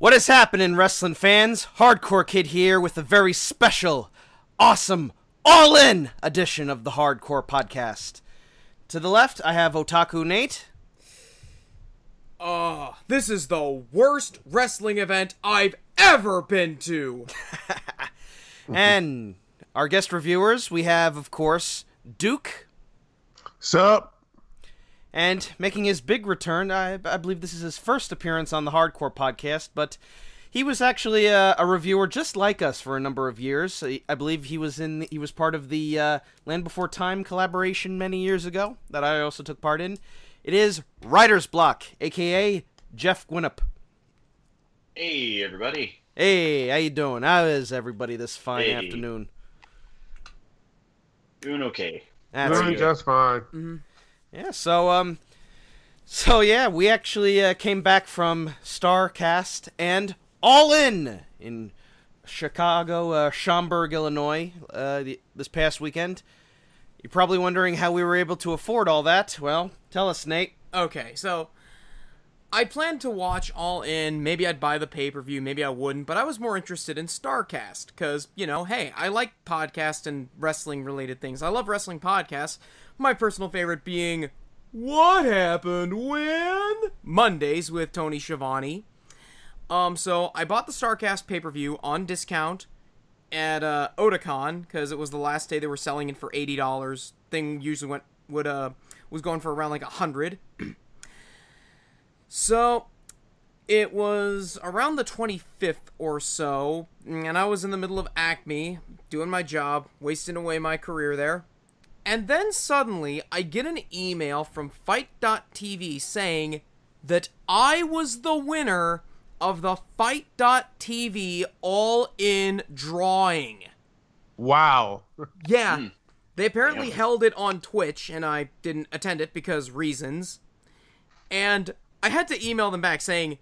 What is happening, wrestling fans? Hardcore Kid here with a very special, awesome, all-in edition of the Hardcore Podcast. To the left, I have Otaku Nate. This is the worst wrestling event I've ever been to. And our guest reviewers, we have, of course, Duke. Sup? And making his big return, I believe this is his first appearance on the Hardcore Podcast, but he was actually a reviewer just like us for a number of years. I believe he was part of the Land Before Time collaboration many years ago that I also took part in. It is Writrzblok, a.k.a. Jeff Gwinnett. Hey, everybody. Hey, how you doing? How is everybody this fine afternoon? Doing okay. That's Doing good. just fine. Mm-hmm. Yeah, so yeah, we actually came back from Starrcast and All in Chicago, Schaumburg, Illinois, this past weekend. You're probably wondering how we were able to afford all that. Well, tell us, Nate. Okay, so I planned to watch All In. Maybe I'd buy the pay-per-view, maybe I wouldn't, but I was more interested in Starrcast, because, you know, hey, I like podcast and wrestling-related things. I love wrestling podcasts. My personal favorite being What Happened When? Mondays with Tony Schiavone. So I bought the Starrcast pay-per-view on discount at Otakon, because it was the last day they were selling it for $80. Thing usually was going for around like $100. So it was around the 25th or so, and I was in the middle of Acme, doing my job, wasting away my career there. And then suddenly, I get an email from Fight.tv saying that I was the winner of the Fight.tv All-In drawing. Wow. Yeah. They apparently held it on Twitch, and I didn't attend it because reasons. And I had to email them back saying,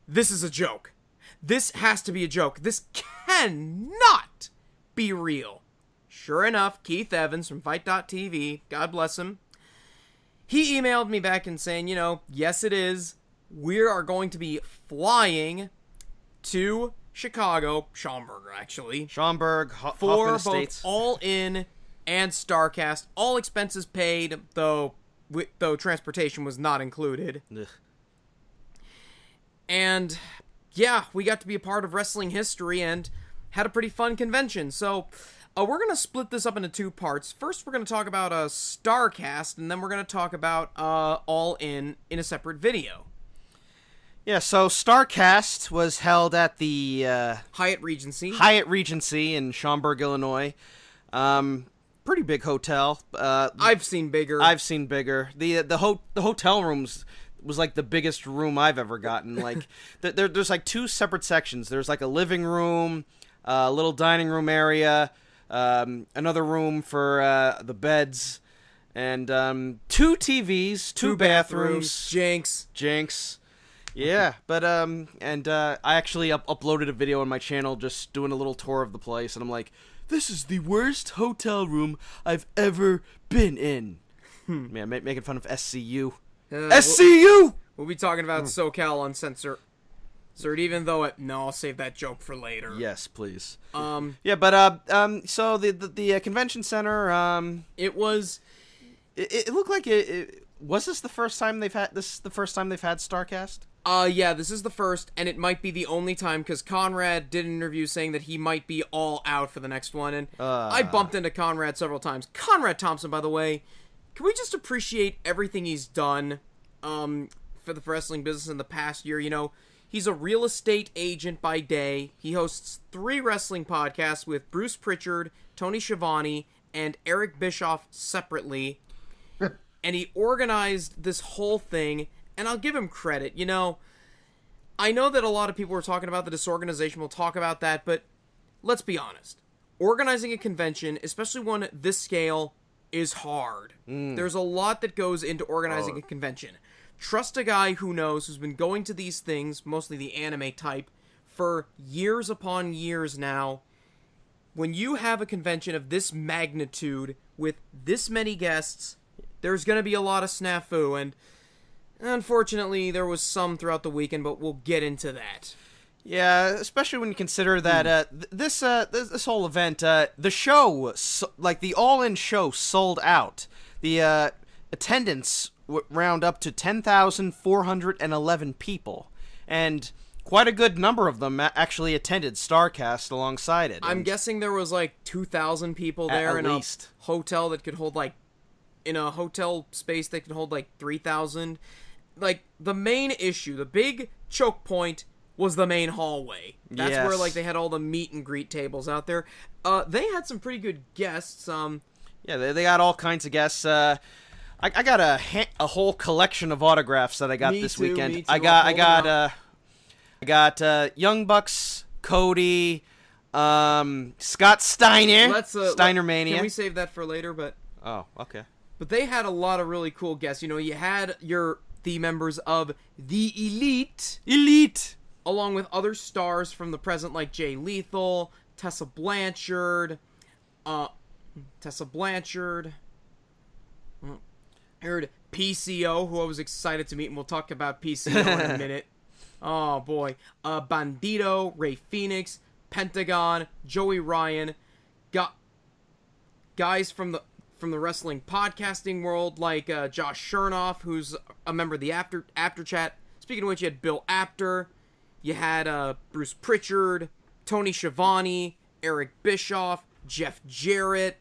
this is a joke. This has to be a joke. This cannot be real. Sure enough, Keith Evans from Fight.tv, God bless him, he emailed me back and saying, you know, yes it is. We are going to be flying to Chicago, Schaumburg actually. Schaumburg, for Hoffman both Estates. All In and Starrcast. All expenses paid, though transportation was not included. Ugh. And yeah, we got to be a part of wrestling history and had a pretty fun convention. So we're going to split this up into two parts. First, we're going to talk about Starrcast, and then we're going to talk about All In a separate video. Yeah, so Starrcast was held at the Hyatt Regency. Hyatt Regency in Schaumburg, Illinois. Pretty big hotel. I've seen bigger. I've seen bigger. The hotel rooms was like the biggest room I've ever gotten. Like there's like two separate sections. There's like a living room, a little dining room area, another room for the beds, and two TVs, two bathrooms. Jinx. Yeah, but I actually uploaded a video on my channel just doing a little tour of the place, and I'm like, this is the worst hotel room I've ever been in. Man, making fun of SCU. SCU! We'll be talking about SoCal Uncensored, even though no, I'll save that joke for later. Yes, please. Yeah, but so the convention center, it was. It looked like it. Was this the first time they've had Starrcast? Yeah, this is the first, and it might be the only time, because Conrad did an interview saying that he might be all out for the next one, and I bumped into Conrad several times. Conrad Thompson, by the way, can we just appreciate everything he's done for the wrestling business in the past year? You know, he's a real estate agent by day. He hosts 3 wrestling podcasts with Bruce Pritchard, Tony Schiavone, and Eric Bischoff separately, and he organized this whole thing. And I'll give him credit, you know, I know that a lot of people were talking about the disorganization, we'll talk about that, but let's be honest. Organizing a convention, especially one at this scale, is hard. There's a lot that goes into organizing a convention. Trust a guy who knows, who's been going to these things, mostly the anime type, for years upon years now. When you have a convention of this magnitude, with this many guests, there's going to be a lot of snafu, and unfortunately, there was some throughout the weekend, but we'll get into that. Yeah, especially when you consider that this whole event, the show, like the all-in show, sold out. The attendance round up to 10,411 people, and quite a good number of them actually attended Starrcast alongside it. I'm guessing there was like 2,000 people there at in least. a hotel that could hold like, in a hotel space that could hold like 3,000. Like, the main issue, the big choke point was the main hallway. That's where, like, they had all the meet and greet tables out there. They had some pretty good guests. Yeah, they got all kinds of guests. I got a whole collection of autographs that I got this weekend. Me too. I got Young Bucks, Cody, Scott Steiner, Steiner Mania. Can we save that for later? But oh, okay. But they had a lot of really cool guests. You know, you had the members of the Elite, along with other stars from the present like Jay Lethal, Tessa Blanchard. I heard PCO, who I was excited to meet, and we'll talk about PCO in a minute. Oh boy. Bandito, Ray Phoenix, Pentagon, Joey Ryan, guys from the wrestling podcasting world like Josh Chernoff, who's a member of the After Chat. Speaking of which, you had Bill Apter, you had Bruce Pritchard, Tony Schiavone, Eric Bischoff, Jeff Jarrett.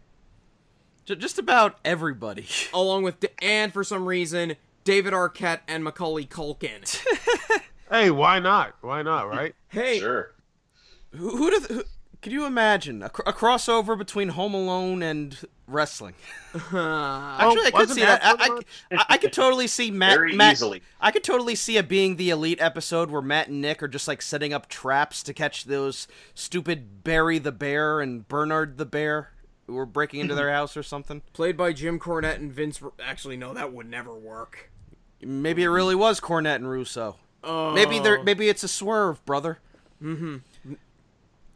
Just about everybody. Along with, and for some reason, David Arquette and Macaulay Culkin. Hey, why not? Why not, right? Hey. Sure. Who could you imagine a crossover between Home Alone and wrestling? Actually, I could see that. I could totally see Matt easily. I could totally see it being the Elite episode where Matt and Nick are just like setting up traps to catch those stupid Barry the Bear and Bernard the Bear who were breaking into their house or something. Played by Jim Cornette and Vince. Actually, no, that would never work. Maybe it really was Cornette and Russo. Maybe it's a swerve, brother. Mm-hmm.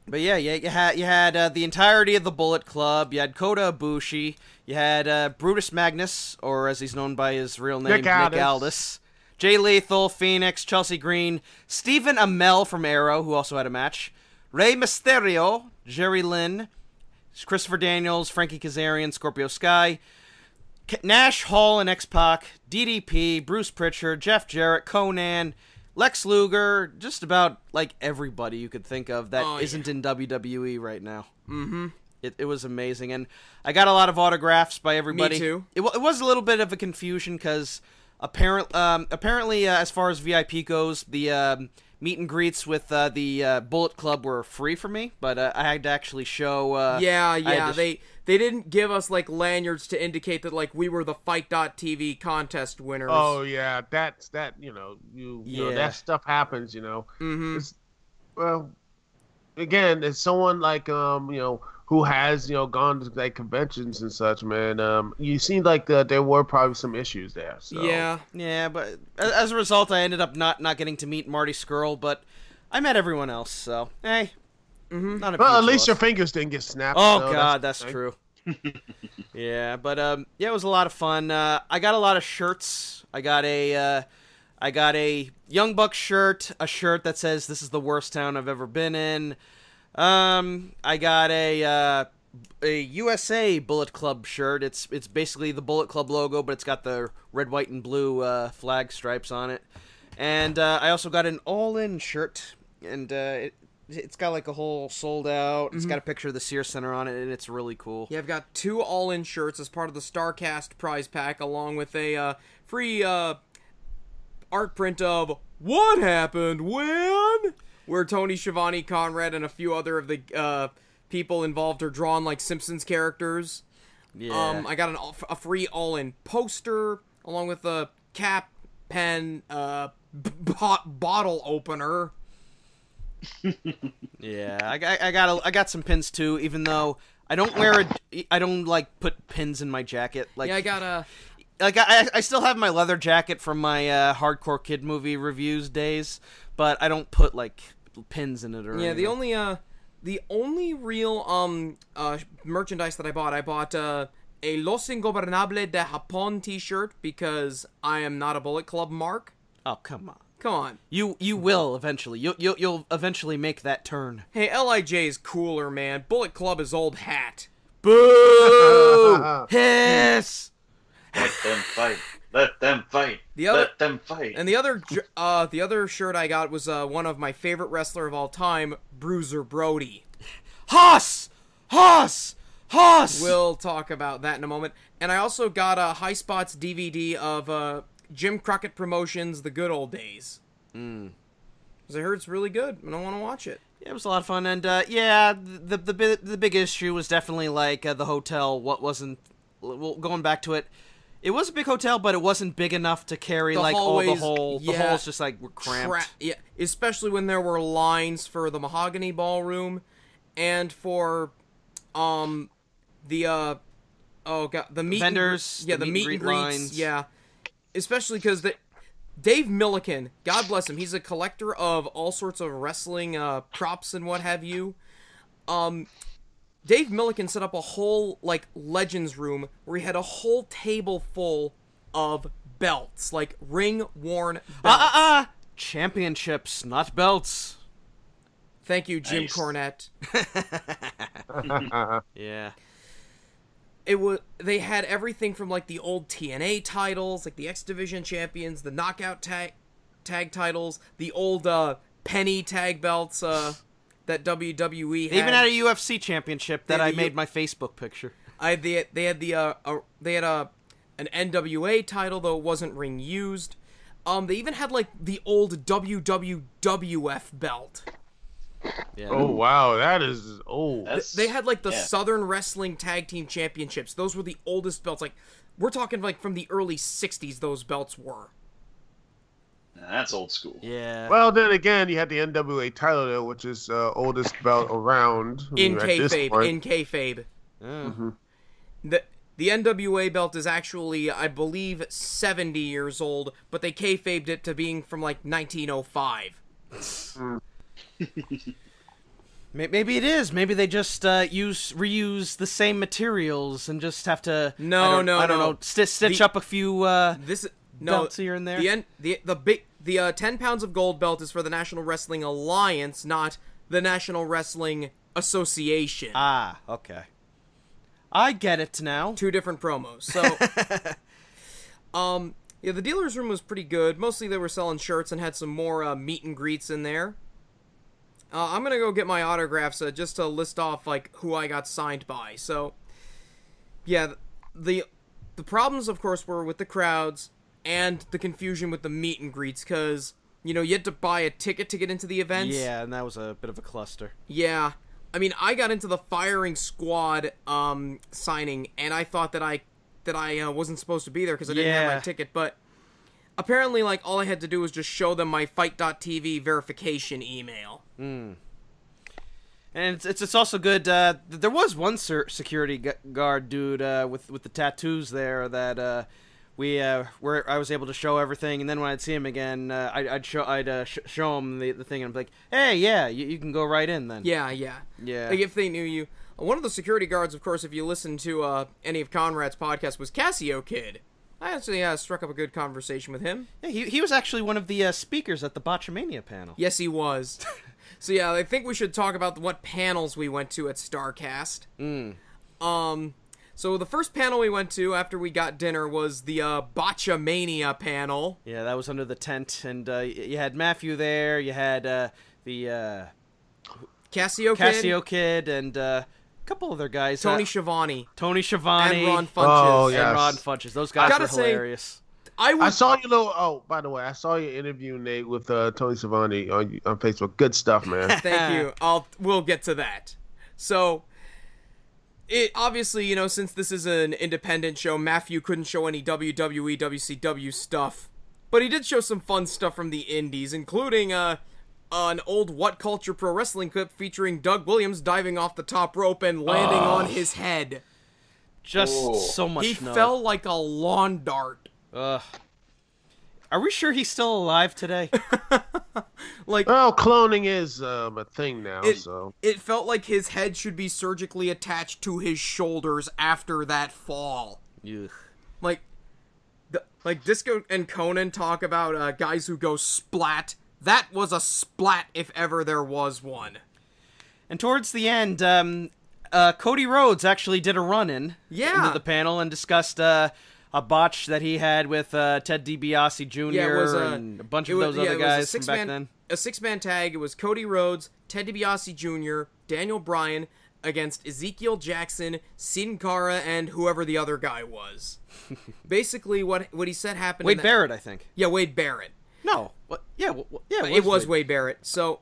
But yeah, you had the entirety of the Bullet Club. You had Kota Ibushi. You had Brutus Magnus, or as he's known by his real name, Nick Aldis. Jay Lethal, Phoenix, Chelsea Green, Stephen Amell from Arrow, who also had a match. Rey Mysterio, Jerry Lynn, Christopher Daniels, Frankie Kazarian, Scorpio Sky, Nash, Hall, and X-Pac, DDP, Bruce Pritchard, Jeff Jarrett, Conan, Lex Luger, just about like everybody you could think of that isn't in WWE right now. Mm-hmm. It was amazing, and I got a lot of autographs by everybody. Me too. It was a little bit of a confusion because apparently, as far as VIP goes, the meet and greets with the Bullet Club were free for me, but I had to actually show. They didn't give us like lanyards to indicate that like we were the Fight.tv contest winners. Oh yeah, that you know that stuff happens. Mm-hmm. Well, again, it's someone like who has gone to like conventions and such, man. You seemed like there were probably some issues there. So. Yeah, but as a result, I ended up not getting to meet Marty Scurll, but I met everyone else. So hey. Mm-hmm. Not a well, at least loss. your fingers didn't get snapped. Oh so God, that's true. Yeah, but it was a lot of fun. I got a lot of shirts. I got a Young Bucks shirt, a shirt that says "This is the worst town I've ever been in." I got a USA Bullet Club shirt. It's basically the Bullet Club logo, but it's got the red, white, and blue flag stripes on it. And I also got an all-in shirt, and it's got like a whole sold out. It's got a picture of the Sears Center on it, and it's really cool. Yeah, I've got 2 all-in shirts as part of the Starrcast prize pack, along with a free art print of What Happened When? Where Tony Schiavone, Conrad, and a few other of the people involved are drawn like Simpsons characters. Yeah. I got a free all-in poster, along with a cap, pen, bottle opener. Yeah, I got some pins too. Even though I don't like put pins in my jacket. Like yeah, I got I still have my leather jacket from my hardcore kid movie reviews days, but I don't put like pins in it or anything. The only real merchandise that I bought a Los Ingobernables de Japón t-shirt because I am not a Bullet Club mark. Oh, come on. Come on. You will eventually. You'll eventually make that turn. Hey, LIJ is cooler, man. Bullet Club is old hat. Boo! Hiss! Let them fight. Let them fight. Let them fight. And the other shirt I got was one of my favorite wrestler of all time, Bruiser Brody. Hoss! Hoss! Hoss! We'll talk about that in a moment. And I also got a High Spots DVD of Jim Crockett Promotions, The Good Old Days. Because I heard it's really good, and I want to watch it. Yeah, it was a lot of fun, and yeah, the big issue was definitely like the hotel. What wasn't, well, going back to it, it was a big hotel, but it wasn't big enough to carry The like hallways, all the whole. yeah. The halls just like were cramped. Yeah, especially when there were lines for the Mahogany Ballroom, and for the meet vendors, the meet and greets lines. Yeah, especially because Dave Milliken, God bless him, he's a collector of all sorts of wrestling props and what have you. Dave Milliken set up a whole like Legends room where he had a whole table full of belts, like ring worn belts. Championships, not belts. Thank you, Jim Nice. Cornette. Yeah. They had everything from like the old TNA titles, like the X Division champions, the Knockout tag titles, the old penny tag belts that WWE had. They even had a UFC championship that They I had made my Facebook picture. They had an NWA title, though it wasn't ring used. They even had like the old WWF belt. Yeah. Oh wow, that is old. They had like the yeah. Southern Wrestling Tag Team Championships. Those were the oldest belts. Like, we're talking like from the early 60s those belts were. That's old school. Yeah. Well, then again, you had the NWA title there, which is oldest belt around. In at this kayfabe. point. In kayfabe. Oh. The NWA belt is actually, I believe, 70 years old, but they kayfabed it to being from like 1905. Maybe it is. Maybe they just reuse the same materials and just have to. No. I don't know. Stitch up a few belts here and there. The 10 pounds of gold belt is for the National Wrestling Alliance, not the National Wrestling Association. Ah, okay. I get it now. Two different promos. So, yeah, the dealer's room was pretty good. Mostly they were selling shirts and had some more meet and greets in there. I'm gonna go get my autographs just to list off like who I got signed by. So, yeah, the problems, of course, were with the crowds and the confusion with the meet and greets, because you had to buy a ticket to get into the events. Yeah, and that was a bit of a cluster. Yeah, I mean, I got into the firing squad signing, and I thought that I wasn't supposed to be there because I didn't have my ticket, but apparently, like, all I had to do was just show them my Fight.tv verification email. And it's also good. There was one security guard dude with the tattoos there that where I was able to show everything, and then when I'd see him again, I'd show him the thing, and I'm like, hey, yeah, you can go right in then. Yeah. Yeah. Like, if they knew you. One of the security guards, of course, if you listen to any of Conrad's podcasts, was Casio Kid. I actually struck up a good conversation with him. Yeah, he was actually one of the speakers at the Botchamania panel. Yes, he was. So yeah, I think we should talk about what panels we went to at Starrcast. So the first panel we went to after we got dinner was the Botchamania panel. Yeah, that was under the tent, and you had Matthew there, you had the Casio Kid, and a couple other guys. Tony Schiavone. And Ron Funches. Oh, yeah. And Ron Funches. Those guys were hilarious. I saw your little. Oh, by the way, I saw your interview, Nate, with Tony Schiavone on Facebook. Good stuff, man. Thank you. We'll get to that. So, it obviously, since this is an independent show, Matthew couldn't show any WWE, WCW stuff, but he did show some fun stuff from the indies, including an old What Culture Pro Wrestling clip featuring Doug Williams diving off the top rope and landing on his head. Just so much. He fell like a lawn dart. Are we sure he's still alive today? Like, well, cloning is a thing now, so it felt like his head should be surgically attached to his shoulders after that fall. Ugh. Like, Like, Disco and Conan talk about guys who go splat. That was a splat if ever there was one. And towards the end, Cody Rhodes actually did a run-in into the panel and discussed a botch that he had with Ted DiBiase Jr. And a bunch of those other guys from back then. A six-man tag. It was Cody Rhodes, Ted DiBiase Jr., Daniel Bryan against Ezekiel Jackson, Sin Cara, and whoever the other guy was. Basically, what he said happened. Wade Barrett, I think. Yeah, Wade Barrett. No. It was Wade Barrett. So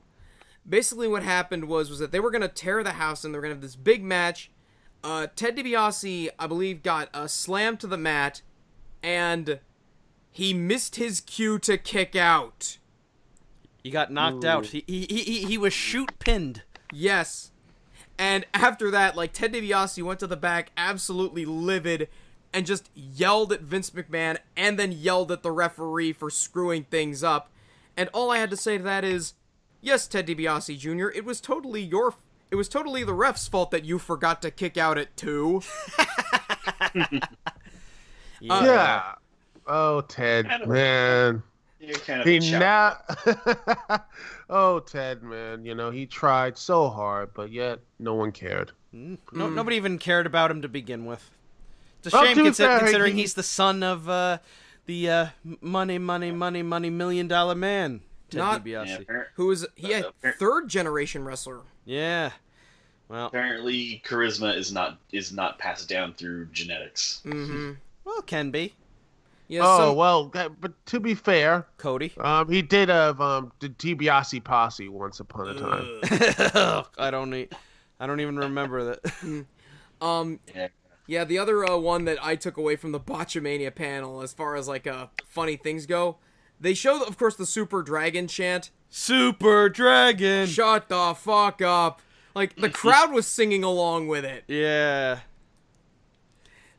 basically, what happened was that they were going to tear the house and they were going to have this big match. Ted DiBiase, I believe, got slammed to the mat, and he missed his cue to kick out. He got knocked out. He was pinned. Yes. And after that, like, Ted DiBiase went to the back absolutely livid and just yelled at Vince McMahon and then yelled at the referee for screwing things up. And all I had to say to that is, yes, Ted DiBiase Jr., it was totally the ref's fault that you forgot to kick out at 2. Yeah. Oh, Ted, man. You're kind of Oh, Ted, man. You know, he tried so hard, but yet no one cared. Nobody even cared about him to begin with. It's a shame considering he's the son of the money $1 million man, Ted DiBiase. He a third-generation wrestler. Yeah. Well, apparently charisma is not passed down through genetics. Mm-hmm. Well, it can be. Yeah, but to be fair, Cody, he did have the DiBiase posse once upon a time. I don't even remember that. Yeah, the other one that I took away from the Botchamania panel, as far as like funny things go, they showed, of course, the Super Dragon chant. Super Dragon. Shut the fuck up. Like, the crowd was singing along with it. Yeah.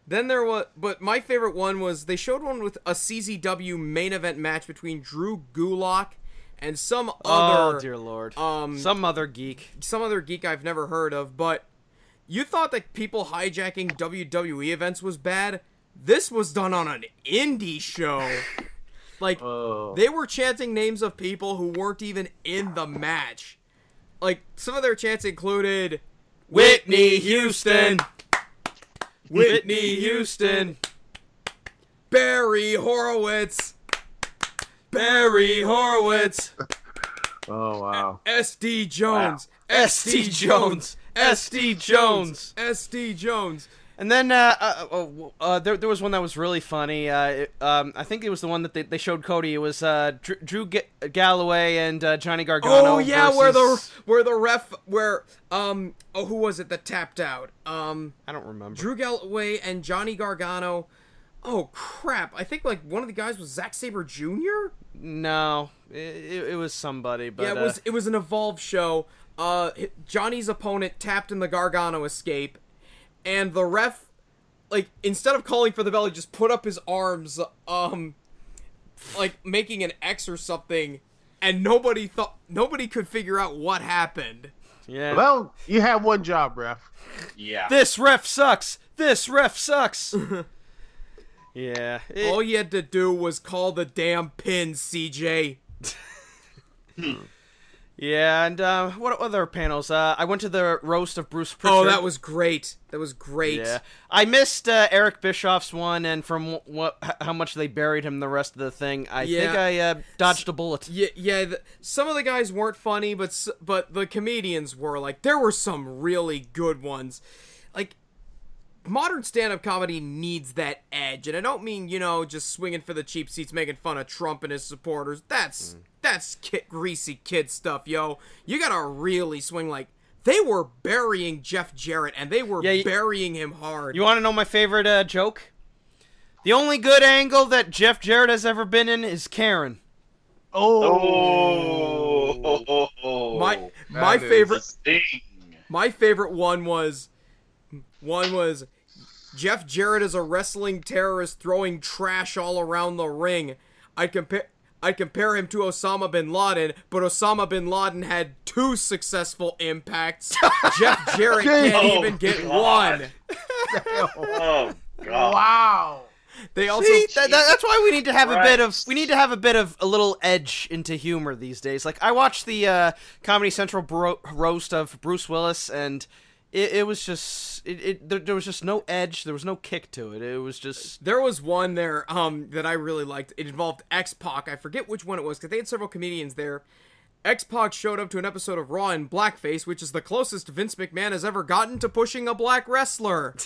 Then there was, but my favorite one was, they showed one with a CZW main event match between Drew Gulak and some other... Oh, dear Lord. Some other geek. Some other geek I've never heard of, but you thought that people hijacking WWE events was bad? This was done on an indie show. Like, they were chanting names of people who weren't even in the match. Like, some of their chants included... Whitney Houston! Whitney Houston! Barry Horowitz! Barry Horowitz! Oh, wow. SD Jones! Wow. SD Jones! SD Jones! SD Jones! And then there was one that was really funny. I think it was the one that they showed Cody. It was Drew Galloway and Johnny Gargano. Oh yeah, versus... where the ref who was it that tapped out? I don't remember. Drew Galloway and Johnny Gargano. Oh crap! I think like one of the guys was Zack Sabre Jr. No, it was somebody. But yeah, it was an Evolve show. Johnny's opponent tapped in the Gargano escape. And the ref, like, instead of calling for the bell, he just put up his arms, like, making an X or something, and nobody could figure out what happened. Yeah. Well, you have one job, ref. Yeah. This ref sucks! This ref sucks! Yeah. All you had to do was call the damn pin, CJ. Yeah, and what other panels? I went to the roast of Bruce Pritchard. Oh, that was great. That was great. Yeah, I missed Eric Bischoff's one, and from how much they buried him the rest of the thing, I think I dodged a bullet. Yeah. Some of the guys weren't funny, but the comedians were. Like, there were some really good ones. Like, modern stand-up comedy needs that edge, and I don't mean, just swinging for the cheap seats, making fun of Trump and his supporters. That's greasy kid stuff, yo. You gotta really swing. Like, they were burying Jeff Jarrett, and they were burying him hard. You want to know my favorite joke? The only good angle that Jeff Jarrett has ever been in is Karen. My favorite one was Jeff Jarrett is a wrestling terrorist throwing trash all around the ring. I'd compare him to Osama bin Laden, but Osama bin Laden had 2 successful impacts. Jeff Jarrett can't even get one. Oh, God. Wow. They also See, that's why we need to have a bit of a little edge into humor these days. Like I watched the Comedy Central roast of Bruce Willis, and it was just there was just no edge. There was no kick to it. It was just there was one there that I really liked. It involved X-Pac. I forget which one it was because they had several comedians there. X-Pac showed up to an episode of Raw in blackface, which is the closest Vince McMahon has ever gotten to pushing a black wrestler.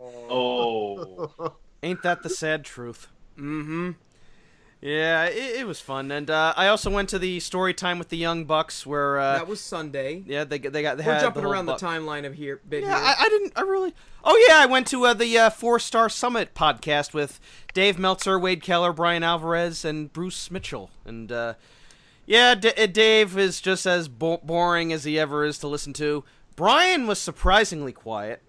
Oh. Ain't that the sad truth? Mm-hmm. Yeah, it was fun, and I also went to the story time with the Young Bucks where that was Sunday. Yeah, they We're had jumping the around the timeline of here. Yeah, I really. Oh yeah, I went to the 4-Star Summit podcast with Dave Meltzer, Wade Keller, Brian Alvarez, and Bruce Mitchell, and yeah, Dave is just as boring as he ever is to listen to. Brian was surprisingly quiet.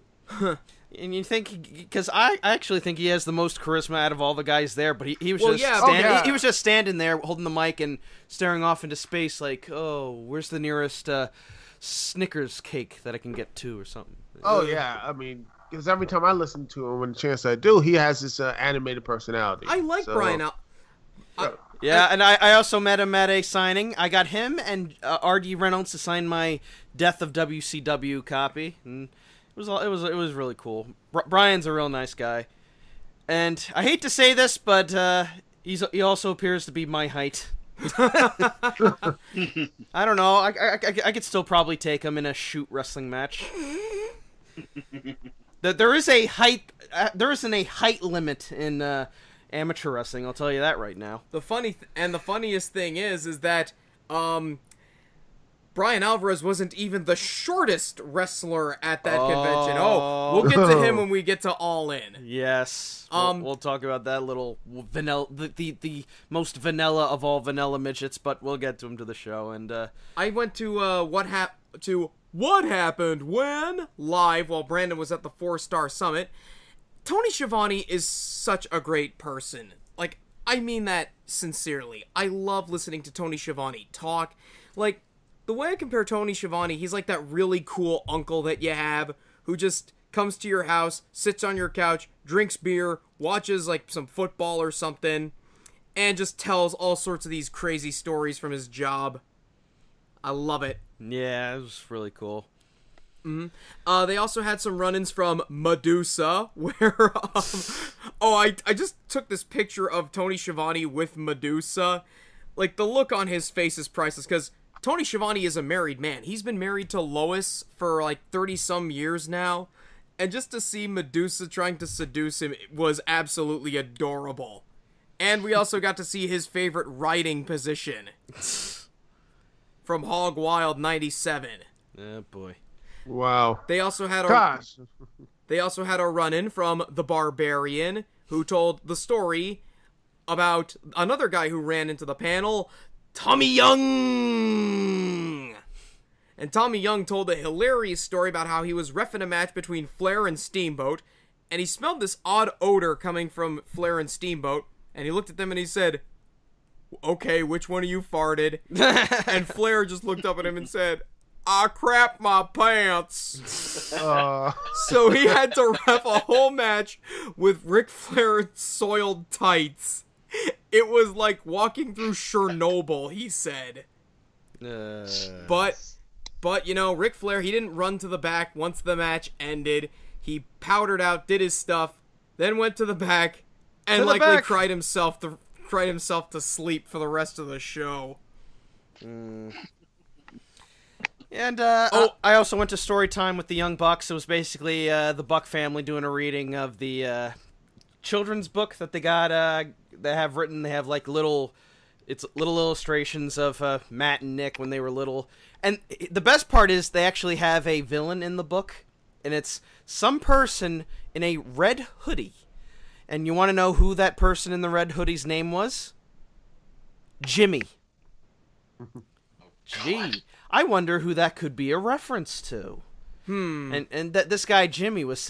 And you think, because I actually think he has the most charisma out of all the guys there, but he was he was just standing there holding the mic and staring off into space like, oh, where's the nearest Snickers cake that I can get to or something. Oh yeah, I mean, because every time I listen to him, when the chance I do, he has this animated personality. I like Brian. Yeah, and I also met him at a signing. I got him and R.D. Reynolds to sign my Death of WCW copy, and it was really cool. Brian's a real nice guy, and I hate to say this, but he also appears to be my height. I don't know. I could still probably take him in a shoot wrestling match. There isn't a height limit in amateur wrestling. I'll tell you that right now. The funniest thing is that Brian Alvarez wasn't even the shortest wrestler at that convention. Oh, we'll get to him when we get to All In. Yes. We'll talk about that little vanilla, the most vanilla of all vanilla midgets, but we'll get to him to the show. And I went to What Happened When live while Brandon was at the 4-Star Summit. Tony Schiavone is such a great person. Like, I mean that sincerely. I love listening to Tony Schiavone talk. Like, the way I compare Tony Schiavone, he's like that really cool uncle that you have who just comes to your house, sits on your couch, drinks beer, watches like some football or something, and just tells all sorts of these crazy stories from his job. I love it. Yeah, it was really cool. Mm-hmm. They also had some run-ins from Medusa, where, I just took this picture of Tony Schiavone with Medusa. Like, the look on his face is priceless, because Tony Schiavone is a married man. He's been married to Lois for, like, 30-some years now, and just to see Medusa trying to seduce him was absolutely adorable. And we also got to see his favorite riding position from Hog Wild 97. Oh, boy. Wow. They also had a run-in from the Barbarian, who told the story about another guy who ran into the panel, Tommy Young. And Tommy Young told a hilarious story about how he was reffing a match between Flair and Steamboat, and he smelled this odd odor coming from Flair and Steamboat, and he looked at them and he said, "Okay, which one of you farted?" And Flair just looked up at him and said, "I crapped my pants." So he had to ref a whole match with Ric Flair's soiled tights. It was like walking through Chernobyl, he said. But you know, Ric Flair, he didn't run to the back once the match ended. He powdered out, did his stuff, then went to the back, and likely cried himself to sleep for the rest of the show. And I also went to story time with the Young Bucks. It was basically the Buck family doing a reading of the children's book that they got. They have written. They have like little illustrations of Matt and Nick when they were little. And the best part is they actually have a villain in the book, and it's some person in a red hoodie. And you want to know who that person in the red hoodie's name was? Jimmy. Gee, I wonder who that could be a reference to. And that this guy Jimmy was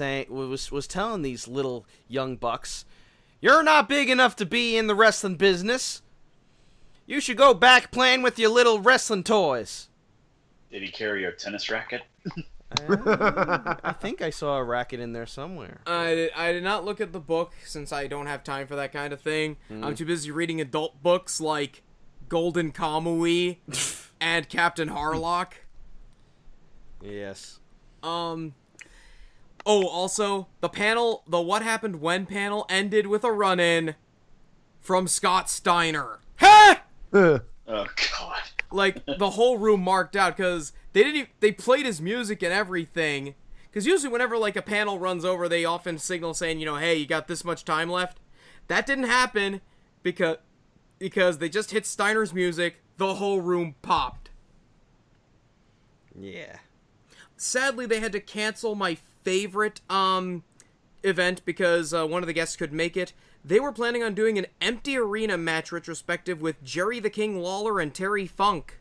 telling these little young bucks, "You're not big enough to be in the wrestling business. You should go back playing with your little wrestling toys." Did he carry a tennis racket? I think I saw a racket in there somewhere. I did not look at the book since I don't have time for that kind of thing. I'm too busy reading adult books like Golden Kamui and Captain Harlock. Yes. Oh, also, the What Happened When panel ended with a run-in from Scott Steiner. Ha! Oh God. Like, the whole room marked out, because they played his music and everything. Because usually whenever, like, a panel runs over, they often signal saying, you know, hey, you got this much time left. That didn't happen, because they just hit Steiner's music, the whole room popped. Yeah. Sadly, they had to cancel my favorite, event, because, one of the guests couldn't make it. They were planning on doing an empty arena match retrospective with Jerry the King Lawler and Terry Funk.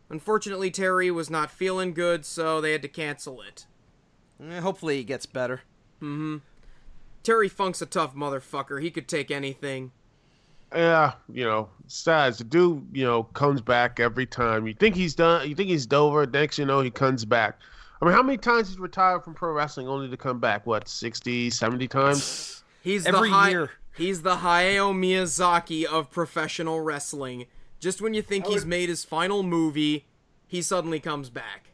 Unfortunately, Terry was not feeling good, so they had to cancel it. Hopefully he gets better. Terry Funk's a tough motherfucker. He could take anything. Yeah, sad. The dude, comes back every time. You think he's done. You think he's over. Next, he comes back. I mean, how many times he's retired from pro wrestling only to come back? What, 60, 70 times? He's Every year. He's the Hayao Miyazaki of professional wrestling. Just when you think he's made his final movie, he suddenly comes back.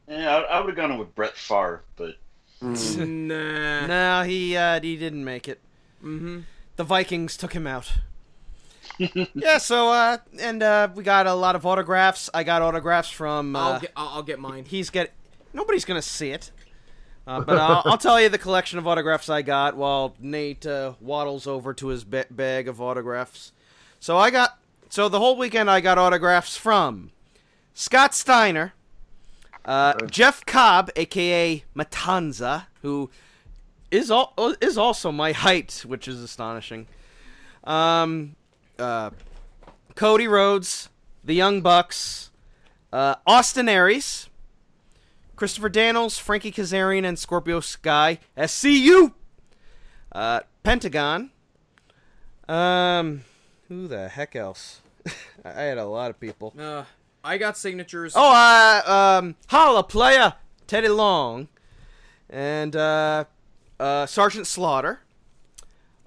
Yeah, I would have gone with Brett Favre, but Nah. No, he didn't make it. The Vikings took him out. Yeah, so we got a lot of autographs. I got autographs from. I'll get mine. Nobody's gonna see it. But I'll tell you the collection of autographs I got while Nate waddles over to his bag of autographs. So the whole weekend I got autographs from Scott Steiner, Jeff Cobb, a.k.a. Matanza, who is also my height, which is astonishing. Cody Rhodes, the Young Bucks, Austin Aries, Christopher Daniels, Frankie Kazarian, and Scorpio Sky. SCU! Pentagon. Who the heck else? I had a lot of people. I got signatures. Holla Playa, Teddy Long, and Sergeant Slaughter,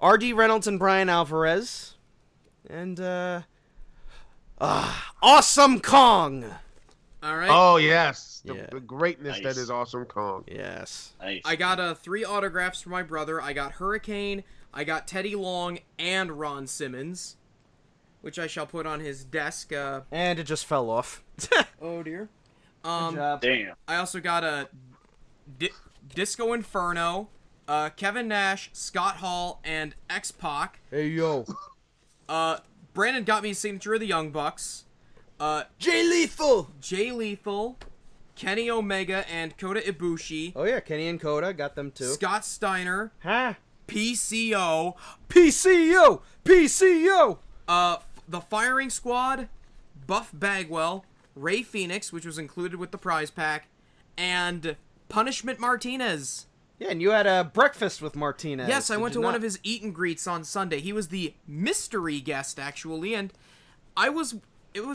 R.D. Reynolds and Brian Alvarez, and Awesome Kong. All right. Oh, yes. Yeah. The greatness Nice. that is Awesome Kong. Yes. nice. I got 3 autographs for my brother. I got Hurricane, I got Teddy Long, and Ron Simmons, which I shall put on his desk. And it just fell off. Oh dear. Good job. Damn. I also got a Disco Inferno, Kevin Nash, Scott Hall, and X-Pac. Hey, yo. Brandon got me a signature of the Young Bucks. Jay Lethal. Jay Lethal, Kenny Omega, and Kota Ibushi. Oh, yeah, Kenny and Coda got them too. Scott Steiner, Huh? PCO, PCO. The Firing Squad, Buff Bagwell, Ray Phoenix, which was included with the prize pack, and Punishment Martinez. Yeah, and you had a breakfast with Martinez. Yes, I did went you to one not? of his eat and greets on Sunday. He was the mystery guest, actually, and it was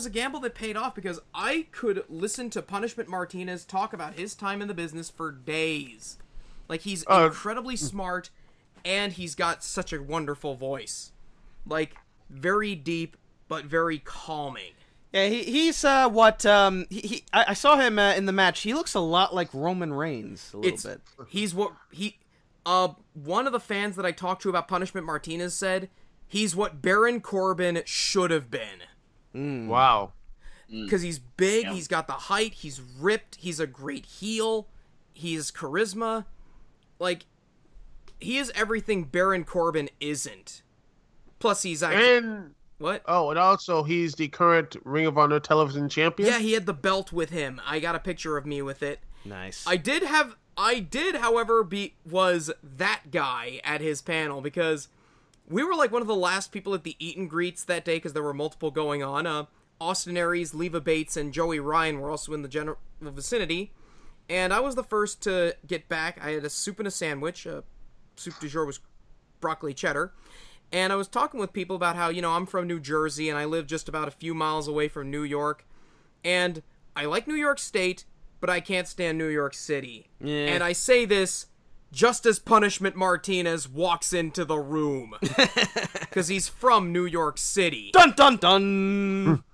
a gamble that paid off because I could listen to Punishment Martinez talk about his time in the business for days. Like, he's incredibly smart, and he's got such a wonderful voice. Like, very deep, but very calming. Yeah, he's I saw him in the match. He looks a lot like Roman Reigns a little bit. One of the fans that I talked to about Punishment Martinez said he's what Baron Corbin should have been. Wow. Because he's big, Yeah. he's got the height, he's ripped, he's a great heel, he's charisma. Like, he is everything Baron Corbin isn't. Plus, he's actually... And What? and also he's the current Ring of Honor television champion. Yeah, he had the belt with him. I got a picture of me with it. Nice. I did, however, was that guy at his panel, because we were like one of the last people at the eat and greets that day, because there were multiple going on. Austin Aries, Leva Bates, and Joey Ryan were also in the general vicinity, and I was the first to get back. I had a soup and a sandwich. Soup du jour was broccoli cheddar. And I was talking with people about how, I'm from New Jersey, and I live just about a few miles away from New York. And I like New York State, but I can't stand New York City. Yeah. And I say this just as Punishment Martinez walks into the room. Because he's from New York City. Dun dun dun!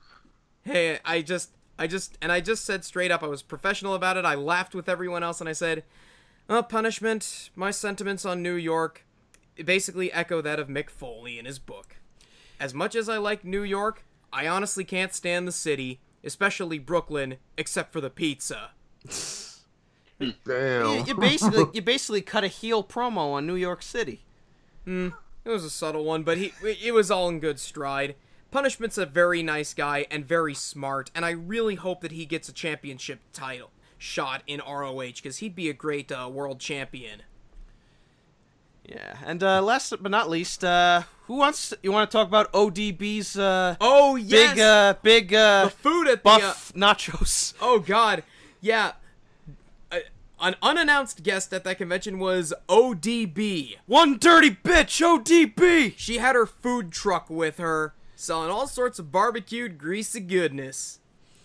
Hey, I just said straight up, I was professional about it. I laughed with everyone else, and I said, Punishment, my sentiments on New York basically echo that of Mick Foley in his book. As much as I like New York, I honestly can't stand the city, especially Brooklyn, except for the pizza. Damn. You basically cut a heel promo on New York City. It was a subtle one, but it was all in good stride. Punishment's a very nice guy and very smart, and I really hope that he gets a championship title shot in ROH, because he'd be a great world champion. Yeah, and last but not least, you want to talk about ODB's Oh yes, big the food at buff nachos. Oh god, yeah. An unannounced guest at that convention was ODB. One dirty bitch, ODB. She had her food truck with her, selling all sorts of barbecued, greasy goodness.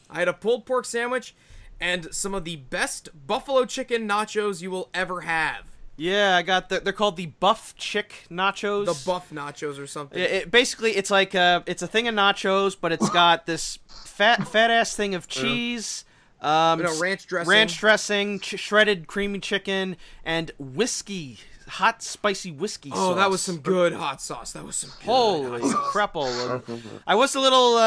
I had a pulled pork sandwich and some of the best buffalo chicken nachos you will ever have. Yeah, I got they're called the Buff Chick Nachos. The Buff Nachos or something. Basically, it's like it's a thing of nachos, but it's got this fat ass thing of cheese. Ranch dressing. Shredded creamy chicken, and whiskey, hot spicy whiskey sauce. Oh, that was some good hot sauce. That was some good Holy crap! I was a little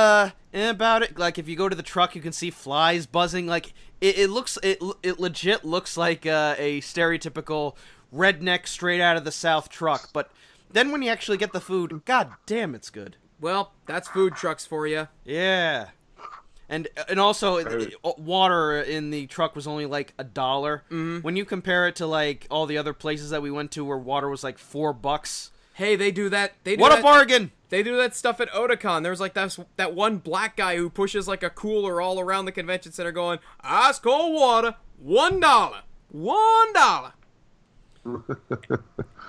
about it. Like, if you go to the truck, you can see flies buzzing. Like, it legit looks like a stereotypical redneck straight out of the South truck. But then when you actually get the food, god damn, it's good. Well, that's food trucks for you. Yeah. And also, water in the truck was only like $1. Mm-hmm. When you compare it to like all the other places that we went to where water was like $4. Hey, they do that. A bargain! They do that stuff at Otakon. There was like that one black guy who pushes like a cooler all around the convention center going, ice cold water, $1. $1.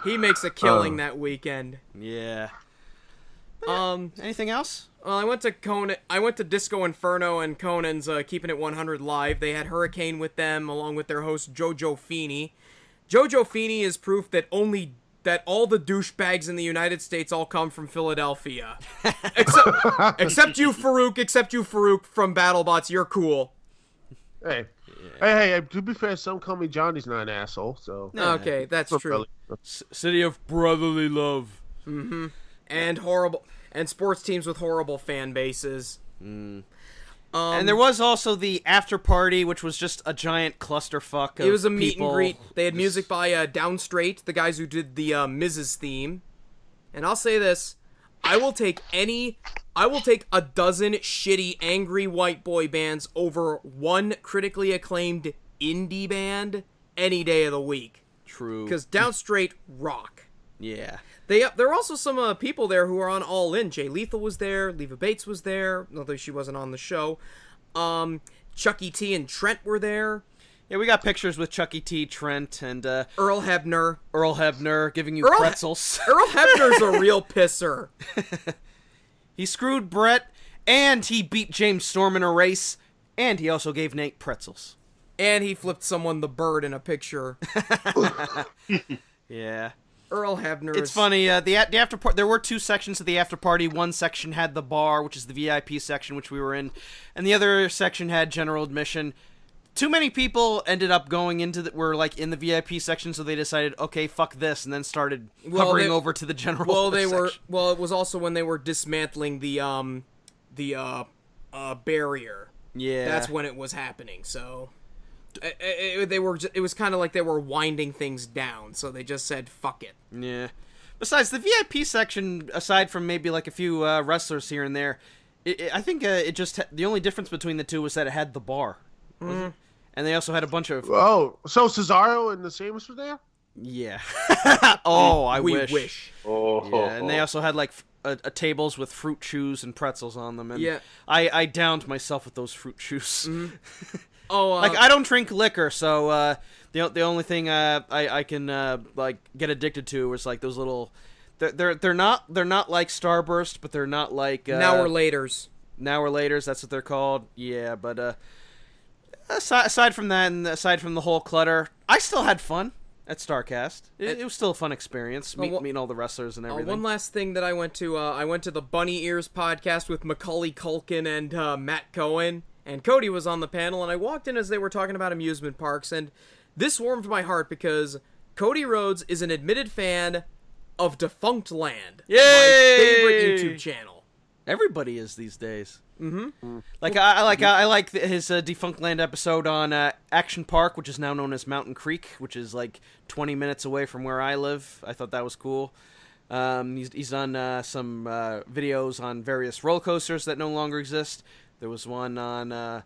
He makes a killing that weekend. Yeah. Anything else? Well, I went to Disco Inferno and Conan's Keeping It 100 Live. They had Hurricane with them, along with their host Jojo Feeney. Jojo Feeney is proof that all the douchebags in the United States all come from Philadelphia. except you, Farouk from BattleBots. You're cool. Hey, to be fair, some call me Johnny's not an asshole, so... Okay, that's true. City of brotherly love. Mm-hmm. And sports teams with horrible fan bases. And there was also the after party, which was just a giant clusterfuck. It was a meet and greet. They had music by Down Straight, the guys who did the Mrs. theme. And I'll say this: I will take a dozen shitty angry white boy bands over one critically acclaimed indie band any day of the week. True. Because Down Straight rock. Yeah. There are also some people there who are on All In. Jay Lethal was there. Leva Bates was there, although she wasn't on the show. Chucky T and Trent were there. Yeah, we got pictures with Chucky T, Trent, and Earl Hebner giving you pretzels. Earl Hebner's a real pisser. He screwed Brett, and he beat James Storm in a race, and he also gave Nate pretzels. And he flipped someone the bird in a picture. Yeah. Earl Hebner. It's funny. The after party. There were two sections of the after party. One section had the bar, which is the VIP section, which we were in, and the other section had general admission. Too many people ended up going into were like in the VIP section, so they decided, okay, fuck this, and then started hovering over to the general. Section. Well, it was also when they were dismantling the barrier. Yeah, that's when it was happening. So. It was kind of like they were winding things down, so they just said fuck it. Yeah. Besides, the VIP section, aside from maybe like a few wrestlers here and there, I think it just the only difference between the two was that it had the bar, and they also had a bunch of. Oh, so Cesaro and the Sheamus were there? Yeah. Oh, I wish. We wish. Oh. Yeah, and they also had like tables with fruit chews and pretzels on them, and yeah. I downed myself with those fruit chews. Mm-hmm. Oh, like I don't drink liquor, so the only thing I can like get addicted to is like those little. They're not like Starburst, but they're not like Now or Laters. Now or Laters, that's what they're called. Yeah, but Aside from that, and aside from the whole clutter, I still had fun at Starrcast. It was still a fun experience, meeting all the wrestlers and everything. One last thing that I went to the Bunny Ears podcast with Macaulay Culkin and Matt Cohen, and Cody was on the panel, and I walked in as they were talking about amusement parks, and this warmed my heart because Cody Rhodes is an admitted fan of Defunct Land, Yay! my favorite YouTube channel. Everybody is these days. Mm-hmm. Like I like his Defunct Land episode on Action Park, which is now known as Mountain Creek, which is like 20 minutes away from where I live. I thought that was cool. He's done some videos on various roller coasters that no longer exist. There was one on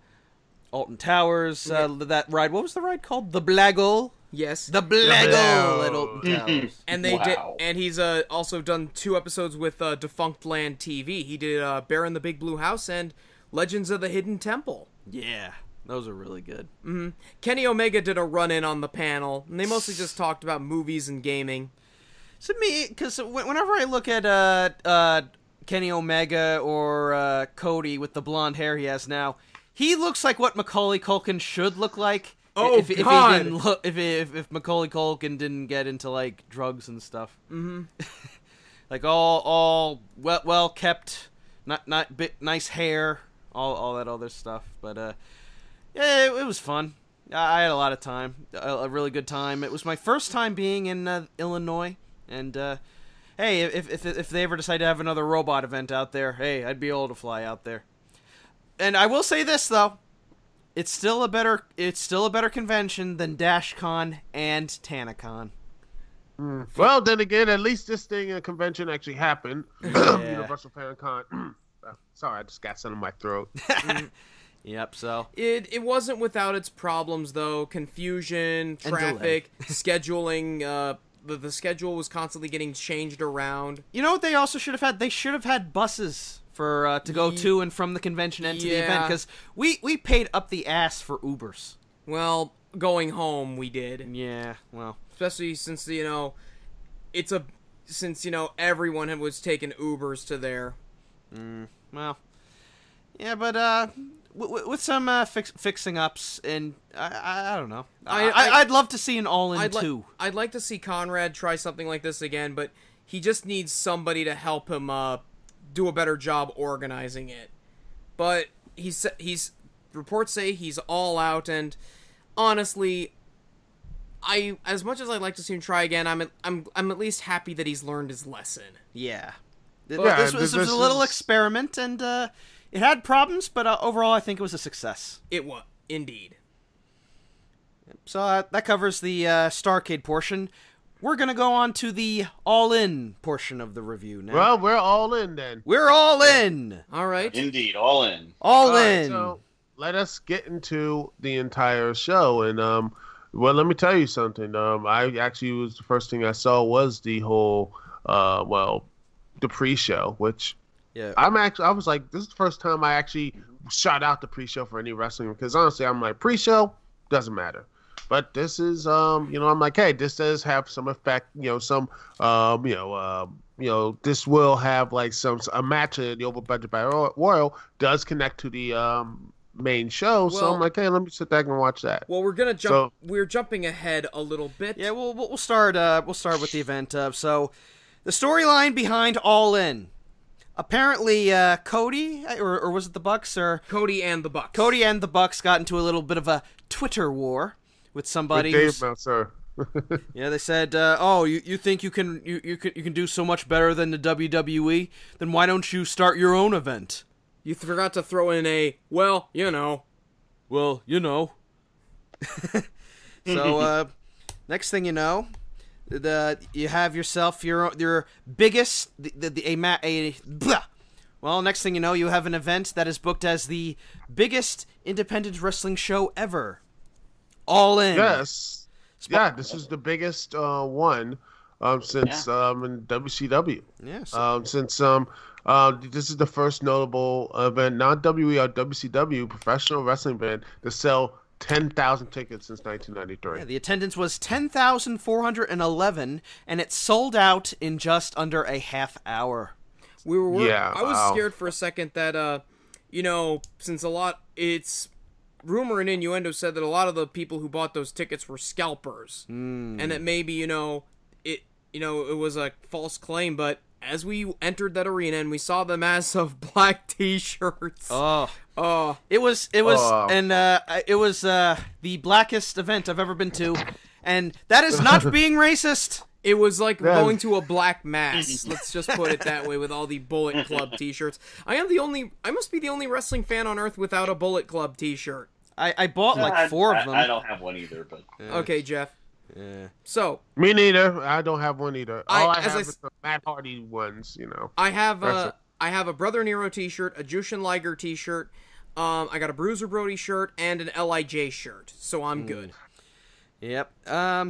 Alton Towers. That ride, what was the ride called? The Blaggle. Yes, the Blaggle at Alton Towers. And and he's also done 2 episodes with Defunct Land TV. He did Bear in the Big Blue House and Legends of the Hidden Temple. Yeah, those are really good. Mm-hmm. Kenny Omega did a run-in on the panel, and they mostly just talked about movies and gaming. So because whenever I look at Kenny Omega or Cody with the blonde hair he has now, he looks like what Macaulay Culkin should look like. Oh, if God! He didn't if Macaulay Culkin didn't get into like drugs and stuff. Mm-hmm. Like all well kept, nice hair, all that other stuff. But yeah, it was fun. I had a lot of time, a really good time. It was my first time being in Illinois, and hey, if they ever decide to have another robot event out there, hey, I'd be able to fly out there. And I will say this though. It's still a better convention than DashCon and TanaCon. Well, then again, at least this thing in a convention actually happened. Universal Fan Con. Sorry, I just got something in my throat. Yep. So it wasn't without its problems though. Confusion, traffic, scheduling. The schedule was constantly getting changed around. You know what they also should have had? They should have had buses for to go to and from the convention and to the event, because we paid up the ass for Ubers. Well, going home we did. Yeah, well, especially since everyone was taking Ubers to there. Well, yeah, but with some fixing ups, and I don't know. I'd love to see an all-in too. I'd like to see Conrad try something like this again, but he just needs somebody to help him do a better job organizing it. But he's reports say he's all out, and honestly, as much as I'd like to see him try again, I'm at least happy that he's learned his lesson. Yeah. This was a little experiment, and it had problems, but overall I think it was a success. It was, indeed. So that covers the Starrcade portion. We're going to go on to the all-in portion of the review now. Well, we're all in then. We're all in! All right. Indeed, all in. All in! Right, so let us get into the entire show. And, well, let me tell you something. The first thing I saw was the whole, the pre-show, which I was like, this is the first time I actually shot out the pre-show for any wrestling, because honestly, I'm like, pre-show, doesn't matter. But this is, I'm like, hey, this does have some effect, this will have like a match at the Over Budget Battle Royal does connect to the main show. So I'm like, hey, let me sit back and watch that. Well, we're gonna jump. We're jumping ahead a little bit. Yeah, we'll start. We'll start with the event. So, the storyline behind All In. Apparently, Cody, or was it the Bucks, or Cody and the Bucks? Cody and the Bucks got into a little bit of a Twitter war with somebody. Sir. Yeah, they said, "Oh, you think you can do so much better than the WWE? Then why don't you start your own event?" You forgot to throw in a well, you know. So, next thing you know, you have yourself your biggest well, next thing you know, you have an event that is booked as the biggest independent wrestling show ever. All In. Yes. Yeah, this is the biggest one since in WCW. Yes. Since this is the first notable event, not WWE or WCW professional wrestling event to sell 10,000 tickets since 1993. Yeah, the attendance was 10,411, and it sold out in just under a half hour. I was scared for a second that since rumor and innuendo said that a lot of the people who bought those tickets were scalpers, and that maybe it was a false claim. But as we entered that arena and we saw the mass of black T-shirts, it was the blackest event I've ever been to, and that is not being racist. It was like going to a black mass. Let's just put it that way, with all the Bullet Club T-shirts. I must be the only wrestling fan on earth without a Bullet Club T-shirt. I bought like 4 of them. I don't have one either, but okay, Jeff. Yeah. So me neither. I don't have one either. All I have is the Matt Hardy ones. I have a Brother Nero T-shirt, a Jushin Liger T-shirt. I got a Bruiser Brody shirt and an Lij shirt. So I'm good. Yep.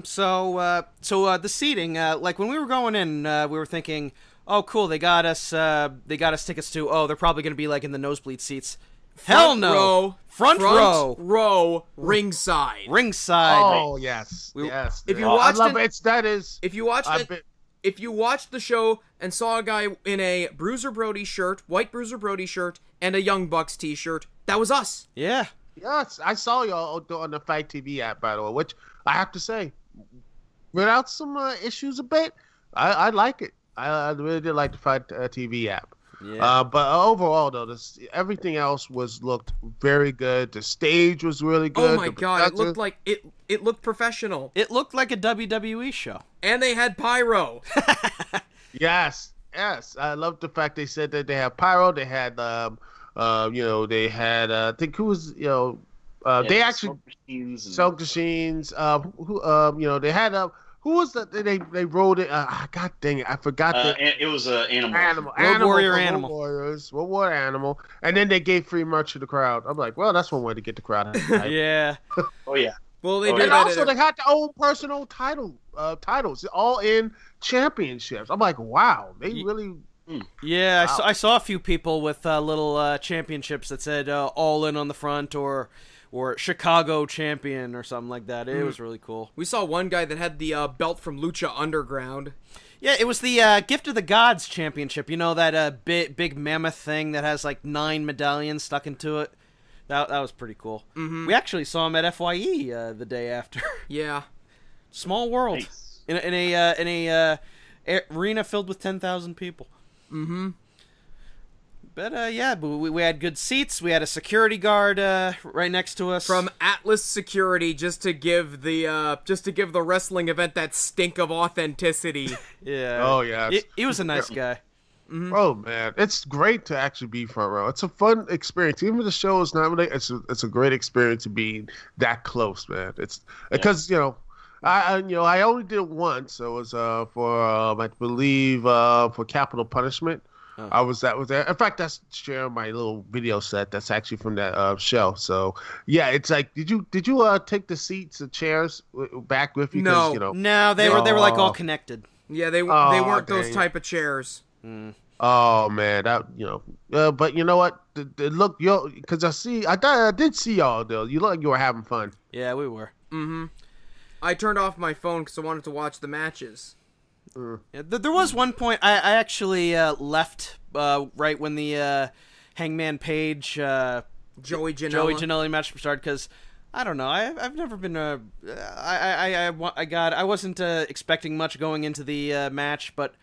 So the seating, like when we were going in, we were thinking, oh, cool, they got us tickets to, they're probably going to be like in the nosebleed seats. Hell no. Front row, ringside. Oh, yes. Yes. If you watched If you watched the show and saw a guy in a Bruiser Brody shirt, white Bruiser Brody shirt, and a Young Bucks T-shirt, that was us. Yeah. Yes, I saw y'all on the Fight TV app, by the way, which I have to say, without some issues a bit, I like it. I really did like the Fight TV app. Yeah. But overall, though, everything else looked very good. The stage was really good. Oh my god, it looked like it looked professional. It looked like a WWE show. And they had pyro. Yes. I love the fact they said that they have pyro. They had they had I think who was they actually soak machines. They had who was that? They rode it. God dang it, I forgot. It was Animal. World War Animal. And then they gave free merch to the crowd. I'm like, well, that's one way to get the crowd. Yeah. Oh yeah. Well, they did and that. Also, they had their own personal titles, all in championships. I'm like, wow, they really. Yeah, wow. I saw a few people with little championships that said "All In" on the front or Chicago Champion or something like that. It was really cool. We saw one guy that had the belt from Lucha Underground. Yeah, it was the Gift of the Gods Championship. You know, that big mammoth thing that has like 9 medallions stuck into it? That was pretty cool. Mm-hmm. We actually saw him at FYE the day after. Yeah. Small world. Nice. In a arena filled with 10,000 people. Mm-hmm. But we had good seats. We had a security guard right next to us from Atlas Security, just to give the wrestling event that stink of authenticity. Yeah. Oh yeah. He was a nice guy. Mm-hmm. Oh man, it's great to actually be front row. It's a fun experience. Even if the show is not really, it's a great experience to be that close, man. It's because I only did it once. It was for I believe for Capital Punishment. Oh. I was there. In fact, that's sharing my little video set. That's actually from that show. So yeah, it's like, did you take the seats, the chairs back with you? No, no, they were like all connected. Yeah, they weren't those type of chairs. Mm. Oh man, that but you know what? Look, because I did see y'all though. You look like you were having fun. Yeah, we were. Mm-hmm. I turned off my phone because I wanted to watch the matches. Yeah, there was one point I actually left right when the Hangman Page Joey Janela match started, because I don't know, I've never been I wasn't expecting much going into the match, but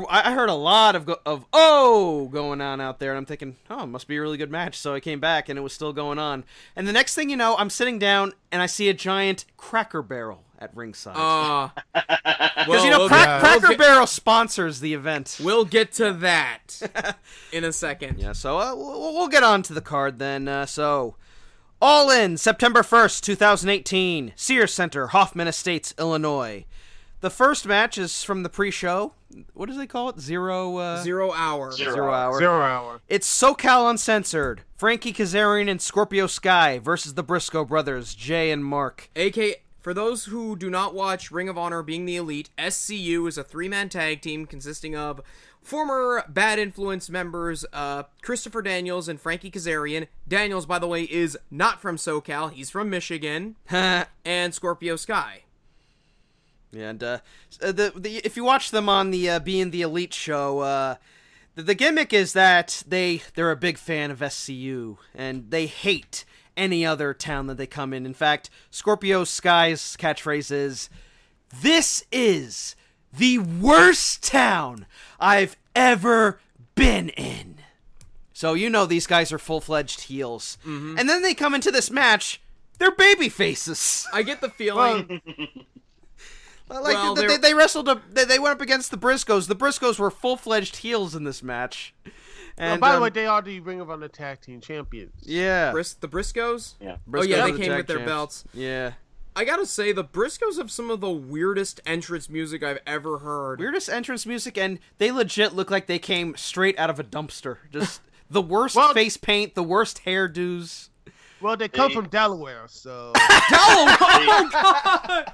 I heard a lot of going on out there, and I'm thinking, it must be a really good match. So I came back, and it was still going on. And the next thing you know, I'm sitting down, and I see a giant Cracker Barrel at ringside. Because Cracker Barrel sponsors the event. We'll get to that in a second. Yeah, so we'll get on to the card then. So, All In, September 1st, 2018, Sears Center, Hoffman Estates, Illinois. The first match is from the pre-show. What do they call it? Zero hour. It's SoCal Uncensored. Frankie Kazarian and Scorpio Sky versus the Briscoe brothers, Jay and Mark. For those who do not watch Ring of Honor Being the Elite, SCU is a 3-man tag team consisting of former Bad Influence members Christopher Daniels and Frankie Kazarian. Daniels, by the way, is not from SoCal. He's from Michigan. And Scorpio Sky. Yeah, and if you watch them on the Being the Elite show, the gimmick is that they're a big fan of SCU, and they hate any other town that they come in. In fact, Scorpio Sky's catchphrase is, "This is the worst town I've ever been in." So you know these guys are full-fledged heels. Mm-hmm. And then they come into this match, they're baby faces. I get the feeling... They wrestled. They went up against the Briscoes. The Briscoes were full-fledged heels in this match. And by the way, they are the Ring of Honor Tag Team Champions. Yeah, the Briscoes. Yeah. Oh yeah, they came with their belts. Yeah. I gotta say, the Briscoes have some of the weirdest entrance music I've ever heard. Weirdest entrance music, and they legit look like they came straight out of a dumpster. Just the worst face paint, the worst hairdos. Well, they come from Delaware, so. Delaware! Oh God!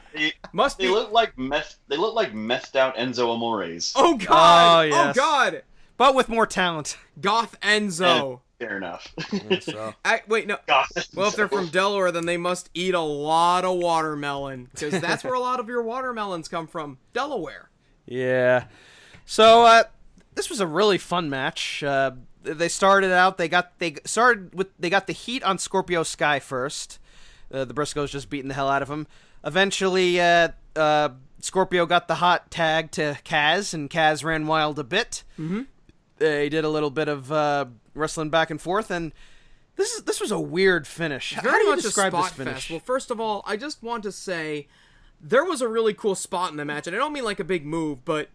They look like methed out Enzo Amores. Oh God! Oh, yes. Oh God! But with more talent. Goth Enzo. Fair enough. Wait, no. Well, if they're from Delaware, then they must eat a lot of watermelon, because that's where a lot of your watermelons come from, Delaware. Yeah. So this was a really fun match. They started out. They got the heat on Scorpio Sky first. The Briscoes just beating the hell out of him. Eventually, Scorpio got the hot tag to Kaz, and Kaz ran wild a bit. Mm-hmm. They did a little bit of wrestling back and forth, and this was a weird finish. How do you describe this finish? Fest. Well, first of all, I just want to say there was a really cool spot in the match, and I don't mean like a big move, but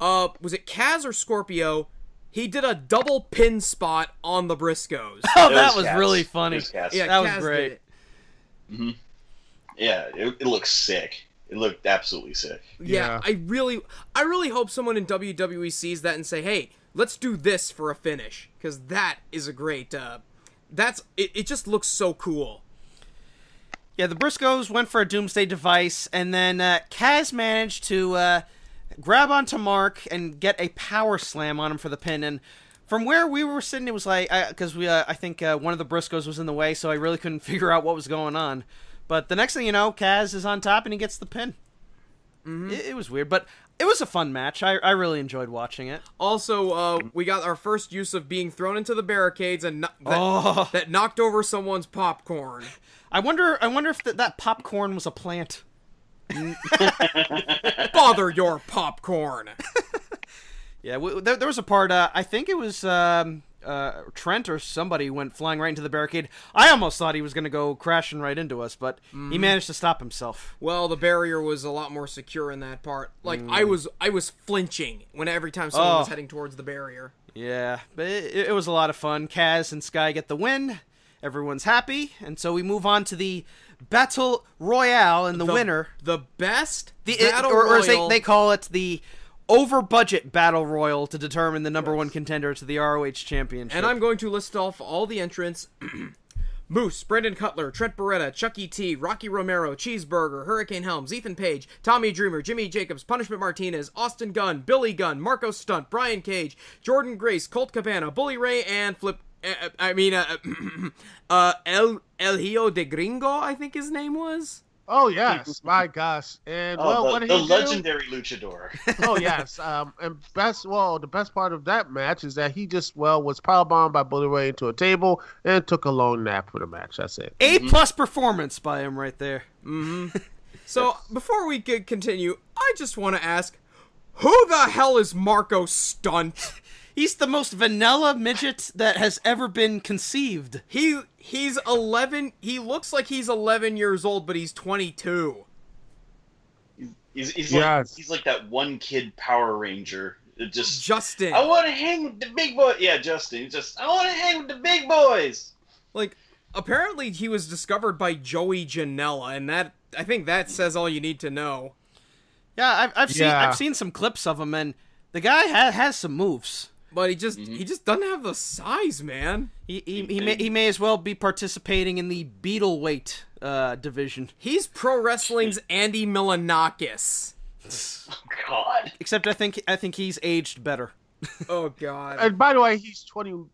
was it Kaz or Scorpio? He did a double pin spot on the Briscoes. Oh, that was really funny. Yeah, that Kaz was great. did it. Mm-hmm. Yeah, it looks sick. It looked absolutely sick. Yeah, I really hope someone in WWE sees that and say, "Hey, let's do this for a finish," because that is a great. It just looks so cool. Yeah, the Briscoes went for a Doomsday Device, and then Kaz managed to grab onto Mark and get a power slam on him for the pin. And from where we were sitting, it was like, because I think one of the Briscoes was in the way, so I really couldn't figure out what was going on. But the next thing you know, Kaz is on top and he gets the pin. Mm-hmm. It was weird, but it was a fun match. I really enjoyed watching it. Also, we got our first use of being thrown into the barricades and that knocked over someone's popcorn. I wonder if that popcorn was a plant. Bother your popcorn. Yeah, there was a part, I think it was Trent or somebody went flying right into the barricade. I almost thought he was going to go crashing right into us, but he managed to stop himself. Well, the barrier was a lot more secure in that part. Like, I was flinching every time someone was heading towards the barrier. Yeah, but it was a lot of fun. Kaz and Sky get the win. Everyone's happy, and so we move on to the Battle Royale, and the winner... The best Battle Royal... Or as they call it, the over-budget Battle Royal to determine the number one contender to the ROH Championship. And I'm going to list off all the entrants. Moose, Brandon Cutler, Trent Beretta, Chucky T, Rocky Romero, Cheeseburger, Hurricane Helms, Ethan Page, Tommy Dreamer, Jimmy Jacobs, Punishment Martinez, Austin Gunn, Billy Gunn, Marco Stunt, Brian Cage, Jordan Grace, Colt Cabana, Bully Ray, and El Hijo de Gringo, I think his name was. Oh yes, my gosh! And what did he do? The legendary luchador. Oh yes, and the best part of that match is that he just was powerbombed by Bully Ray into a table and took a long nap for the match. That's it. A+ performance by him right there. Mm-hmm. So before we continue, I just want to ask, who the hell is Marco Stunt? He's the most vanilla midget that has ever been conceived. He's 11. He looks like he's 11 years old, but he's 22. He's like that one kid Power Ranger. Justin. I want to hang with the big boy. Yeah, Justin. I want to hang with the big boys. Like, apparently he was discovered by Joey Janela, and I think that says all you need to know. Yeah, I've seen some clips of him, and the guy has some moves. But he just doesn't have the size, man. He may as well be participating in the Beetleweight division. He's pro wrestling's Andy Milonakis. Oh God! Except I think he's aged better. Oh God! And by the way, he's 21,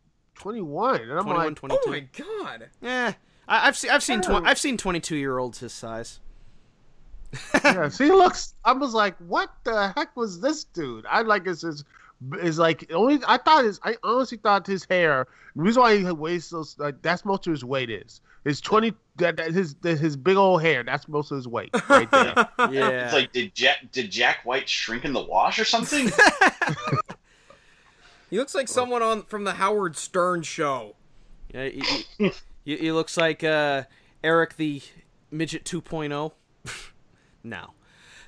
and I'm 21, 22. Oh my God! Yeah, I've seen 22-year-olds his size. Yeah, see, looks. I was like, what the heck was this dude? I like is like only. I honestly thought his hair. The reason why he weighs so that's most of his weight is His 20 his big old hair. That's most of his weight right there. Yeah. It's like did Jack White shrink in the wash or something? He looks like someone from the Howard Stern show. Yeah, he looks like Eric the Midget 2.0. No.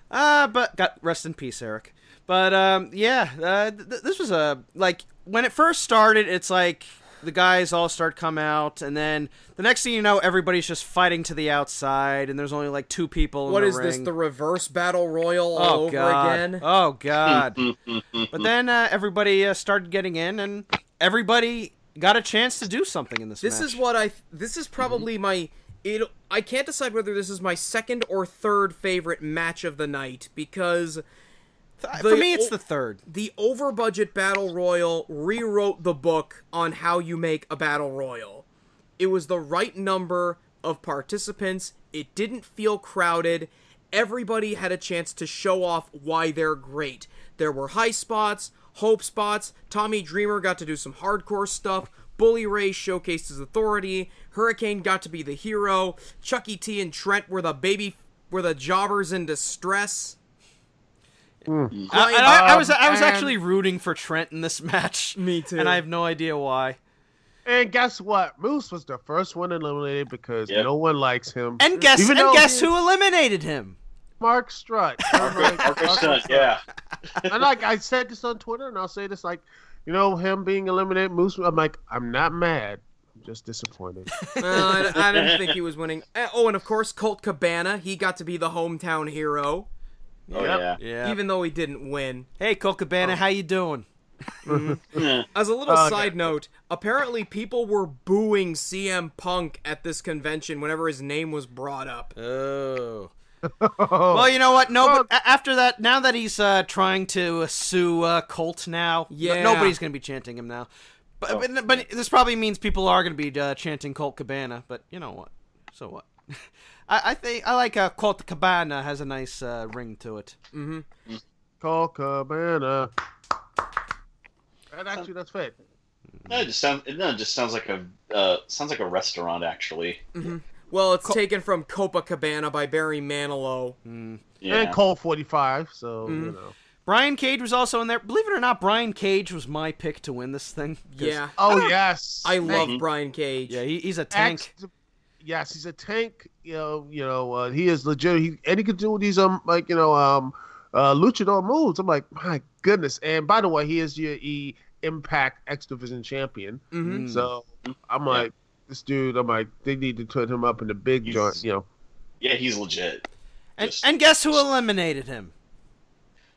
But rest in peace, Eric. But this was like when it first started, it's like the guys all start come out, and then the next thing you know, everybody's just fighting to the outside, and there's only like 2 people in the ring. What is this, the reverse battle royal all over again? Oh, God. But then everybody started getting in, and everybody got a chance to do something in this match. This is probably my... I can't decide whether this is my second or third favorite match of the night, because... For me, it's the third. The over-budget Battle Royal rewrote the book on how you make a Battle Royal. It was the right number of participants. It didn't feel crowded. Everybody had a chance to show off why they're great. There were high spots, hope spots. Tommy Dreamer got to do some hardcore stuff. Bully Ray showcased his authority. Hurricane got to be the hero. Chucky T and Trent were the jobbers in distress. I was actually rooting for Trent in this match. Me too. And I have no idea why. And guess what? Moose was the first one eliminated because no one likes him. And guess who eliminated him? Mark Strutt. Mark Strutt, yeah. And like I said this on Twitter, and I'll say this, like, him being eliminated, Moose. I'm like, I'm not mad. I'm just disappointed. Well, I didn't think he was winning. Oh, and of course, Colt Cabana. He got to be the hometown hero. Oh, yeah. Even though he didn't win. Hey, Colt Cabana, how you doing? As a little side note, apparently people were booing CM Punk at this convention whenever his name was brought up. Oh. Well, you know what? No, but after that, now that he's trying to sue Colt now, nobody's going to be chanting him now. But this probably means people are going to be chanting Colt Cabana, but you know what? So what? I think I like Colt Cabana has a nice ring to it. Mm-hmm. Colt Cabana. And actually, that's fit. No, it just sounds like a restaurant actually. Mm-hmm. Well, it's taken from Copacabana by Barry Manilow. Yeah. And Colt 45. So Brian Cage was also in there. Believe it or not, Brian Cage was my pick to win this thing. Yeah. Oh yes. I love Brian Cage. Yeah, he's a tank. Yes, he's a tank. He is legit. He can do these luchador moves. I'm like, my goodness. And by the way, he is your Impact X Division champion. Mm-hmm. So I'm like, this dude. I'm like, they need to put him up in the big joint. Yeah, he's legit. And guess who eliminated him?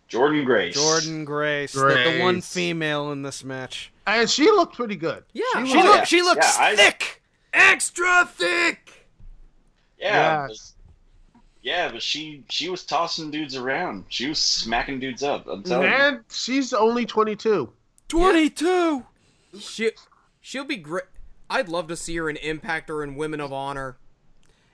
Jordan Grace. The one female in this match. And she looked pretty good. Yeah, she looks thick. Extra thick. Yeah, but she was tossing dudes around. She was smacking dudes up. I'm telling you. And she's only 22. 22. She'll be great. I'd love to see her in Impact or in Women of Honor.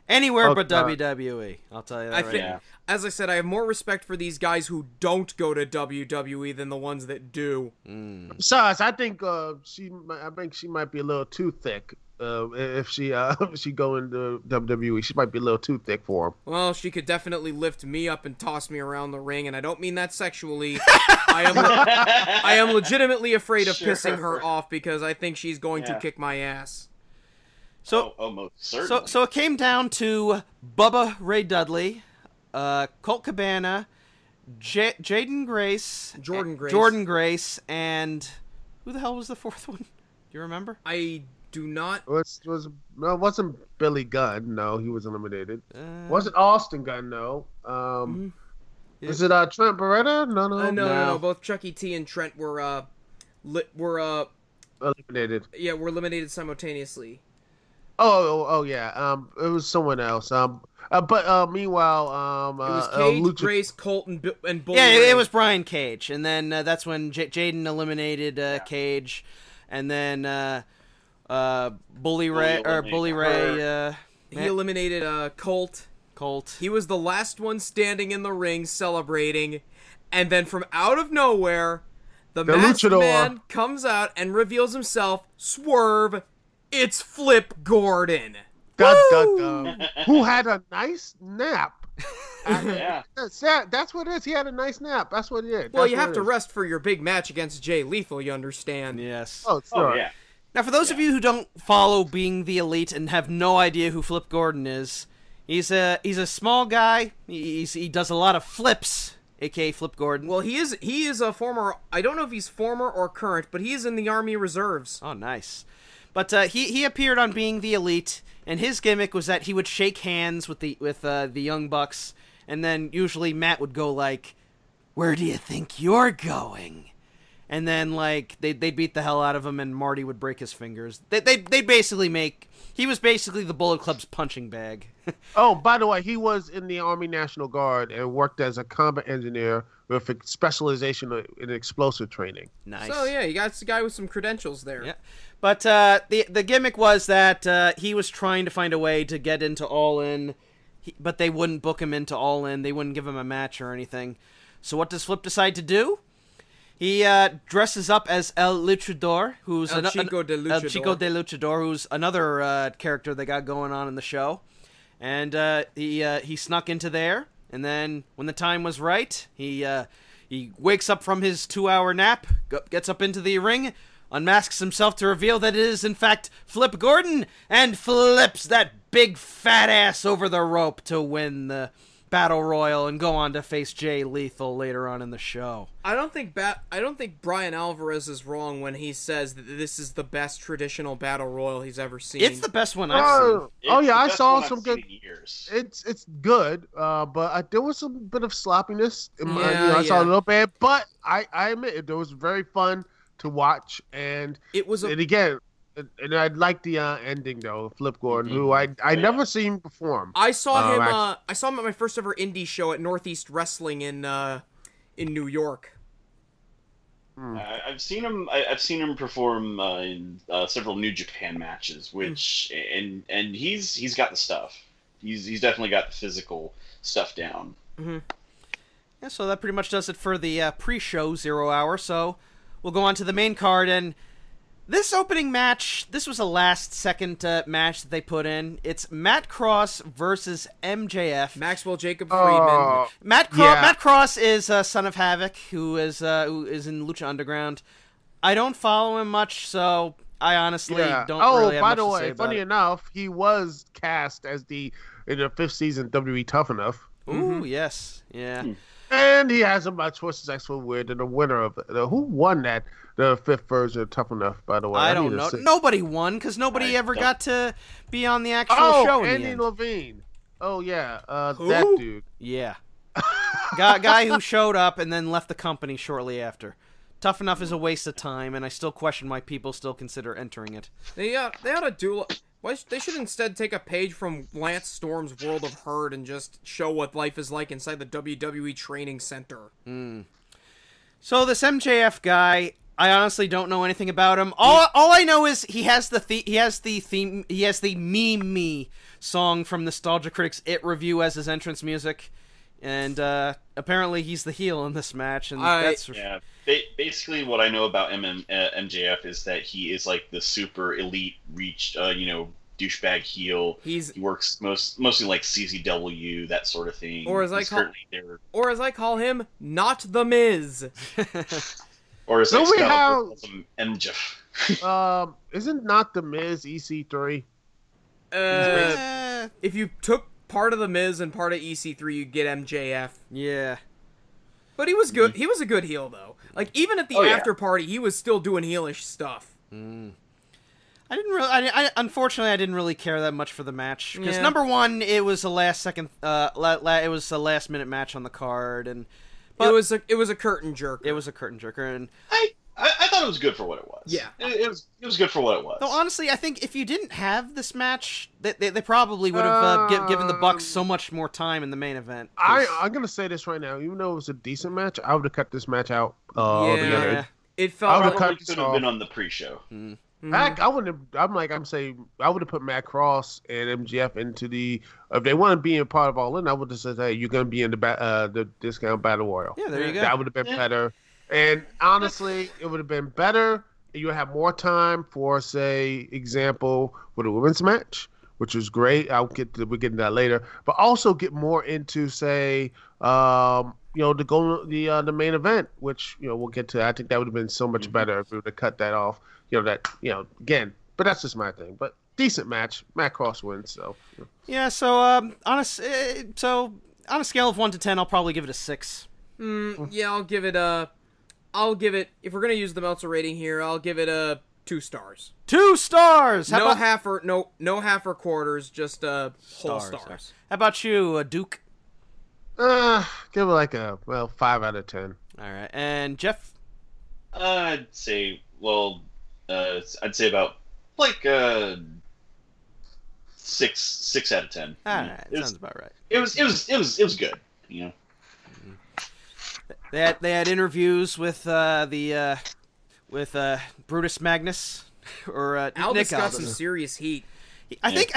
Anywhere but WWE. I'll tell you that right now. As I said, I have more respect for these guys who don't go to WWE than the ones that do. Besides, I think she might be a little too thick. If she go into WWE, she might be a little too thick for him. Well, she could definitely lift me up and toss me around the ring, and I don't mean that sexually. I am legitimately afraid of pissing her off because I think she's going to kick my ass. So, most certainly. So it came down to Bubba Ray Dudley, Colt Cabana, Jordan Grace, and who the hell was the fourth one? Do you remember? I do not. It wasn't Billy Gunn. No, he was eliminated. Wasn't Austin Gunn? No. Is it Trent Beretta? No. Both Chucky T and Trent were eliminated. Yeah, were eliminated simultaneously. Oh yeah. It was someone else. But meanwhile, it was Cage, Grace, Colt, and Bully. Yeah, Ray. it was Brian Cage, and then that's when Jaden eliminated Cage, and then Bully Ray. He eliminated Colt. He was the last one standing in the ring celebrating, and then from out of nowhere, the masked man comes out and reveals himself. Swerve. It's Flip Gordon. Who had a nice nap. Yeah. That's what it is. He had a nice nap. That's what it is. Well, you have to rest for your big match against Jay Lethal, you understand. Yes. Oh, sure. Oh, yeah. Now, for those of you who don't follow Being the Elite and have no idea who Flip Gordon is, he's a small guy. He does a lot of flips, aka Flip Gordon. Well, he is a former. I don't know if he's former or current, but he is in the Army Reserves. Oh, nice. But he appeared on Being the Elite, and his gimmick was that he would shake hands with the Young Bucks, and then usually Matt would go like, "Where do you think you're going?" And then like they'd beat the hell out of him, and Marty would break his fingers. They basically he was basically the Bullet Club's punching bag. Oh, by the way, he was in the Army National Guard and worked as a combat engineer with a specialization in explosive training. Nice. So yeah, you got a guy with some credentials there. Yeah. But the gimmick was that he was trying to find a way to get into All In, but they wouldn't book him into All In. They wouldn't give him a match or anything. So what does Flip decide to do? He dresses up as El Luchador, who's El Chico de Luchador. El Chico de Luchador, who's another character they got going on in the show. And he snuck into there, and then when the time was right, he wakes up from his 2-hour nap, gets up into the ring, unmasks himself to reveal that it is in fact Flip Gordon, and flips that big fat ass over the rope to win the Battle Royal and go on to face Jay Lethal later on in the show. I don't think Brian Alvarez is wrong when he says that this is the best traditional Battle Royal he's ever seen. It's the best one I've seen. Oh yeah, I saw some good. good. It's good, but there was some bit of sloppiness. I saw a little bit, but I admit it was very fun to watch, and it was. And again, and I like the ending though, Flip Gordon, who I never seen perform. I saw him. I saw him at my first ever indie show at Northeast Wrestling in New York. I've seen him. I've seen him perform in several New Japan matches, which and he's got the stuff. He's definitely got the physical stuff down. Mm-hmm. Yeah, so that pretty much does it for the pre-show 0 hour. So we'll go on to the main card, and this opening match, this was a last-second match that they put in. It's Matt Cross versus MJF. Maxwell Jacob Friedman. Matt Cross is Son of Havoc, who is in Lucha Underground. I don't follow him much, so I honestly don't really have much to say about it. Oh, by the way, funny enough, he was cast as in the 5th season WWE Tough Enough. Ooh, yes. Yeah. And he has a match for successful with the winner of who won that? The 5th version of Tough Enough, by the way. I don't know. Nobody won because nobody ever got to be on the actual show. Andy Levine. Oh yeah, that dude. Yeah, guy who showed up and then left the company shortly after. Tough Enough is a waste of time, and I still question why people still consider entering it. They ought to do. They should instead take a page from Lance Storm's World of Hurt and just show what life is like inside the WWE Training Center. So this MJF guy, I honestly don't know anything about him. All I know is he has the Meme Me song from Nostalgia Critic's It review as his entrance music, and apparently he's the heel in this match. And basically what I know about MJF is that he is like the super elite douchebag heel. He works mostly like CZW, that sort of thing. Or as I call him, not the Miz. Or as we have MJF. Isn't not the Miz EC3? If you took part of the Miz and part of EC3, you'd get MJF. Yeah. But he was good. He was a good heel though. Like even at the after party, he was still doing heelish stuff. I didn't really. Unfortunately, I didn't really care that much for the match because number one, it was a it was a last-minute match on the card, and it was a curtain jerker. It was a curtain jerker, and I thought it was good for what it was. Yeah, it was good for what it was. Though honestly, I think if you didn't have this match, they probably would have given the Bucks so much more time in the main event. I'm gonna say this right now. Even though it was a decent match, I would have cut this match out altogether. It felt probably could have been on the pre-show. Heck, I wouldn't have. I would have put Matt Cross and MJF into the. If they want to be in part of All In, I would have said, "Hey, you're gonna be in the discount battle royal." Yeah, there you go. That would have been better. And honestly, it would have been better. You would have more time for, say, example, with a women's match, which was great. We'll get into that later, but also get more into say, the main event, which we'll get to. I think that would have been so much better if we would have cut that off. Again, but that's just my thing. But decent match. Matt Cross wins. So yeah. So on a scale of 1 to 10, I'll probably give it a 6. Yeah, I'll give it if we're gonna use the Meltzer rating here, I'll give it a 2 stars. 2 stars. No half or quarters, just whole stars. How about you, Duke? Give it like a 5 out of 10. All right, and Jeff? I'd say about like 6 out of 10. All right, sounds about right. It was good. They had interviews with Brutus Magnus or Aldis Nick got Aldis. some serious heat. I think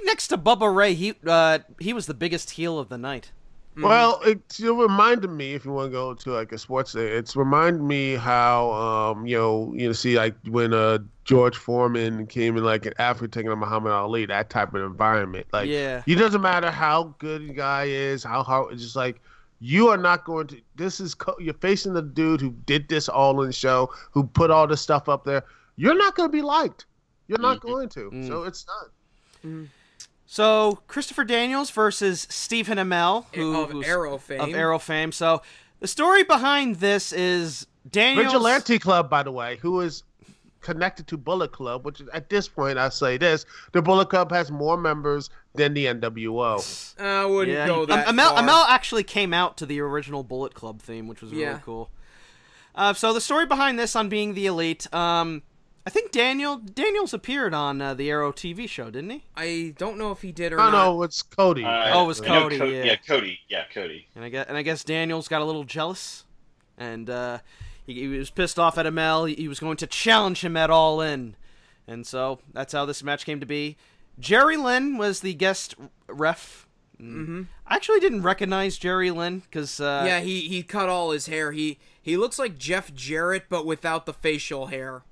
next to Bubba Ray, he was the biggest heel of the night. Well, it reminded me, if you want to go to like a sports thing, it's reminded me how see like when George Foreman came in like an Africa taking on Muhammad Ali, that type of environment. Like, it doesn't matter how good the guy is, how hard. It's just like you are not going to. You're facing the dude who did this all in the show, who put all this stuff up there. You're not going to be liked. You're not going to. So it's not. So, Christopher Daniels versus Stephen Amell, of Arrow fame. Of Arrow fame. So, the story behind this is Daniels... Vigilante Club, by the way, who is connected to Bullet Club, which at this point, I say this, the Bullet Club has more members than the NWO. I wouldn't go that far. Amell actually came out to the original Bullet Club theme, which was really cool. So, the story behind this on Being the Elite... I think Daniels appeared on the Arrow TV show, didn't he? I don't know if he did or not. No, it's Cody. It was Cody. Cody. And I guess Daniels got a little jealous, and he was pissed off at Amell. He was going to challenge him at All In, and so that's how this match came to be. Jerry Lynn was the guest ref. I actually didn't recognize Jerry Lynn because he cut all his hair. He looks like Jeff Jarrett but without the facial hair.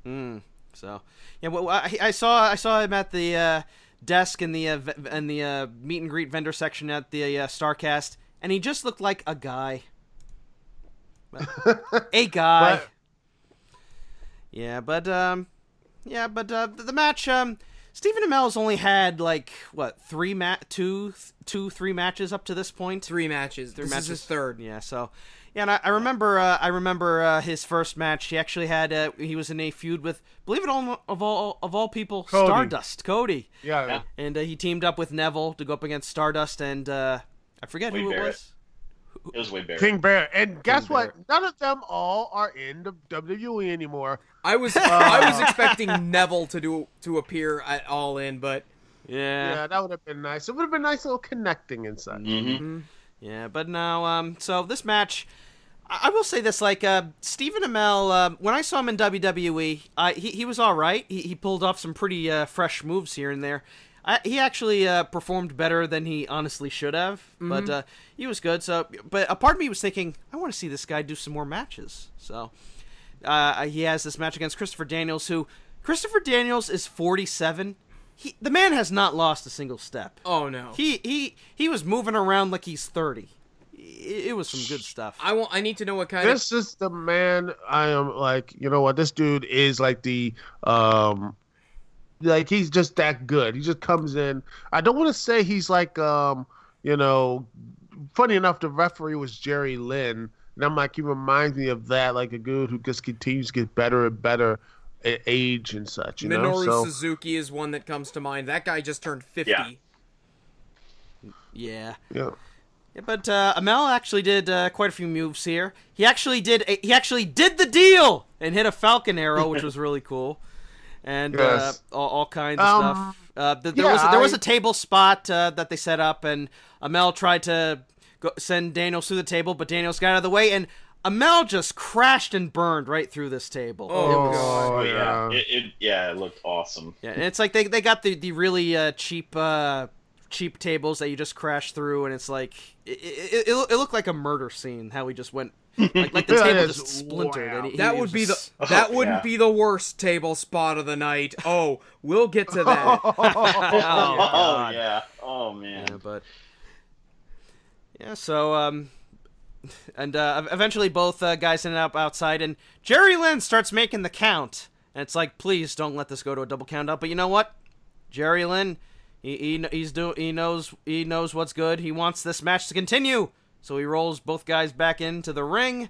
So, yeah, well, I saw him at the desk in the meet and greet vendor section at the Starrcast, and he just looked like a guy. A guy. But the match. Stephen Amell's only had like what 3 matches up to this point. 3 matches. This is his third. Yeah. So. Yeah, and I remember his first match. He actually had he was in a feud with, believe it of all people, Cody. Stardust, Cody. Yeah. And he teamed up with Neville to go up against Stardust, and I forget who it was. It was Wade Barrett. King Bear. And guess what? None of them all are in the WWE anymore. I was expecting Neville to appear at All In, but yeah, that would have been nice. It would have been nice little connecting and such. Yeah, but now, so this match, I will say this, like, Stephen Amell, when I saw him in WWE, he was all right. He pulled off some pretty fresh moves here and there. He actually performed better than he honestly should have, but he was good. So, but a part of me was thinking, I want to see this guy do some more matches. So, he has this match against Christopher Daniels, who, Christopher Daniels is 47. The man has not lost a single step. Oh no. He was moving around like he's 30. It was some good stuff. I need to know what kind This is the man. I am like, you know what? This dude is like the like he's just that good. He just comes in. I don't want to say he's like funny enough, the referee was Jerry Lynn, and I'm like, he reminds me of that, like a dude who just continues to get better and better at age and such. Minoru Suzuki is one that comes to mind. That guy just turned 50. Yeah. But Amell actually did quite a few moves here. He actually did the deal and hit a Falcon Arrow, which was really cool, and all kinds of stuff. There was a table spot that they set up, and Amell tried to send Daniels through the table, but Daniels got out of the way, and Amell just crashed and burned right through this table. It looked awesome. Yeah, and it's like they got the really cheap tables that you just crash through, and it's like it looked like a murder scene how he just went Like the table just splintered. Wow. And That would be wouldn't be the worst table spot of the night. Oh, we'll get to that. Oh yeah. Oh man. Yeah, but so eventually both guys ended up outside, and Jerry Lynn starts making the count, and it's like, please don't let this go to a double count out. But you know what? Jerry Lynn, he knows what's good. He wants this match to continue, so he rolls both guys back into the ring.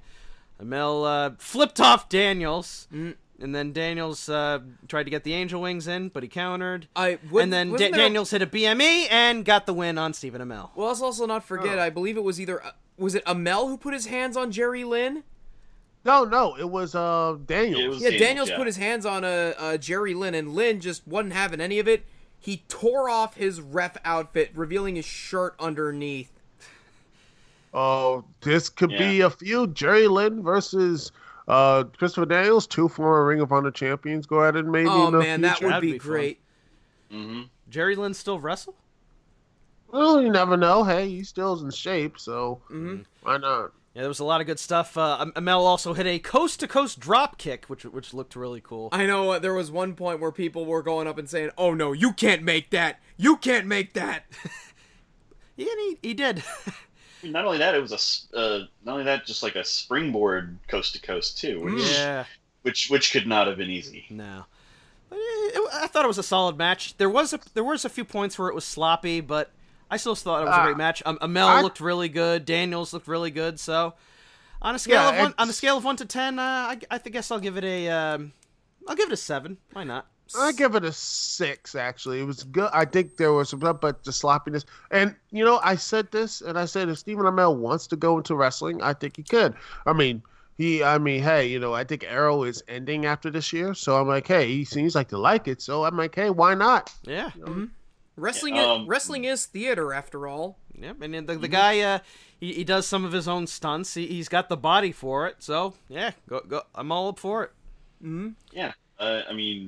Amel flipped off Daniels, and then Daniels tried to get the Angel Wings in, but he countered. And then Daniels hit a BME and got the win on Stephen Amell. Well, let's also not forget, I believe it was was it Amel who put his hands on Jerry Lynn? No, it was Daniels. Daniels put his hands on Jerry Lynn, and Lynn just wasn't having any of it. He tore off his ref outfit, revealing his shirt underneath. Oh, this could be a feud. Jerry Lynn versus Christopher Daniels, 2 former Ring of Honor champions. Go ahead and maybe. Oh man, that would be great. Mm-hmm. Jerry Lynn still wrestle? Well, you never know. Hey, he still's in shape, so why not? Yeah, there was a lot of good stuff. Amel also hit a coast-to-coast drop kick, which looked really cool. I know there was one point where people were going up and saying, "Oh no, you can't make that! You can't make that!" Yeah, he did. Not only that, it was just like a springboard coast to coast too, which could not have been easy. No, I thought it was a solid match. There was a few points where it was sloppy, but I still thought it was a great match. Amel looked really good. Daniels looked really good. So, on a scale of 1 to 10, I guess I'll give it a 7. Why not? I give it a 6. Actually, it was good. I think there was some, but the sloppiness. And I said this, and I said if Stephen Amell wants to go into wrestling, I think he could. Hey, I think Arrow is ending after this year, so I'm like, hey, he seems like to like it, so I'm like, hey, why not? Yeah. Wrestling is theater, after all. Yep, and the guy, he does some of his own stunts. He's got the body for it, so yeah, go. I'm all up for it. Mm-hmm. Yeah,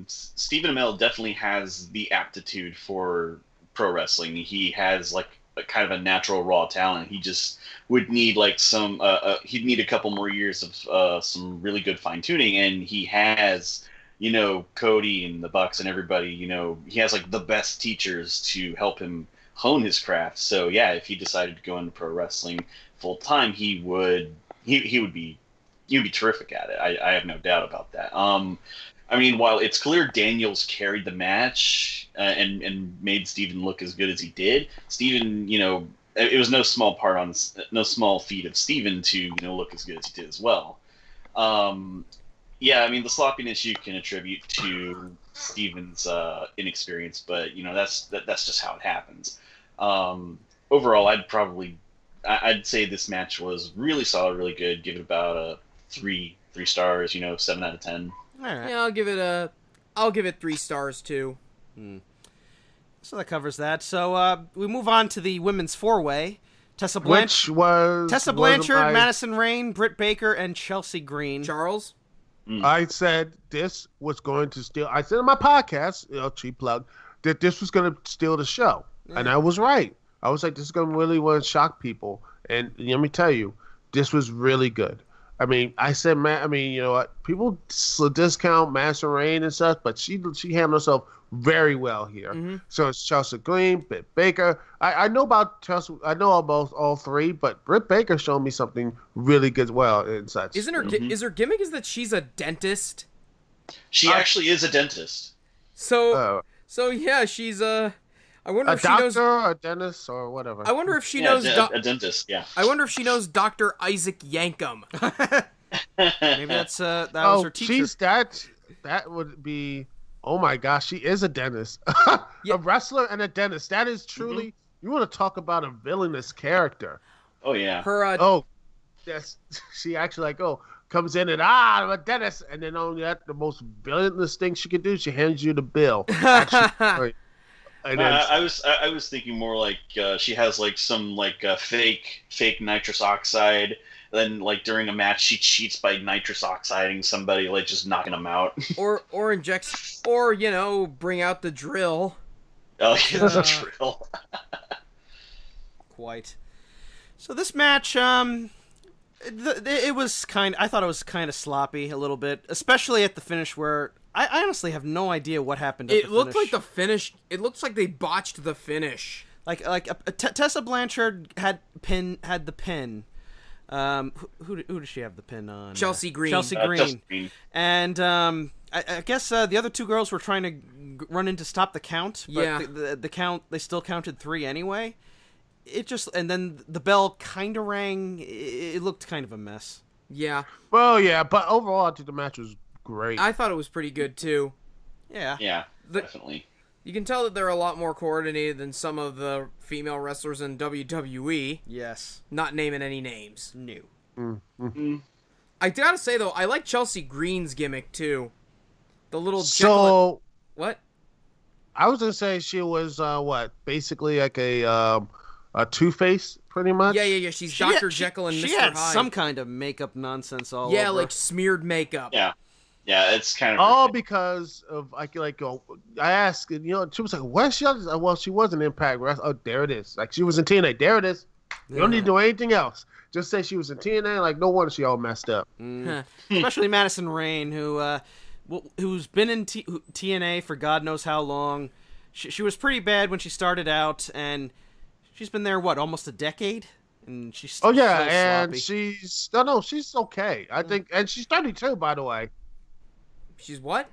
Stephen Amell definitely has the aptitude for pro wrestling. He has like a kind of a natural raw talent. He just would need like he'd need a couple more years of some really good fine tuning, and he has. Cody and the Bucks and everybody, he has like the best teachers to help him hone his craft. So yeah, if he decided to go into pro wrestling full time, he would be terrific at it. I have no doubt about that. While it's clear Daniels carried the match and made Steven look as good as he did, Steven, it was no small feat of Steven to look as good as he did as well. Yeah, the sloppiness you can attribute to Steven's inexperience, but that's just how it happens. Overall, I'd say this match was really solid, really good. Give it about a 3 stars, 7 out of 10. All right. Yeah, I'll give it 3 stars too. So that covers that. So we move on to the women's 4-way. Tessa Blanchard, Madison Rayne, Britt Baker, and Chelsea Green. Charles? I said this was going to steal. I said in my podcast, cheap plug, that this was going to steal the show, and I was right. I was like, this is going to really want to shock people, and let me tell you, this was really good. I said, people discount Madison Rayne and stuff, but she handled herself very well here. Mm-hmm. So it's Chelsea Green, Britt Baker. I know about Chelsea. I know about all 3, but Britt Baker showed me something really good, and such. Isn't her is her gimmick is that she's a dentist? She actually is a dentist. So yeah, she's I wonder if she knows a dentist or whatever. I wonder if she knows a dentist. Yeah. I wonder if she knows Dr. Isaac Yankum. Maybe that was her teacher. That would be. Oh my gosh, she is a dentist. A wrestler and a dentist. That is truly, you want to talk about a villainous character. Oh, yeah. Her, yes. She actually comes in and, I'm a dentist. And then only that, the most villainous thing she could do, she hands you the bill. Actually, I was thinking more like she has like some like fake nitrous oxide. Then, like, during a match, she cheats by nitrous oxiding somebody, like, just knocking them out. or injects, or, bring out the drill. Oh, yeah, the drill. Quite. So this match, It was I thought it was kind of sloppy a little bit, especially at the finish where I honestly have no idea what happened at the finish. It looked like the finish. It looks like they botched the finish. Tessa Blanchard had the pin. Who does she have the pin on? Chelsea Green. Chelsea Green. And I guess the other two girls were trying to run in to stop the count, but the count, they still counted 3 anyway. And then the bell kind of rang. It looked kind of a mess. Yeah. Well, yeah, but overall, I think the match was great. I thought it was pretty good too. Yeah. Yeah, definitely. You can tell that they're a lot more coordinated than some of the female wrestlers in WWE. Yes. Not naming any names. No. Mm-hmm. I gotta say though, I like Chelsea Green's gimmick too. The little What? I was gonna say she was basically like a Two-Face, pretty much. Yeah. She's Dr. Jekyll and Mr. Hyde. She had some kind of makeup nonsense all over. Yeah, like smeared makeup. Yeah, it's kind of all because of I asked, she was like, "Where's she?" Well, she was an Impact wrestler. Oh, there it is. Like she was in TNA. There it is. You don't need to do anything else. Just say she was in TNA. Like no wonder she all messed up. Especially Madison Rayne, who's been in TNA for God knows how long. She was pretty bad when she started out, and she's been there almost a decade. And she's and sloppy. she's okay. I think, and she's 32, by the way. She's what?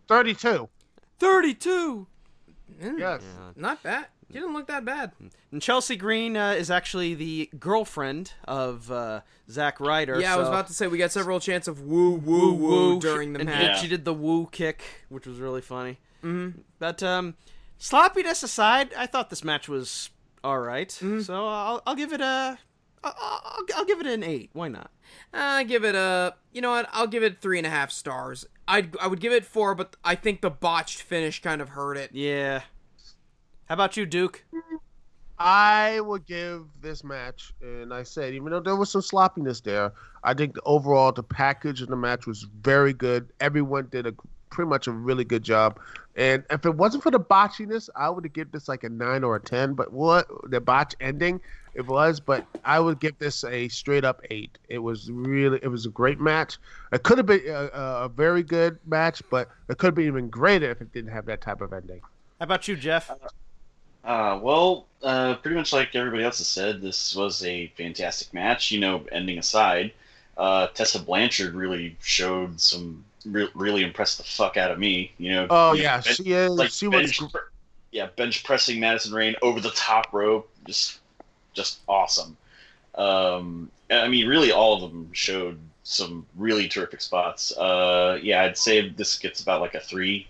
32. 32. Yes. Yeah, not bad. She didn't look that bad. And Chelsea Green is actually the girlfriend of Zack Ryder. Yeah, I was about to say we got several chants of woo during the match. And she did the woo kick, which was really funny. Mm-hmm. But sloppiness aside, I thought this match was all right. Mm-hmm. So I'll give it I'll give it an 8. Why not? Give it I'll give it 3.5 stars. I would give it 4, but I think the botched finish kind of hurt it. Yeah. How about you, Duke? I would give this match, and I said, even though there was some sloppiness there, I think overall the package of the match was very good. Everyone did pretty much a really good job. And if it wasn't for the botchiness, I would give this like a 9 or a 10. But the botch ending, it was. But I would give this a straight up 8. It was a great match. It could have been a very good match, but it could have been even greater if it didn't have that type of ending. How about you, Jeff? Pretty much like everybody else has said, this was a fantastic match. Ending aside, Tessa Blanchard really showed some really impressed the fuck out of me. Oh yeah, she is. Like she bench, was. Bench pressing Madison Rayne over the top rope, just awesome. Really all of them showed some really terrific spots. I'd say this gets about like a 3.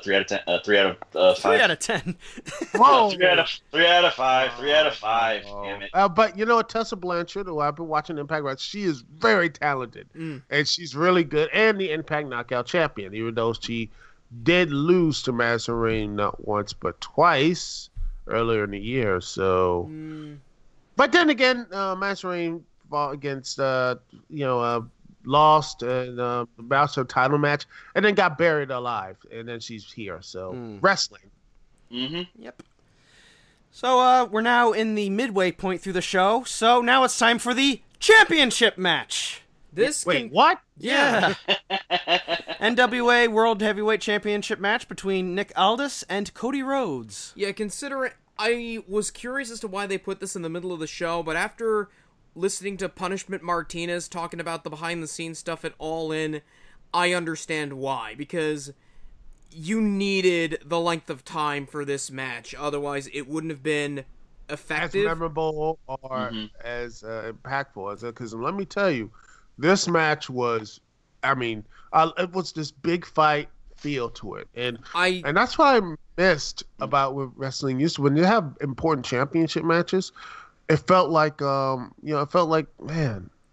3 out of 10. 3 out of 5. 3 out of 10. Whoa. 3 out of 5. 3 out of 5. Damn it. But Tessa Blanchard, who I've been watching Impact Wrestling, she is very talented, and she's really good, and the Impact Knockout Champion. Even though she did lose to Madison Rayne not once but twice earlier in the year. So, but then again, Madison Rayne fought against lost and about her title match, and then got buried alive, and then she's here. So wrestling. Mm-hmm. Yep. So we're now in the midway point through the show. So now it's time for the championship match. What? Yeah. NWA World Heavyweight Championship match between Nick Aldis and Cody Rhodes. Yeah, I was curious as to why they put this in the middle of the show, but after listening to Punishment Martinez talking about the behind-the-scenes stuff at All In, I understand why. Because you needed the length of time for this match. Otherwise, it wouldn't have been effective. As memorable or as impactful as it. Because let me tell you, this match was, it was this big fight feel to it. And that's what I missed about what wrestling used to. When you have important championship matches, it felt like, man,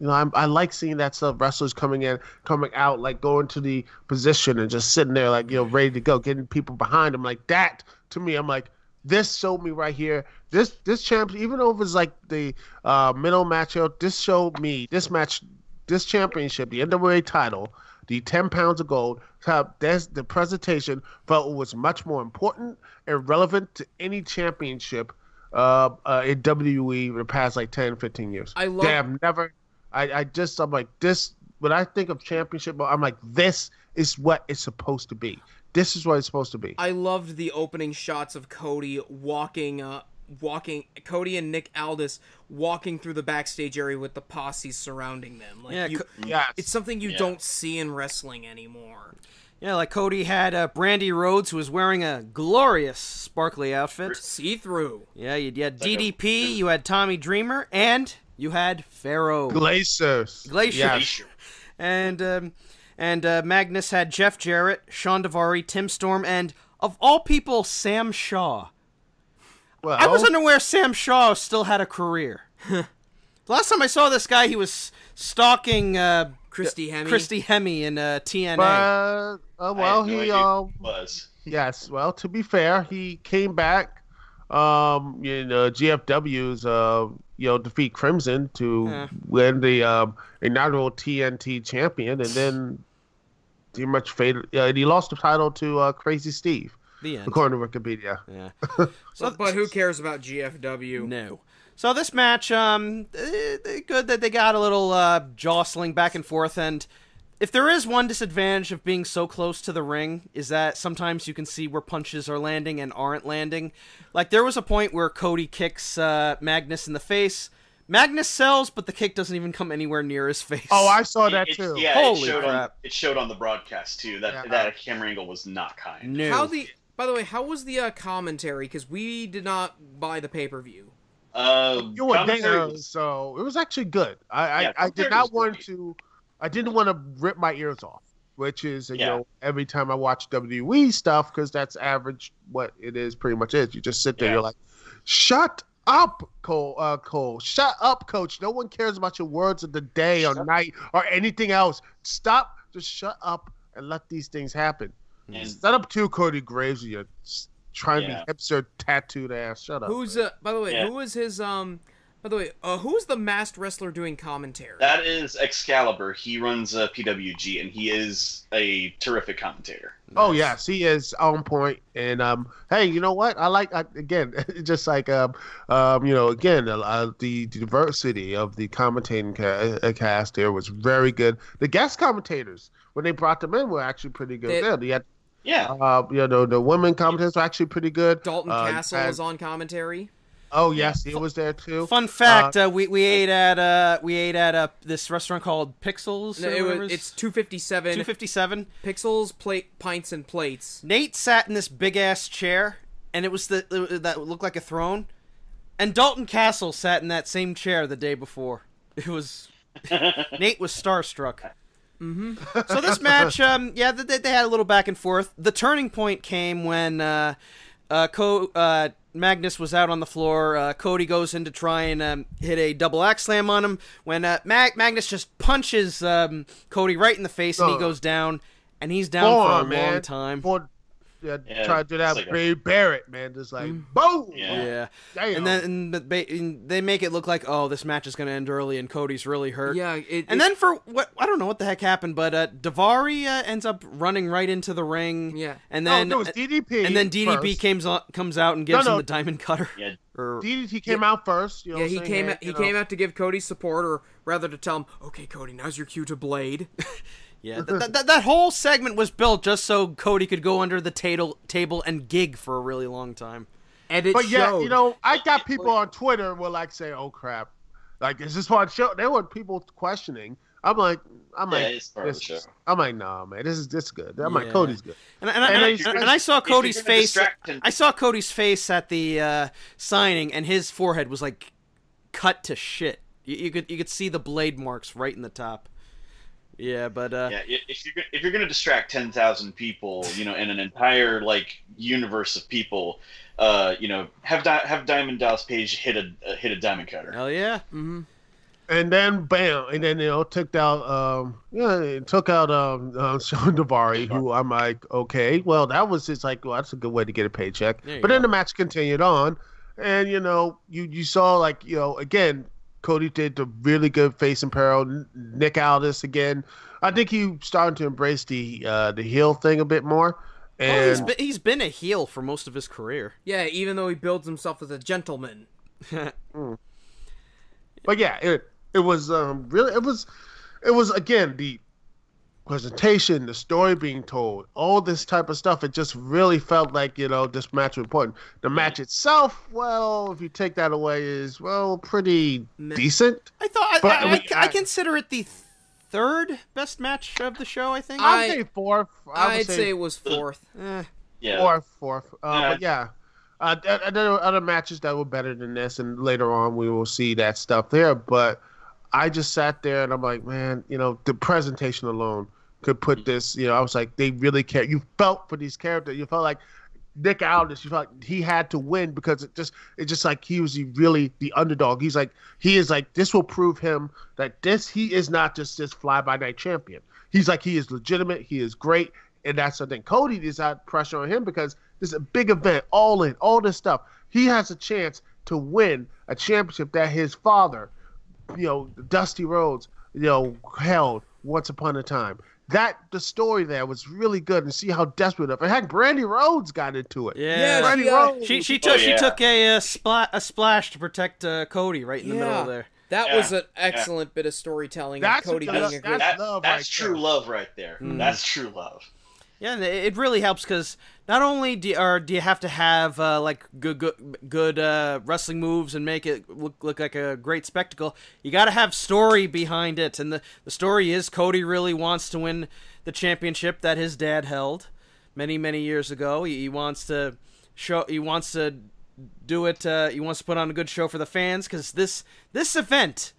I like seeing that stuff. Wrestlers coming out, like going to the position and just sitting there, like, ready to go, getting people behind them like that. To me, I'm like, this showed me right here. This champ, even though it was like the middle matchup, this showed me this match, this championship, the NWA title, the 10 pounds of gold. The presentation felt it was much more important and relevant to any championship in WWE in the past like 10, 15 years. I I'm like, this, when I think of championship, I'm like, this is what it's supposed to be. This is what it's supposed to be. I loved the opening shots of Cody Cody and Nick Aldis walking through the backstage area with the posse surrounding them. Like, yes. It's something you don't see in wrestling anymore. Yeah, like Cody had Brandy Rhodes, who was wearing a glorious sparkly outfit. See-through. Yeah, you had DDP, you had Tommy Dreamer, and you had Pharaoh. Glacier. Yes. And Magnus had Jeff Jarrett, Sean Daivari, Tim Storm, and, of all people, Sam Shaw. Well, I was unaware Sam Shaw still had a career. The last time I saw this guy, he was stalking Christy Hemme in TNA. He was. Yes. Well, to be fair, he came back. GFW's defeat Crimson to win the inaugural TNT champion, and then pretty much faded. And he lost the title to Crazy Steve. The end. According to Wikipedia. Yeah. But who cares about GFW? No. So this match, good that they got a little jostling back and forth, and if there is one disadvantage of being so close to the ring, is that sometimes you can see where punches are landing and aren't landing. Like, there was a point where Cody kicks Magnus in the face. Magnus sells, but the kick doesn't even come anywhere near his face. Oh, I saw that too. Yeah, Holy crap. It showed on the broadcast too. That camera angle was not kind. No. By the way, how was the commentary? Because we did not buy the pay-per-view. You were there, so it was actually good. I didn't want to rip my ears off, which is every time I watch WWE stuff, because that's average what it is, pretty much is. You just sit there, you're like, shut up, Cole. Shut up, coach. No one cares about your words of the day or night or anything else. Stop. Just shut up and let these things happen. And Shut up too, Cody Graves. You're trying to be hipster tattooed ass. Shut up. Who's by the way? Who was his who's the masked wrestler doing commentary? That is Excalibur. He runs PWG, and he is a terrific commentator. Oh yes, he is on point. And hey, you know what? Again, just like the diversity of the commentating cast here was very good. The guest commentators, when they brought them in, were actually pretty good. The women commentators were actually pretty good. Dalton Castle was on commentary. Oh yes, he was there too. Fun fact: we ate at this restaurant called Pixels. No, it's 257. 257 Pixels, pints, and plates. Nate sat in this big ass chair, and it was that looked like a throne. And Dalton Castle sat in that same chair the day before. It was Nate was starstruck. Mm-hmm. So this match, they had a little back and forth. The turning point came when Magnus was out on the floor. Cody goes in to try and hit a double axe slam on him. When Magnus just punches Cody right in the face, and he goes down, and he's down for a long time. Try to do that with Ray Barrett, man. Just like, boom! Yeah. And then they make it look like, oh, this match is going to end early, and Cody's really hurt. Yeah. Then for what, I don't know what the heck happened, but Daivari ends up running right into the ring. Yeah. And then it was DDP. And then DDP comes out and gives him the diamond cutter. Yeah. DDP came out first. He came out to give Cody support, or rather to tell him, okay, Cody, now's your cue to blade. Yeah, that whole segment was built just so Cody could go under the table and gig for a really long time. And it showed. Yeah, I got people on Twitter will like say, "Oh crap, like is this part of the show?" There were people questioning. I'm like, it's part of the show. I'm like, nah, man, this is good. I'm like, Cody's good. And I saw Cody's face. I saw Cody's face at the signing, and his forehead was like cut to shit. You could see the blade marks right in the top. Yeah, but if you're gonna distract 10,000 people, in an entire universe of people, have Diamond Dallas Page hit a diamond cutter. Hell yeah. Mm-hmm. And then bam, and then took out Sean Daivari, who I'm like, okay, well that was just like, well, that's a good way to get a paycheck. But then the match continued on, and you saw again. Cody did the really good face and peril. Nick Aldis again. I think he started to embrace the heel thing a bit more. And he's been a heel for most of his career. Yeah, even though he builds himself as a gentleman. But yeah, It was really it was again the presentation, the story being told, all this type of stuff. It just really felt like, this match was important. The match itself, well, if you take that away, is, well, pretty decent. I thought I consider it the third best match of the show. I think I'd say fourth. I'd say it was fourth. Yeah, fourth. But yeah, there were other matches that were better than this, and later on we will see that stuff there. But I just sat there and I'm like, man, the presentation alone could put this. I was like, they really care. You felt for these characters. You felt like Nick Aldis. You felt like he had to win because it just like he was really the underdog. He is like this will prove him that he is not just this fly by night champion. He's like, he is legitimate. He is great, and that's the thing. Cody just had pressure on him because this is a big event, all in, all this stuff. He has a chance to win a championship that his father, Dusty Rhodes, held once upon a time. The story there was really good, and see how desperate of it. Heck, Brandy Rhodes got into it. Yeah, Brandy Rhodes. She took a splash to protect Cody right in the middle there. That was an excellent bit of storytelling. That's Cody being a great. That's true love right there. That's true love. Yeah, and it really helps because not only do you have to have like good wrestling moves and make it look like a great spectacle, you got to have story behind it, and the story is Cody really wants to win the championship that his dad held many years ago. He wants to do it. He wants to put on a good show for the fans because this event,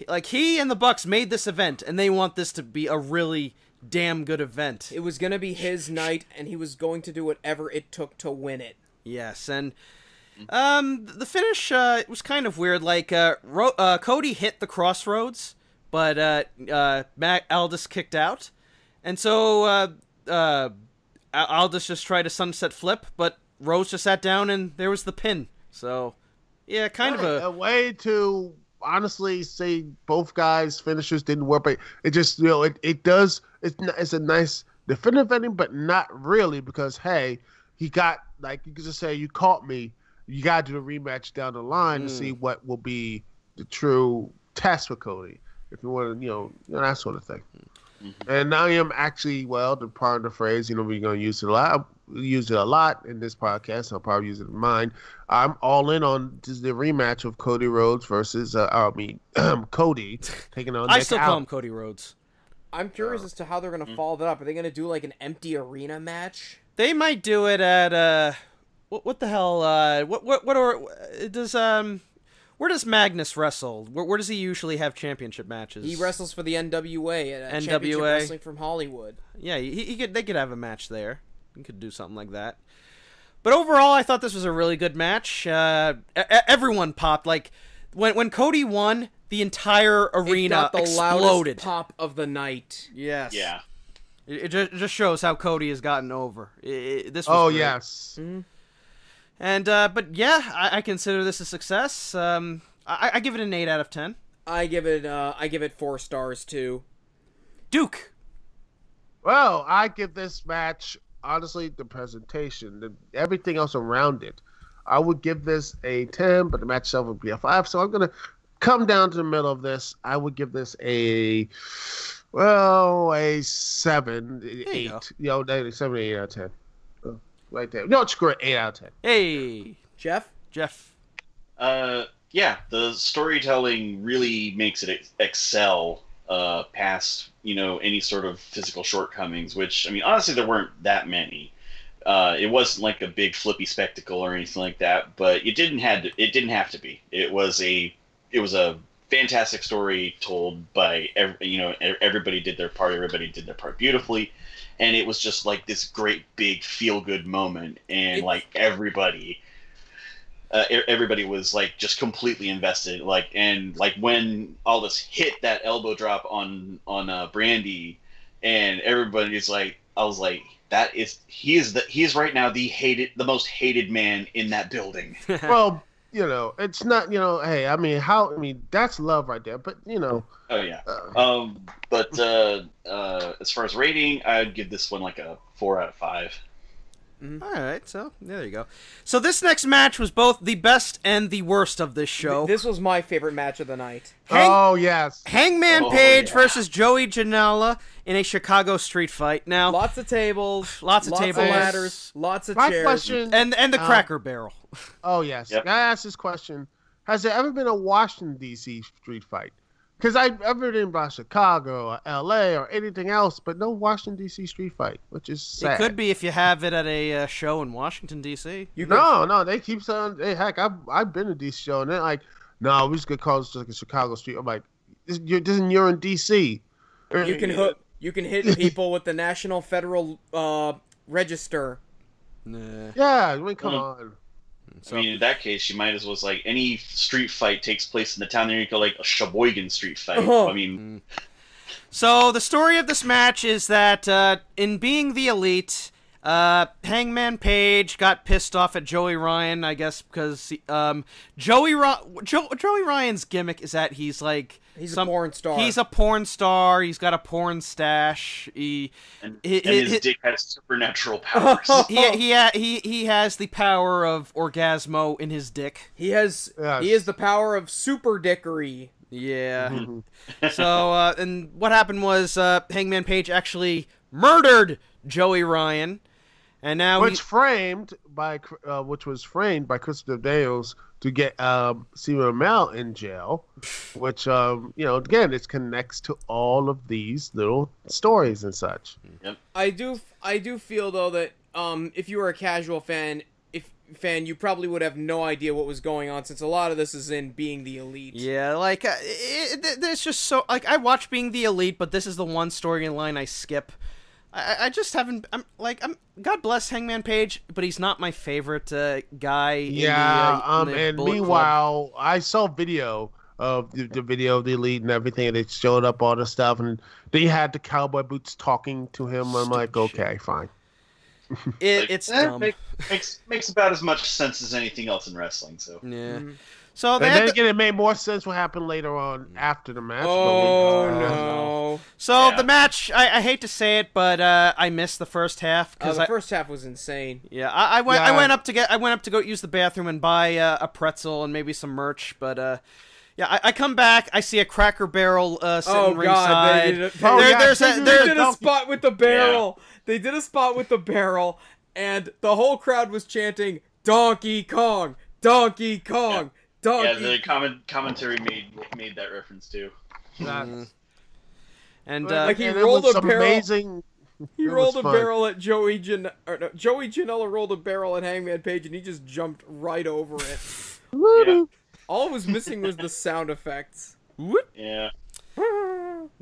like he and the Bucks made this event, and they want this to be a really damn good event. It was going to be his night, and he was going to do whatever it took to win it. Yes, and the finish it was kind of weird. Like Cody hit the crossroads, but Aldis kicked out, and so Aldis just tried a sunset flip, but Rhodes just sat down, and there was the pin. So yeah, kind of a way to honestly say both guys' finishers didn't work, but it just it's a nice definitive ending, but not really, because hey, he got, like, you could just say, you caught me, you gotta do a rematch down the line to see what will be the true test for Cody, if you want to, that sort of thing. And I am actually, the part of the phrase, we're gonna use it a lot. Use it a lot in this podcast. I'll probably use it in mine. I'm all in on the rematch of Cody Rhodes versus Cody taking on. I still call him Cody Rhodes. I'm curious as to how they're gonna follow that up. Are they gonna do like an empty arena match? They might do it at what the hell? Where does Magnus wrestle? Where does he usually have championship matches? He wrestles for the NWA at NWA Championship Wrestling from Hollywood. Yeah, they could have a match there. You could do something like that. But overall, I thought this was a really good match. Everyone popped. Like, when Cody won, the entire arena the exploded. Loudest pop of the night. Yes. Yeah. It just shows how Cody has gotten over. This was great. Yes. Mm-hmm. And, but yeah, I consider this a success. I give it an 8 out of 10. I give it 4 stars too. Duke. Well, I give this match, honestly, the presentation, everything else around it, I would give this a 10, but the match itself would be a 5. So I'm going to come down to the middle of this. I would give this a 7, 8. 7, 8 out of 10. Right there. No, it's great. 8 out of 10. Hey. Jeff? Yeah, the storytelling really makes it excel past, any sort of physical shortcomings, which, I mean, honestly, there weren't that many. It wasn't like a big flippy spectacle or anything like that, but it didn't have to be. It was a fantastic story told by everybody did their part. Everybody did their part beautifully, and it was just like this great big feel good moment, and everybody was like just completely invested. And when Aldis hit that elbow drop on Brandy, and everybody's like, I was like, he is right now the most hated man in that building. Well, it's not, hey, I mean, that's love right there, but Oh yeah. But as far as rating, I'd give this one like a 4 out of 5. All right, so there you go. So this next match was both the best and the worst of this show. This was my favorite match of the night. Oh, yes. Hangman Page versus Joey Janela in a Chicago street fight. Now, Lots of tables, Lots of tables. ladders, lots of My chairs. question... and the Cracker Barrel. Oh, yes. Yep. I asked this question. Has there ever been a Washington, D.C. street fight? Because I've ever been about Chicago or L.A. or anything else, but no Washington, D.C. street fight, which is sad. It could be if you have it at a show in Washington, D.C. No, they keep saying, hey, heck, I've been to D.C. show, and they're like, no, we just could call this like a Chicago street. I'm like, you're in D.C. You can hit people with the National Federal Register. Nah. Yeah, I mean, come on. So, I mean, in that case, you might as well like any street fight takes place in the town. There you go, like a Sheboygan street fight. I mean, so the story of this match is that in being the Elite, Hangman Page got pissed off at Joey Ryan, I guess, because Joey Ryan's gimmick is that he's like He's a porn star. He's a porn star. He's got a porn stash. And his dick has supernatural powers. He has the power of orgasmo in his dick. He has the power of super dickery. Yeah. So and what happened was Hangman Page actually murdered Joey Ryan, and now which was framed by Christopher Dales to get Stephen Amell in jail, which again, it connects to all of these little stories and such. Yep. I do feel though that if you were a casual fan, you probably would have no idea what was going on, since a lot of this is in Being the Elite. Yeah, like there's just so like I watch Being the Elite, but this is the one storyline I skip. I just haven't. God bless Hangman Page, but he's not my favorite guy. Yeah, in the and Bullet meanwhile, Club. I saw video of the video of the Elite and everything, and it showed up all the stuff, and they had the cowboy boots talking to him. I'm like, okay, fine. It's dumb. Makes about as much sense as anything else in wrestling. So Yeah. Mm-hmm. So and then again, it made more sense what happened later on after the match. Oh no! So the match, I hate to say it, but I missed the first half because the first half was insane. Yeah, I went up to go use the bathroom and buy a pretzel and maybe some merch, but yeah, I come back, I see a Cracker Barrel sitting ringside. They did a spot with the barrel. Yeah. They did a spot with the barrel, and the whole crowd was chanting "Donkey Kong, Donkey Kong." Yeah. Donkey. Yeah, the commentary made that reference too. And like he rolled a barrel. Amazing. He rolled a barrel at Joey Janela rolled a barrel at Hangman Page, and he just jumped right over it. Yeah. All it was missing was the sound effects. Yeah.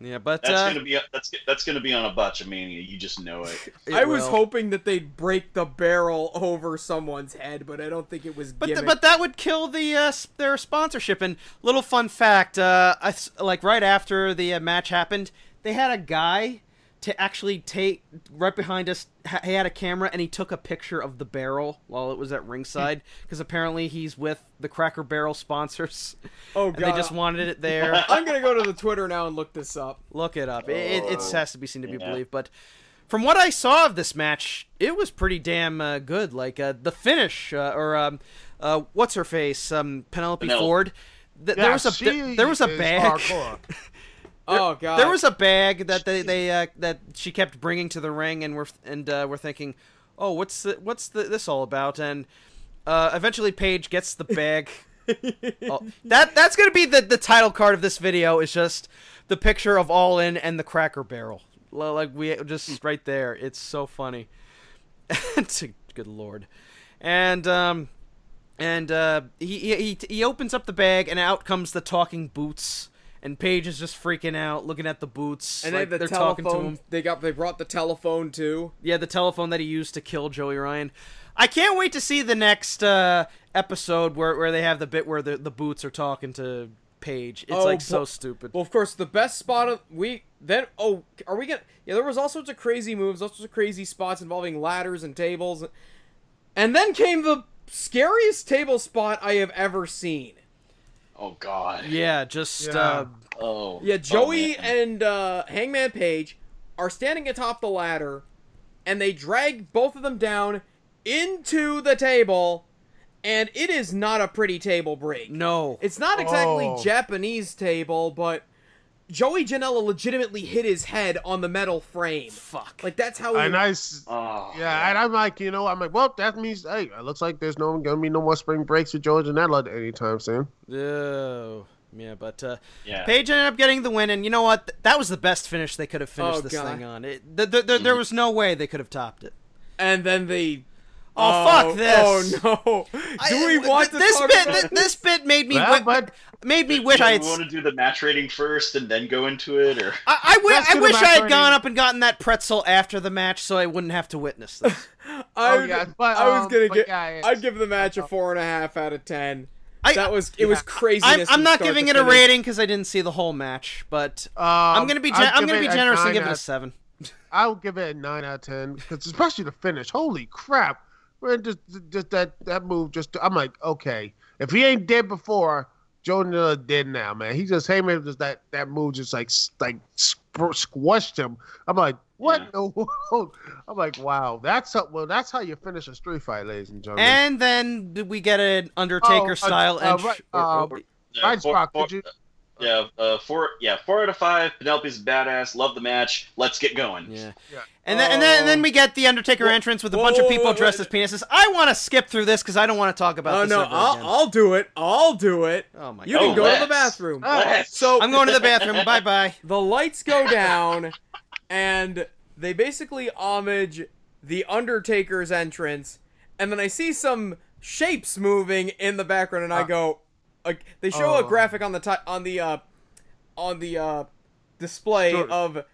Yeah, but that's gonna be on a Botchamania. You just know it. I was hoping that they'd break the barrel over someone's head, but I don't think it was. But that would kill their sponsorship. And little fun fact, like right after the match happened, they had a guy to actually take right behind us. He had a camera and he took a picture of the barrel while it was at ringside because apparently he's with the Cracker Barrel sponsors. Oh god! And they just wanted it there. I'm gonna go to the Twitter now and look this up. Look it up. It has to be seen to be believed. But from what I saw of this match, it was pretty damn good. Like the finish, what's her face, Penelope Ford. There was a bag. Oh god! There was a bag that that she kept bringing to the ring, and we're thinking, oh, what's this all about? And eventually Paige gets the bag. That's gonna be the title card of this video. Is just the picture of All In and the Cracker Barrel. Like we just right there. It's so funny. Good lord. And he opens up the bag, and out comes the talking boots. And Paige is just freaking out, looking at the boots. And like they're talking to him. They brought the telephone too. Yeah, the telephone that he used to kill Joey Ryan. I can't wait to see the next episode where they have the bit where the boots are talking to Paige. It's so stupid. Well, of course, the best spot of there was all sorts of crazy moves, all sorts of crazy spots involving ladders and tables, and then came the scariest table spot I have ever seen. Oh god. Yeah, Joey and Hangman Page are standing atop the ladder, and they drag both of them down into the table, and it is not a pretty table break. No. It's not exactly Japanese table, but Joey Janela legitimately hit his head on the metal frame. Fuck. Like, that's how And and I'm like, well, that means, hey, it looks like there's gonna be no more spring breaks for Joey Janela anytime soon. Oh. Yeah, but Paige ended up getting the win, and you know what? That was the best finish they could have finished thing on. There was no way they could have topped it. And then the... fuck this! Oh, no. Do we want to talk about this bit made me wish I had... Do you want to do the match rating first and then go into it? Or I wish I had gone up and gotten that pretzel after the match so I wouldn't have to witness this. I'd give the match a 4.5 out of 10. It was craziness. I'm not giving it a rating because I didn't see the whole match, but I'm gonna be generous and give it a 7. I'll give it a 9 out of 10 because especially the finish. Holy crap! Man, just that move. I'm like, okay, if he ain't dead before, Jonah dead now, man. He just that move just like squashed him. I'm like, what? Yeah. No. I'm like, wow. That's how you finish a street fight, ladies and gentlemen. And then we get an Undertaker style entry. Writrzblok, did you? 4 out of 5. Penelope's badass. Love the match. Let's get going. Yeah. And then we get the Undertaker entrance with a bunch of people dressed as penises. I want to skip through this because I don't want to talk about this. I'll do it. Oh my God. You can go to the bathroom. So I'm going to the bathroom. Bye bye. The lights go down, and they basically homage the Undertaker's entrance, and then I see some shapes moving in the background, and I go. They show a graphic on the display of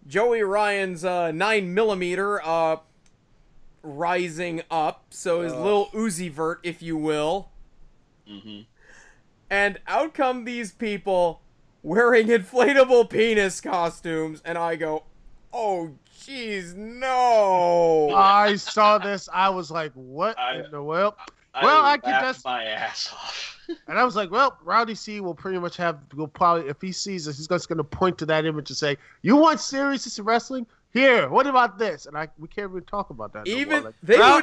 Joey Ryan's 9mm rising up, so his little Uzi vert, if you will. Mm-hmm. And out come these people wearing inflatable penis costumes, and I go, oh jeez, no! I saw this. I was like, what in the world? I could just my ass off. And I was like, well, Rowdy C will probably, if he sees us, he's just going to point to that image and say, you want serious wrestling? Here, what about this? And we can't really talk about that.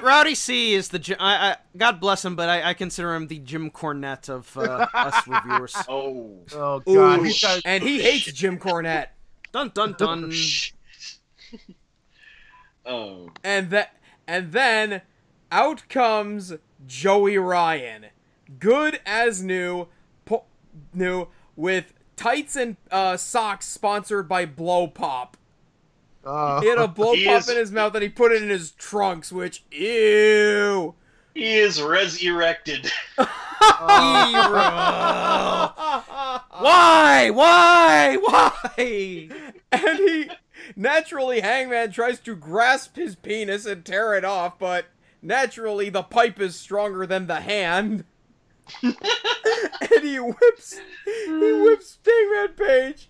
Rowdy C is the God bless him, but I consider him the Jim Cornette of us reviewers. Oh God! And he hates Jim Cornette. Dun dun dun. And then out comes Joey Ryan, good as new, with tights and socks sponsored by Blow Pop. He had a blow pop in his mouth and he put it in his trunks, which, ew. He is resurrected. Why? And naturally, Hangman tries to grasp his penis and tear it off, but naturally, the pipe is stronger than the hand. And he whips Hangman Page,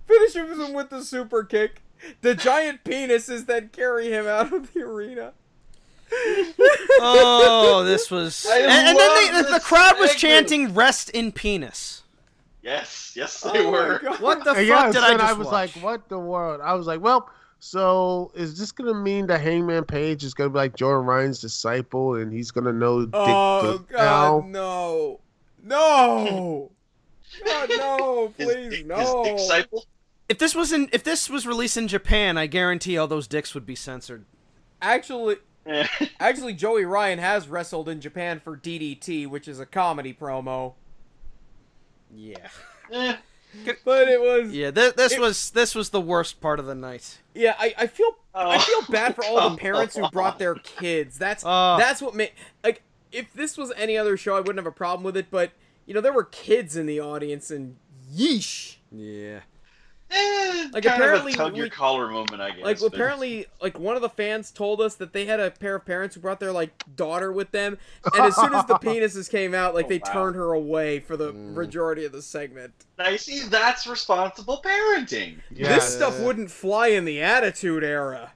finishes him with the super kick. The giant penises then carry him out of the arena. Oh, this was... And then the crowd was chanting, rest in penis. Yes, they were. What the fuck did I just was watch? like, what the world? I was like, well... So, is this going to mean that Hangman Page is going to be like Jordan Ryan's disciple and he's going to know Dick God, no. No! God, no, please, no. His disciple? If this was released in Japan, I guarantee all those dicks would be censored. Actually, Joey Ryan has wrestled in Japan for DDT, which is a comedy promo. Yeah. But it was... Yeah, this was the worst part of the night. Yeah, I feel bad for all the parents who brought their kids. That's what made... Like, if this was any other show, I wouldn't have a problem with it, but, there were kids in the audience, and yeesh. Yeah. Like, kind apparently, of a tug your collar moment, I guess. Like, apparently, one of the fans told us that they had a pair of parents who brought their, daughter with them, and as soon as the penises came out, they turned her away for the majority of the segment. I see, that's responsible parenting. Yeah. This stuff wouldn't fly in the Attitude Era.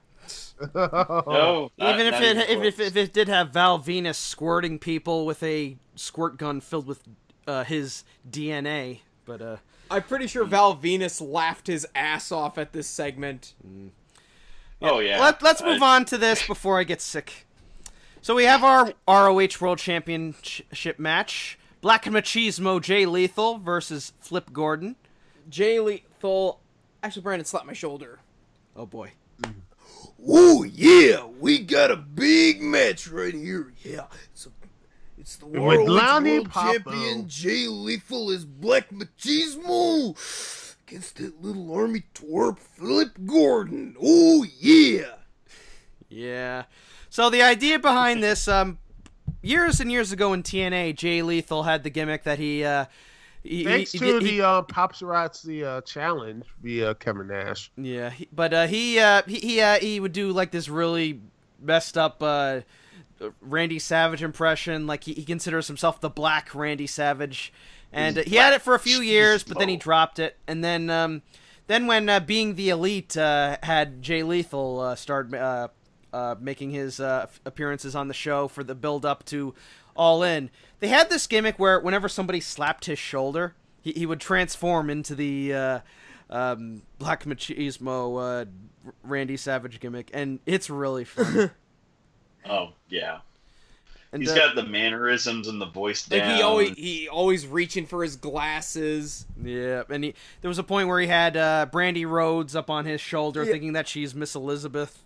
No. Even if it did have Val Venus squirting people with a squirt gun filled with his DNA, but I'm pretty sure Val Venus laughed his ass off at this segment. Oh, yeah. Let's move on to this before I get sick. So we have our ROH World Championship match. Black Machismo Jay Lethal versus Flip Gordon. Jay Lethal... Actually, Brandon slapped my shoulder. Oh, boy. Oh, yeah, we got a big match right here. Yeah, it's the With ROH Lonnie World Popo. Champion Jay Lethal as Black Machismo against that little army twerp Flip Gordon. Oh, yeah. Yeah. So the idea behind this, years and years ago in TNA, Jay Lethal had the gimmick that Thanks to the Paparazzi challenge via Kevin Nash. Yeah, he would do like this really messed up Randy Savage impression. Like he considers himself the Black Randy Savage, and he had it for a few years, but then he dropped it. And then when Being the Elite had Jay Lethal start making his appearances on the show for the build up to All In, they had this gimmick where whenever somebody slapped his shoulder, he would transform into the Black Machismo Randy Savage gimmick, and it's really fun. Oh yeah, And he's got the mannerisms and the voice Like down. he always reaching for his glasses. yeah, and there was a point where he had Brandy Rhodes up on his shoulder, Yeah. thinking that she's Miss Elizabeth.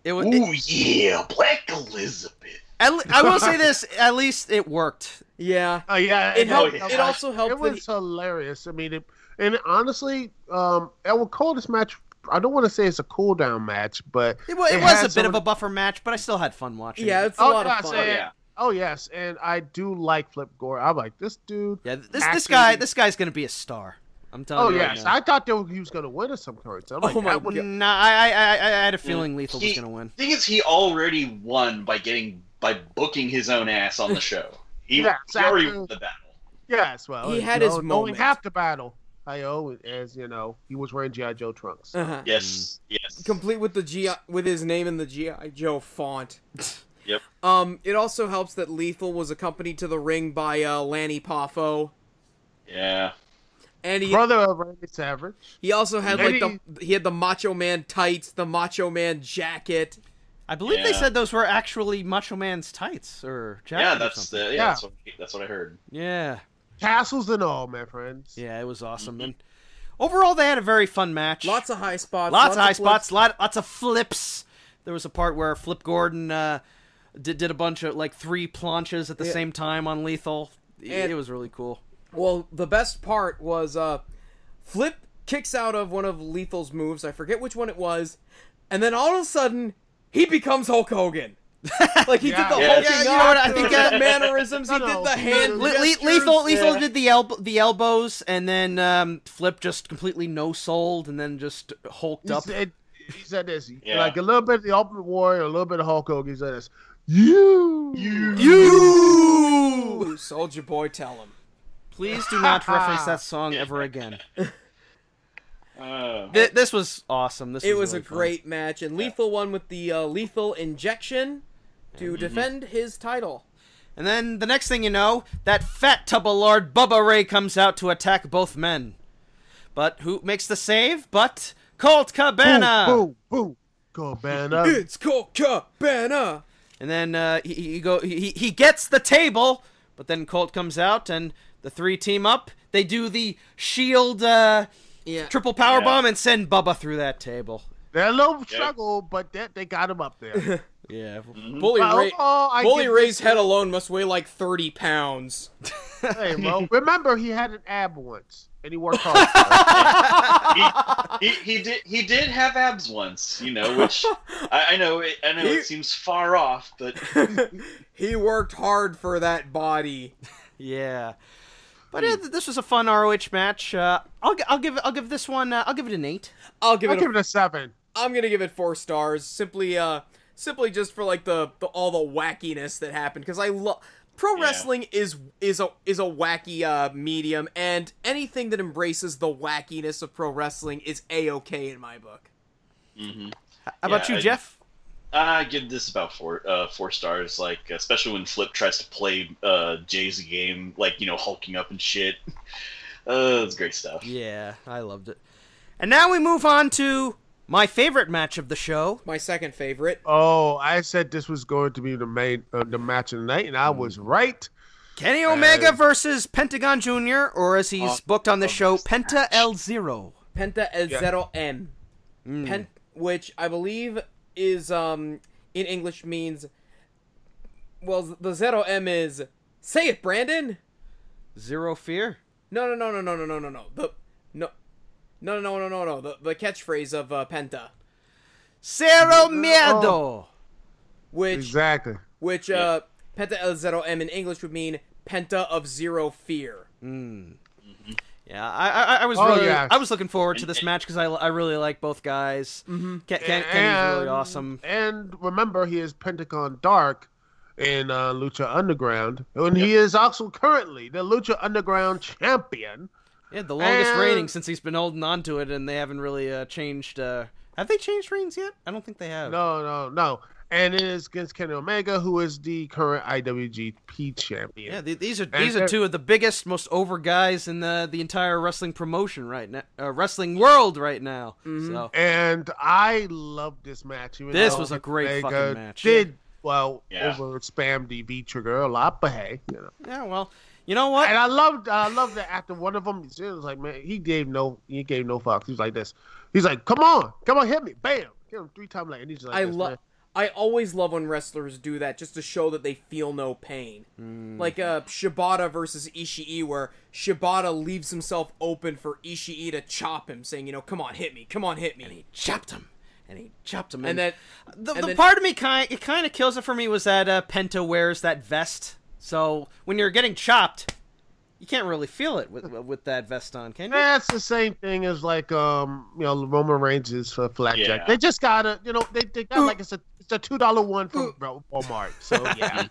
It was. Ooh yeah, Black Elizabeth. I will say this: at least it worked. Yeah. Oh yeah, It helped. yeah. It also helped. It was hilarious. I mean, and honestly, I will call this match. I don't want to say it's a cool down match, but It was has a bit of some- a buffer match, but I still had fun watching. Yeah, it. it's a lot of yes, fun. and- yeah. Oh yes, and I do like Flip Gore. I'm like this dude. Yeah. This actually- guy's gonna be a star. I'm telling Oh you. yes, I thought he was going to win at some point. So I'm like, Oh my that would- God. Nah, I had a feeling Lethal was gonna win. Thing is, he already won by booking his own ass on the show. He Yeah, already exactly. won the battle. Yes, well, He you had know, his only moment. half the battle. As you know, he was wearing GI Joe trunks. Uh-huh. Yes, yes. Complete with with his name in the GI Joe font. Yep. It also helps that Lethal was accompanied to the ring by Lanny Poffo, Yeah. and Brother of Randy Savage. he also had Lanny- he had the Macho Man tights, the Macho Man jacket. I believe they Yeah. said those were actually Macho Man's tights or jacket. Yeah, or that's something. Yeah. that's what I heard. Yeah. Castles and all, my friends. Yeah, it was awesome. And overall, they had a very fun match. Lots of high spots. Lots of high flips. spots. Lots of flips. There was a part where Flip Gordon did a bunch of like 3 planches at the same time on Lethal. And- It was really cool. Well, the best part was Flip kicks out of one of Lethal's moves. I forget which one it was, and then all of a sudden he becomes Hulk Hogan. Like he Yeah. did the Yeah. hulking Yeah, you know what, I up, think, the mannerisms. He No, did no. the hand gestures. Lethal did the elbows, and then Flip just completely no-sold, and then just hulked up. He said this, Yeah. like a little bit of the Ultimate Warrior, a little bit of Hulk Hogan. He said this, you. Ooh, Soldier Boy, tell him. Please do not reference that song ever again. Uh, This was awesome. It was really a fun. great match, and Lethal won with the lethal injection to defend his title. And then the next thing you know, that fat tub of lord Bubba Ray comes out to attack both men. But who makes the save? But Colt Cabana. Boom, boom, Cabana. It's Colt Cabana. And then he gets the table, but then Colt comes out and the 3 team up. They do the shield Yeah. triple power Yeah. bomb and send Bubba through that table. They're a little struggle, but they got him up there. Yeah. Bully Well, Ray. I Bully give Ray's this- head alone must weigh like 30 pounds. Hey, Mo, remember he had an ab once, and he worked hard. he did have abs once, which I know it seems far off, but He worked hard for that body. Yeah. But this was a fun ROH match. I'll give this one. I'll give it an 8. I'll give I'll it. give it a 7. I'm gonna give it 4 stars. Simply just for like the all the wackiness that happened. Because I love pro wrestling is a wacky medium, and anything that embraces the wackiness of pro wrestling is a-okay in my book. How about Yeah, you, Jeff? I give this about 4 stars. Like especially when Flip tries to play Jay's game, like hulking up and shit. It's great stuff. Yeah, I loved it. And now we move on to My favorite match of the show. My second favorite. Oh, I said this was going to be the main the match of the night, and I was right. Kenny Omega versus Pentagon Jr., or as he's booked on the show, Penta El Zero. Penta El Zero M. Which I believe is, in English means, well, the Zero M is, say it, Brandon! Zero fear? No. The catchphrase of Penta. Cero miedo! Exactly. Which, Penta El Zero M in English would mean Penta of Zero Fear. Yeah, I was I was looking forward to this match because I really like both guys. Kenny's really awesome. And remember, he is Pentagon Dark in Lucha Underground, and he is also currently the Lucha Underground champion. Yeah, the longest reigning since he's been holding on to it, and they haven't really changed. Have they changed reigns yet? I don't think they have. No. And it is against Kenny Omega, who is the current IWGP champion. Yeah, these are two of the biggest, most over guys in the entire wrestling promotion right now, wrestling world right now. So. And I love this match. This was a great fucking match. Over spam the V trigger a lot, but hey, you know. Yeah, well, you know what? And I love that after one of them, it was like, man, he gave no fucks. He was like this. He's like, come on, hit me, bam, hit him 3 times like, and he's like, I always love when wrestlers do that, just to show that they feel no pain. Like Shibata versus Ishii, where Shibata leaves himself open for Ishii to chop him, saying, come on, hit me. And he chopped him. And then the part of me kind of kills it for me was that Penta wears that vest. So when you're getting chopped, you can't really feel it with that vest on, can you? That's the same thing as like Roman Reigns is for Blackjack. Yeah. They just gotta they got like it's a $2 one from Walmart. So yeah.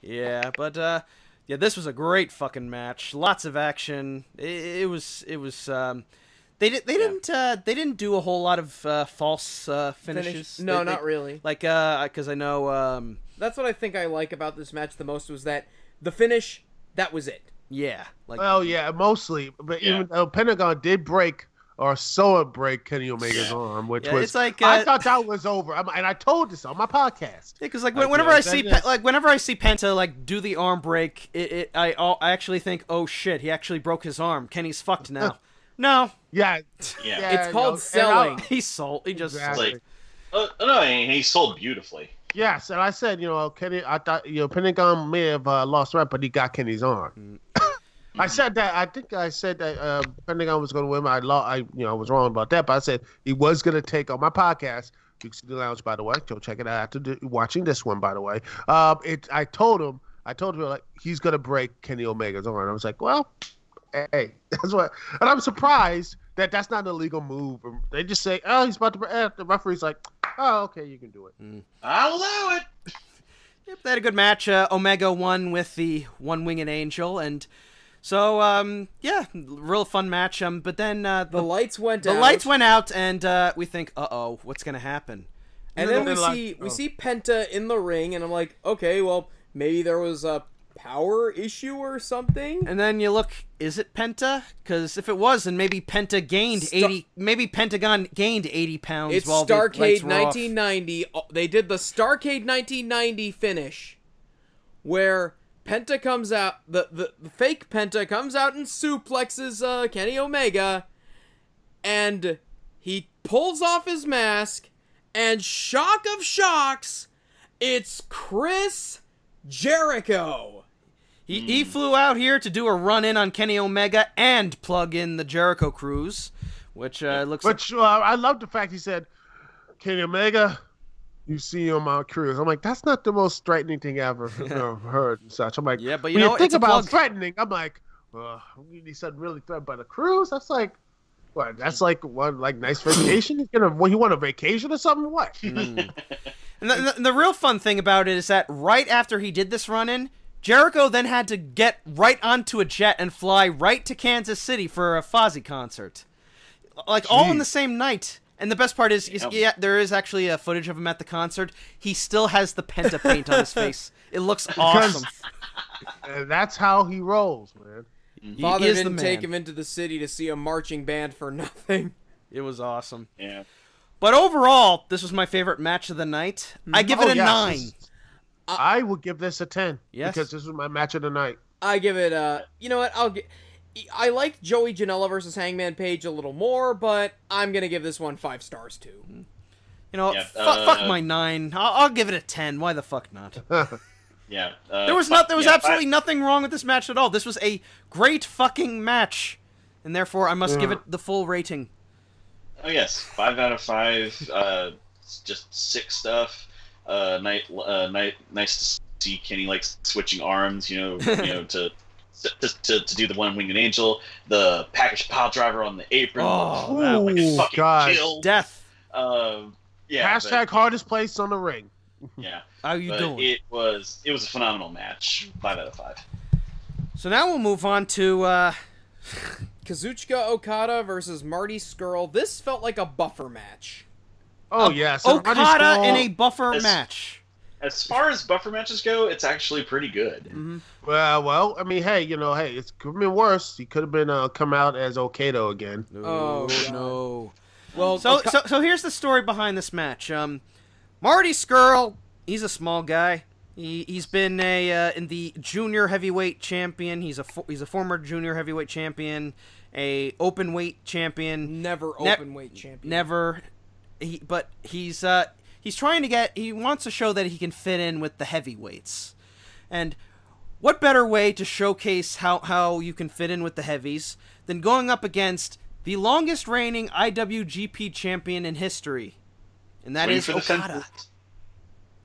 Yeah, but this was a great fucking match. Lots of action. It was they didn't do a whole lot of false finishes. No, not really. Like because I know that's what I think I like about this match the most, was that the finish, that was it. Yeah. Mostly. But even though Pentagon did break Kenny Omega's arm, which was it's like, I thought that was over, and I told this on my podcast. Yeah, because whenever I see Penta do the arm break, I actually think, oh shit, he actually broke his arm. Kenny's fucked now. No. Yeah. It's called selling. He sold. He just exactly. No, he sold beautifully. Yes, and I said, Kenny. I thought, Pentagon may have lost right, but he got Kenny's arm. I said that. I think I said that Pentagon was going to win. I was wrong about that, but I said he was going to take on my podcast, DukeCT Lounge. By the way, go check it out after watching this one. By the way, I told him like he's going to break Kenny Omega's arm. I was like, well, hey, that's what. And I'm surprised that that's not an illegal move. They just say, oh, he's about to break. The referee's like, oh, okay, you can do it. I'll allow it. Yep, they had a good match. Omega won with the one-winged angel, and so real fun match. But then the lights went out. The lights went out, and we think, what's gonna happen? And then we see Penta in the ring, and I'm like, okay, well, maybe there was a power issue or something. And then you look, is it Penta? Because if it was, then maybe Penta gained 80. Maybe Pentagon gained 80 pounds. It's while Starrcade the 1990. They did the Starrcade 1990 finish, where Penta comes out. The fake Penta comes out and suplexes Kenny Omega, and he pulls off his mask, and shock of shocks, it's Chris Jericho. He flew out here to do a run-in on Kenny Omega and plug in the Jericho Cruise, which looks like... I love the fact he said, Kenny Omega, you see you on my cruise. I'm like, that's not the most threatening thing I ever heard and such. I'm like, yeah, but when you think about threatening, I'm like, he said really threatened by the cruise? That's like, what? That's like one nice vacation? You want a vacation or something? What? And the real fun thing about it is that right after he did this run-in, Jericho then had to get right onto a jet and fly right to Kansas City for a Fozzy concert. All in the same night. And the best part is, there is actually a footage of him at the concert. He still has the Penta paint on his face. It looks awesome. That's how he rolls, man. Father didn't take him into the city to see a marching band for nothing. It was awesome. Yeah. But overall, this was my favorite match of the night. I give it a 9. I would give this a 10. Yes. Because this was my match of the night. I give it you know what? I liked Joey Janela versus Hangman Page a little more, but I'm gonna give this one 5 stars too. You know, fuck my 9. I'll give it a 10. Why the fuck not? Yeah. There was absolutely nothing wrong with this match at all. This was a great fucking match, and therefore I must give it the full rating. Oh yes, 5 out of 5. Just sick stuff. Nice to see Kenny like switching arms. To do the one-winged angel, the package pile driver on the apron. Oh, that was fucking kill. Death. Yeah. Hardest place on the ring. Yeah. How you doing? It was a phenomenal match. 5 out of 5. So now we'll move on to Kazuchika Okada versus Marty Scurll. This felt like a buffer match. Oh, yes. Okada in a buffer match. As far as buffer matches go, it's actually pretty good. Mm-hmm. Well, I mean, hey, it could have been worse. He could have been come out as Okado again. No. Well, so here's the story behind this match. Marty Scurll, he's a small guy. He's been in the junior heavyweight champion. He's a former junior heavyweight champion, a open weight champion. Never open weight champion. Never. He's trying to get. He wants to show that he can fit in with the heavyweights, and what better way to showcase how you can fit in with the heavies than going up against the longest reigning IWGP champion in history, and that is Okada.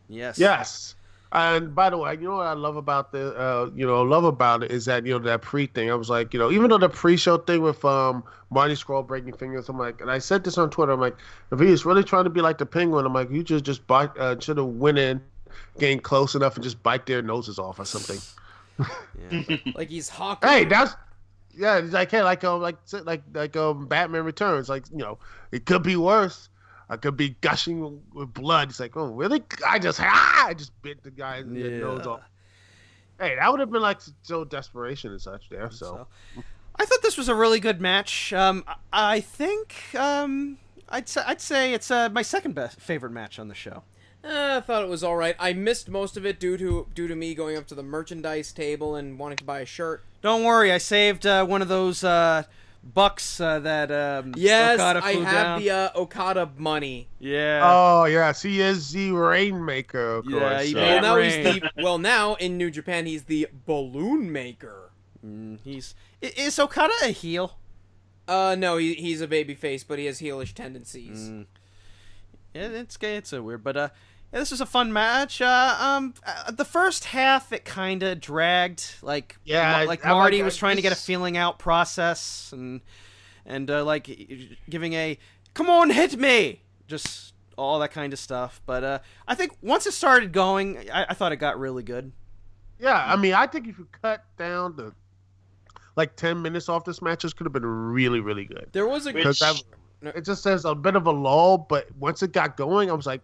Yes. And by the way, you know what I love about it is that that pre thing. I was like, even though the pre-show thing with Marty Scurll breaking fingers, I'm like, and I said this on Twitter, I'm like, if he was really trying to be like the Penguin, I'm like, you should have went in, getting close enough, and just bite their noses off or something. Yeah. Like he's Hawkeye. Hey, it's like Batman Returns, like it could be worse. I could be gushing with blood. It's like, oh, really? I just bit the guy's nose off. Hey, that would have been like so desperation and such there. So, I thought this was a really good match. I think I'd say it's my second best favorite match on the show. I thought it was all right. I missed most of it due to me going up to the merchandise table and wanting to buy a shirt. Don't worry, I saved one of those bucks that yes, Okada flew I have down. the Okada money. Yeah. Oh yes, he is the Rainmaker, of Yeah, course. he So. made Now in New Japan he's the Balloon Maker. Is Okada a heel? No, he's a babyface, but he has heelish tendencies. Yeah, it's a weird, but this was a fun match. The first half it kind of dragged, like Marty was trying to get a feeling out process, and like giving a "come on, hit me," just all that kind of stuff. But I think once it started going, I thought it got really good. Yeah, I mean, I think if you cut down the 10 minutes off this match, this could have been really, really good. There was it just says a bit of a lull, but once it got going, I was like,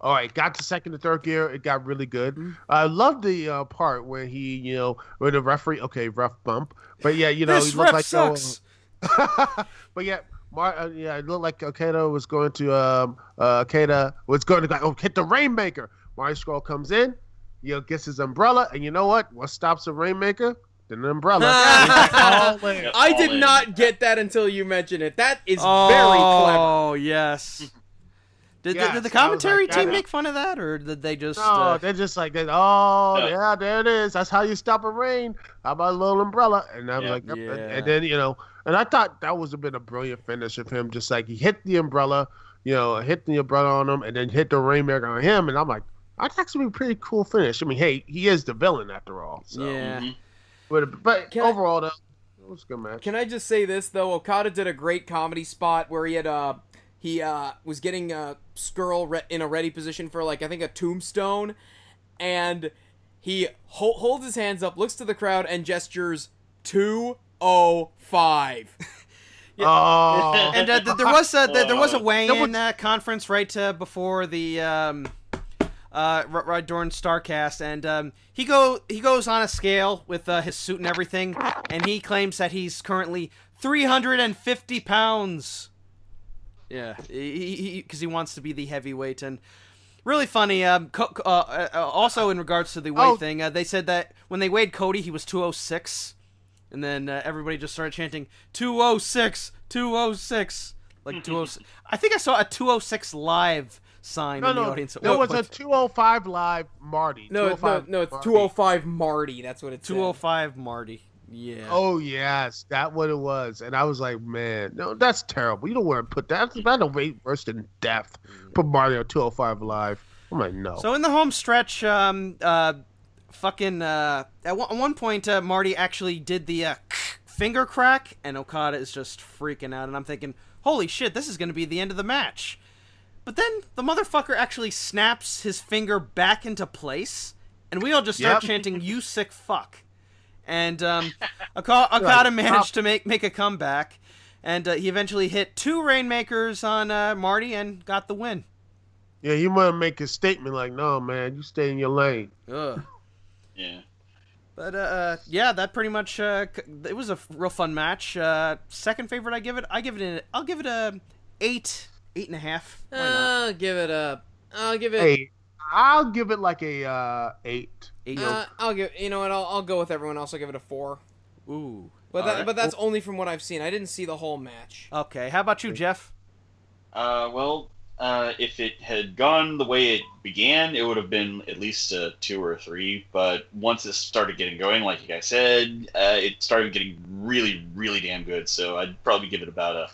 all right, got to second to third gear, it got really good. I love the part where he, where the referee, okay, rough bump, but yeah, this he looked ref like sucks. But yeah, it looked like Okada was going to hit the Rainmaker. Marty Scurll comes in, gets his umbrella, and you know what? What stops a Rainmaker? An umbrella. I did not get that until you mentioned it. That is very clever. Oh, yes. Did the commentary team make fun of that, or did they just... No, they're just like, yeah, there it is. That's how you stop a rain. How about a little umbrella? And I was like, yep. And then, and I thought that was a brilliant finish of him. Just like he hit the umbrella, hit the umbrella on him, and then hit the Rainmaker on him. And I'm like, that's actually a pretty cool finish. I mean, hey, he is the villain after all. So. Yeah. Mm-hmm. But overall, though, it was a good match. Can I just say this, though? Okada did a great comedy spot where he was getting Scurll in a ready position for, I think a tombstone, and he holds his hands up, looks to the crowd, and gestures 205. Yeah. And there was a weigh-in conference right before the right during Starrcast, and he goes on a scale with his suit and everything, and he claims that he's currently 350 pounds. Yeah, because he wants to be the heavyweight. And really funny, also in regards to the weight thing, they said that when they weighed Cody, he was 206. And then everybody just started chanting, 206, 206. Like 206. I think I saw a 206 live sign in the audience. There was a 205 live Marty. No, it's 205 Marty. That's what it's 205 Marty. Yeah. Oh, yes. That's what it was. And I was like, man, no, that's terrible. You don't want to put that. That's a rate worse than death. Put Marty on 205 live. I'm like, no. So in the home stretch, at one point, Marty actually did the finger crack, and Okada is just freaking out. And I'm thinking, holy shit, this is going to be the end of the match. But then the motherfucker actually snaps his finger back into place, and we all just start chanting, "You sick fuck." And Okada managed to make a comeback, and he eventually hit 2 Rainmakers on Marty and got the win. Yeah, you want to make a statement like, no, man, you stay in your lane. Ugh. Yeah. But yeah, that pretty much it was a real fun match. Second favorite, I'll give it a 8, 8.5. I'll give it Hey, I'll give it like a 8. 8. I'll give. You know what? I'll go with everyone else. I'll give it a 4. Ooh. But that's only from what I've seen. I didn't see the whole match. Okay. How about you, Jeff? If it had gone the way it began, it would have been at least a 2 or a 3. But once it started getting going, like you guys said, it started getting really, really damn good. So I'd probably give it about a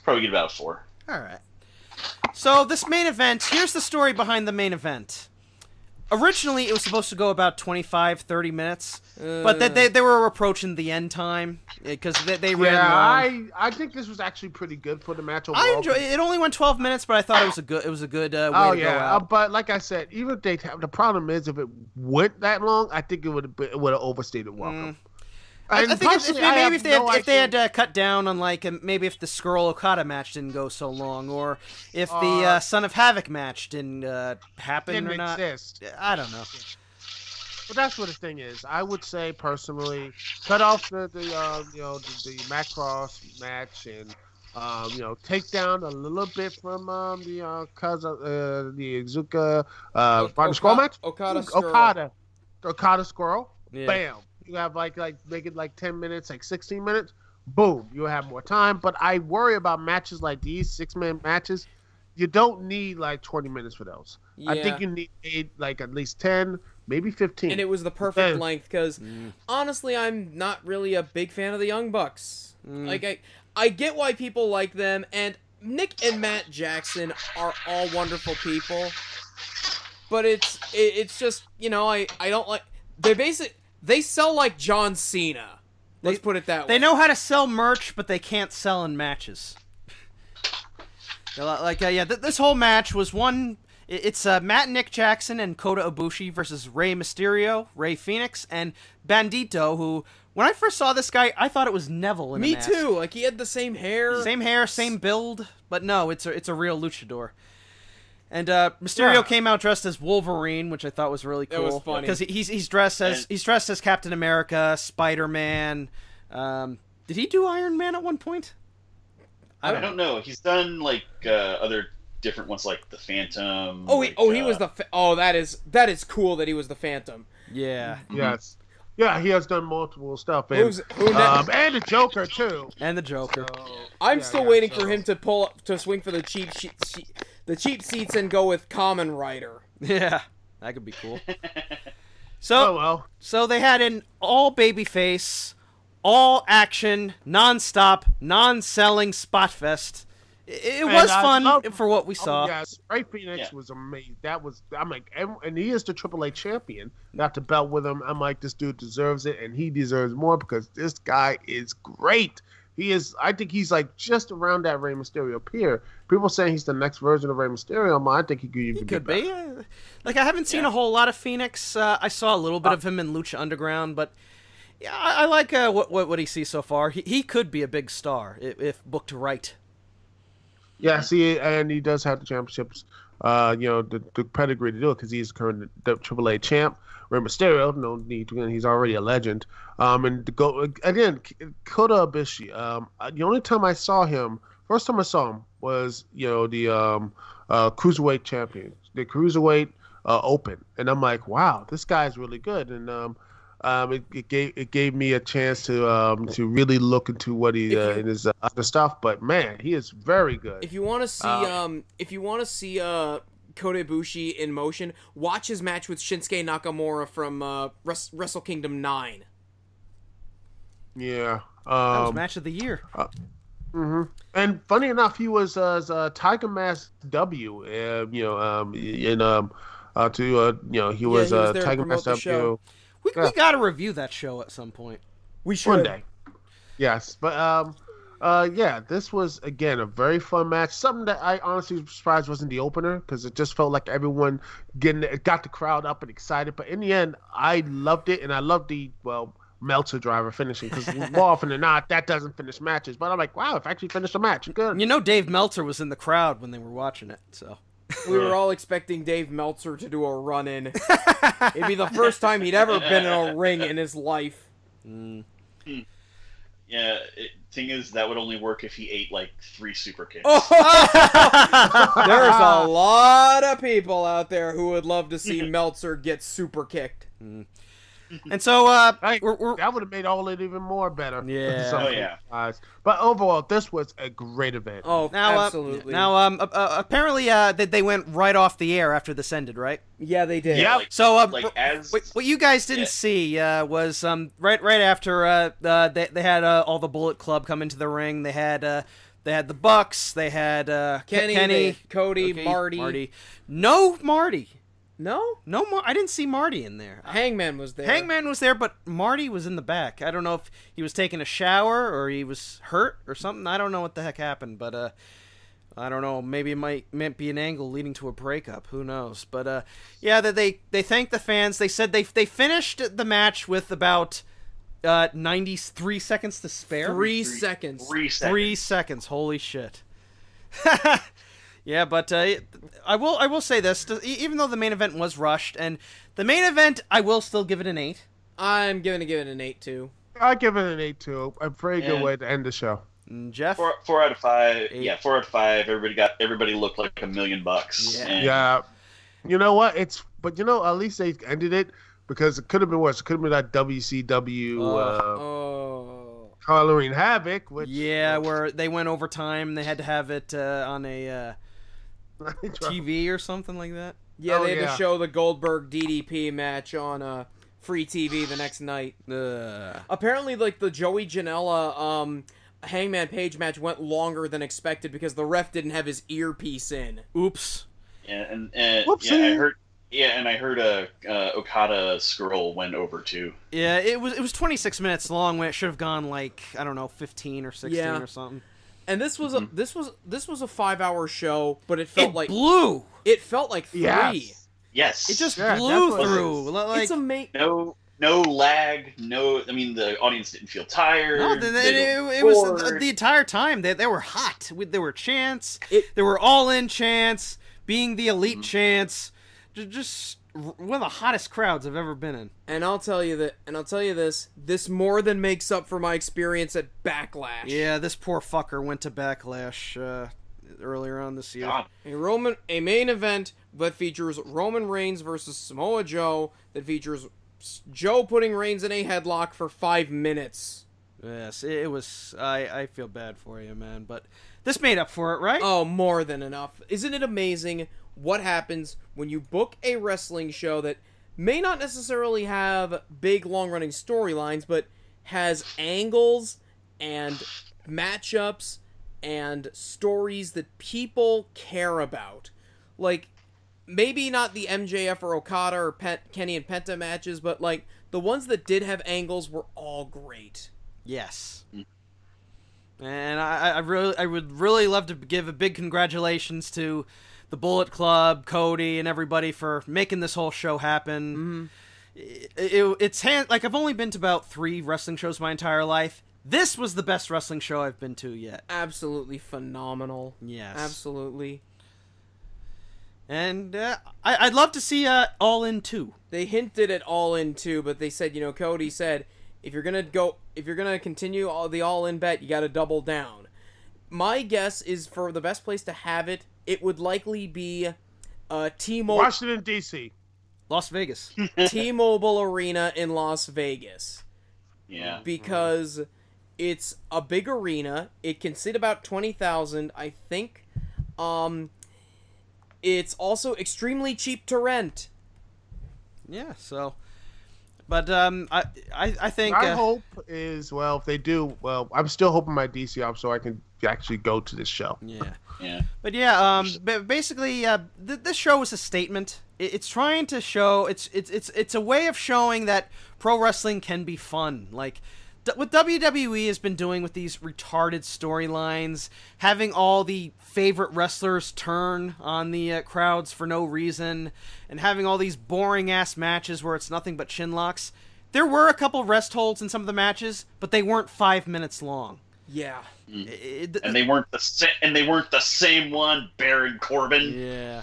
4. All right. So this main event, here's the story behind the main event. Originally, it was supposed to go about 25, 30 minutes, but they were approaching the end time because they ran long. I think this was actually pretty good for the match overall. I enjoy it. Only went 12 minutes, but I thought it was a good way to go out. But like I said, even if the problem is if it went that long, I think it would have overstayed welcome. I think if they had cut down on maybe if the Skrull Okada match didn't go so long, or if the Son of Havoc match didn't happen or not. Exist. I don't know. But that's what the thing is. I would say personally, cut off the Macross match and take down a little bit from the Izuka Skrull match. Okada Skrull. Yeah. Bam. You have make it 10 minutes, 16 minutes. Boom, you'll have more time. But I worry about matches like these 6-man matches. You don't need 20 minutes for those. Yeah. I think you need at least 10, maybe 15. And it was the perfect length because honestly, I'm not really a big fan of the Young Bucks. I get why people like them, and Nick and Matt Jackson are all wonderful people. But it's just I don't like they sell like John Cena. Let's put it that way. They know how to sell merch, but they can't sell in matches. This whole match was one. It's Matt and Nick Jackson and Kota Ibushi versus Rey Mysterio, Rey Fenix, and Bandito, who, when I first saw this guy, I thought it was Neville in a mask. Me too. He had the same hair. Same build. But no, it's a real luchador. And Mysterio came out dressed as Wolverine, which I thought was really cool. That was funny because he's dressed as Captain America, Spider-Man. Did he do Iron Man at one point? I don't know. He's done other different ones like the Phantom. He was the. That is cool that he was the Phantom. Yeah. Yes. Yeah, he has done multiple stuff, and the Joker too. And the Joker. So, I'm still waiting for him to swing for the cheap seats and go with Kamen Rider. Yeah, that could be cool. So they had an all babyface, all action, non-stop, non-selling spot fest. It was fun for what we saw. Yes, Rey Fenix was amazing. And he is the AAA champion. Got the belt with him. I'm like, this dude deserves it, and he deserves more because this guy is great. He is. I think he's just around that Rey Mysterio peer. People saying he's the next version of Rey Mysterio. I think he could be. I haven't seen a whole lot of Phoenix. I saw a little bit of him in Lucha Underground, but yeah, I like what he sees so far. He could be a big star if booked right. Yeah, and he does have the championships, the pedigree to do it because he's current AAA champ. Rey Mysterio, no need to, he's already a legend. And to go again, Kota Ibushi. The only time I saw him, first time I saw him, was, the cruiserweight champion, the cruiserweight open, and I'm like, wow, this guy's really good, and it gave me a chance to really look into what he in his other stuff. But man, he is very good. If you want to see, Kota Ibushi in motion, watch his match with Shinsuke Nakamura from Wrestle Kingdom 9. Yeah, that was match of the year. And funny enough, he was Tiger Mask W. He was Tiger Mask W. We got to review that show at some point. We should. One day. Yes, but this was again a very fun match. Something that I honestly was surprised wasn't the opener, because it just felt like everyone got the crowd up and excited. But in the end, I loved it, and I loved the Meltzer driver finishing, because more often than not that doesn't finish matches. But I'm like, wow, it actually finished a match. Good. Dave Meltzer was in the crowd when they were watching it, so. We were all expecting Dave Meltzer to do a run-in. It'd be the first time he'd ever been in a ring in his life. Yeah, thing is, that would only work if he ate like 3 super kicks. There's a lot of people out there who would love to see Meltzer get super kicked. And so that would have made all it even more better. Yeah. But overall, this was a great event. Absolutely. Apparently they went right off the air after this ended, right? Yeah, they did. Yeah. What you guys didn't see was right after they had all the Bullet Club come into the ring. They had the Bucks. They had Kenny, Cody, Marty. No Marty. No, I didn't see Marty in there. Hangman was there. Hangman was there, but Marty was in the back. I don't know if he was taking a shower or he was hurt or something. I don't know what the heck happened, but I don't know. Maybe it might be an angle leading to a breakup. Who knows? But they thanked the fans. They said they finished the match with about 93 seconds to spare. 3 seconds. 3 seconds. Holy shit. Yeah, but I will say this, even though the main event was rushed, and the main event, I will still give it an 8. I'm going to give it an 8 too. I give it an 8 too. A very good way to end the show. Jeff? 4 out of 5. 8. Yeah, 4 out of 5. Everybody looked like $1 million. Yeah. You know what? At least they ended it, because it could have been worse. It could have been that WCW Halloween Havoc, which where they went overtime. They had to have it on a TV or something like that. Yeah, they had to show the Goldberg DDP match on free TV the next night. Apparently, like the Joey Janela Hangman Page match went longer than expected because the ref didn't have his earpiece in. Oops. Yeah, and I heard. Yeah, and I heard Okada Skrull went over too. Yeah, it was 26 minutes long when it should have gone 15 or 16 or something. And this was a 5-hour show, but it felt like blew. It felt like 3. Yes. It just blew through. It's amazing. No lag. The audience didn't feel tired. No, it was the entire time. They were hot. There were chants. There were all-in chants, being the elite chants. Just one of the hottest crowds I've ever been in. And I'll tell you this. This more than makes up for my experience at Backlash. Yeah, this poor fucker went to Backlash earlier on this year. God. A main event that features Roman Reigns versus Samoa Joe, that features Joe putting Reigns in a headlock for 5 minutes. Yes, it was. I feel bad for you, man, but this made up for it, right? Oh, more than enough. Isn't it amazing what happens when you book a wrestling show that may not necessarily have big, long-running storylines, but has angles and matchups and stories that people care about? Like, maybe not the MJF or Okada or Kenny and Penta matches, but, the ones that did have angles were all great. Yes. And I would really love to give a big congratulations to the Bullet Club, Cody, and everybody for making this whole show happen. It's I've only been to about 3 wrestling shows my entire life. This was the best wrestling show I've been to yet. Absolutely phenomenal. Yes. Absolutely. And I'd love to see All In 2. They hinted at All In 2, but they said, Cody said, if you're gonna continue the All In bet, you gotta double down. my guess is for the best place to have it, it would likely be T-Mobile Washington D.C. Las Vegas. T-Mobile Arena in Las Vegas. Yeah. Because it's a big arena. It can sit about 20,000, I think. It's also extremely cheap to rent. Yeah, so... But I think... My hope is, well, if they do, well, I'm still hoping my DC off so I can actually go to this show. Yeah. Yeah. But yeah, basically, this show is a statement. It's trying to show... It's a way of showing that pro wrestling can be fun. Like... What WWE has been doing with these retarded storylines, having all the favorite wrestlers turn on the crowds for no reason, and having all these boring-ass matches where it's nothing but chin locks. There were a couple rest holds in some of the matches, but they weren't 5 minutes long. Yeah. And they weren't the same one, Baron Corbin. Yeah.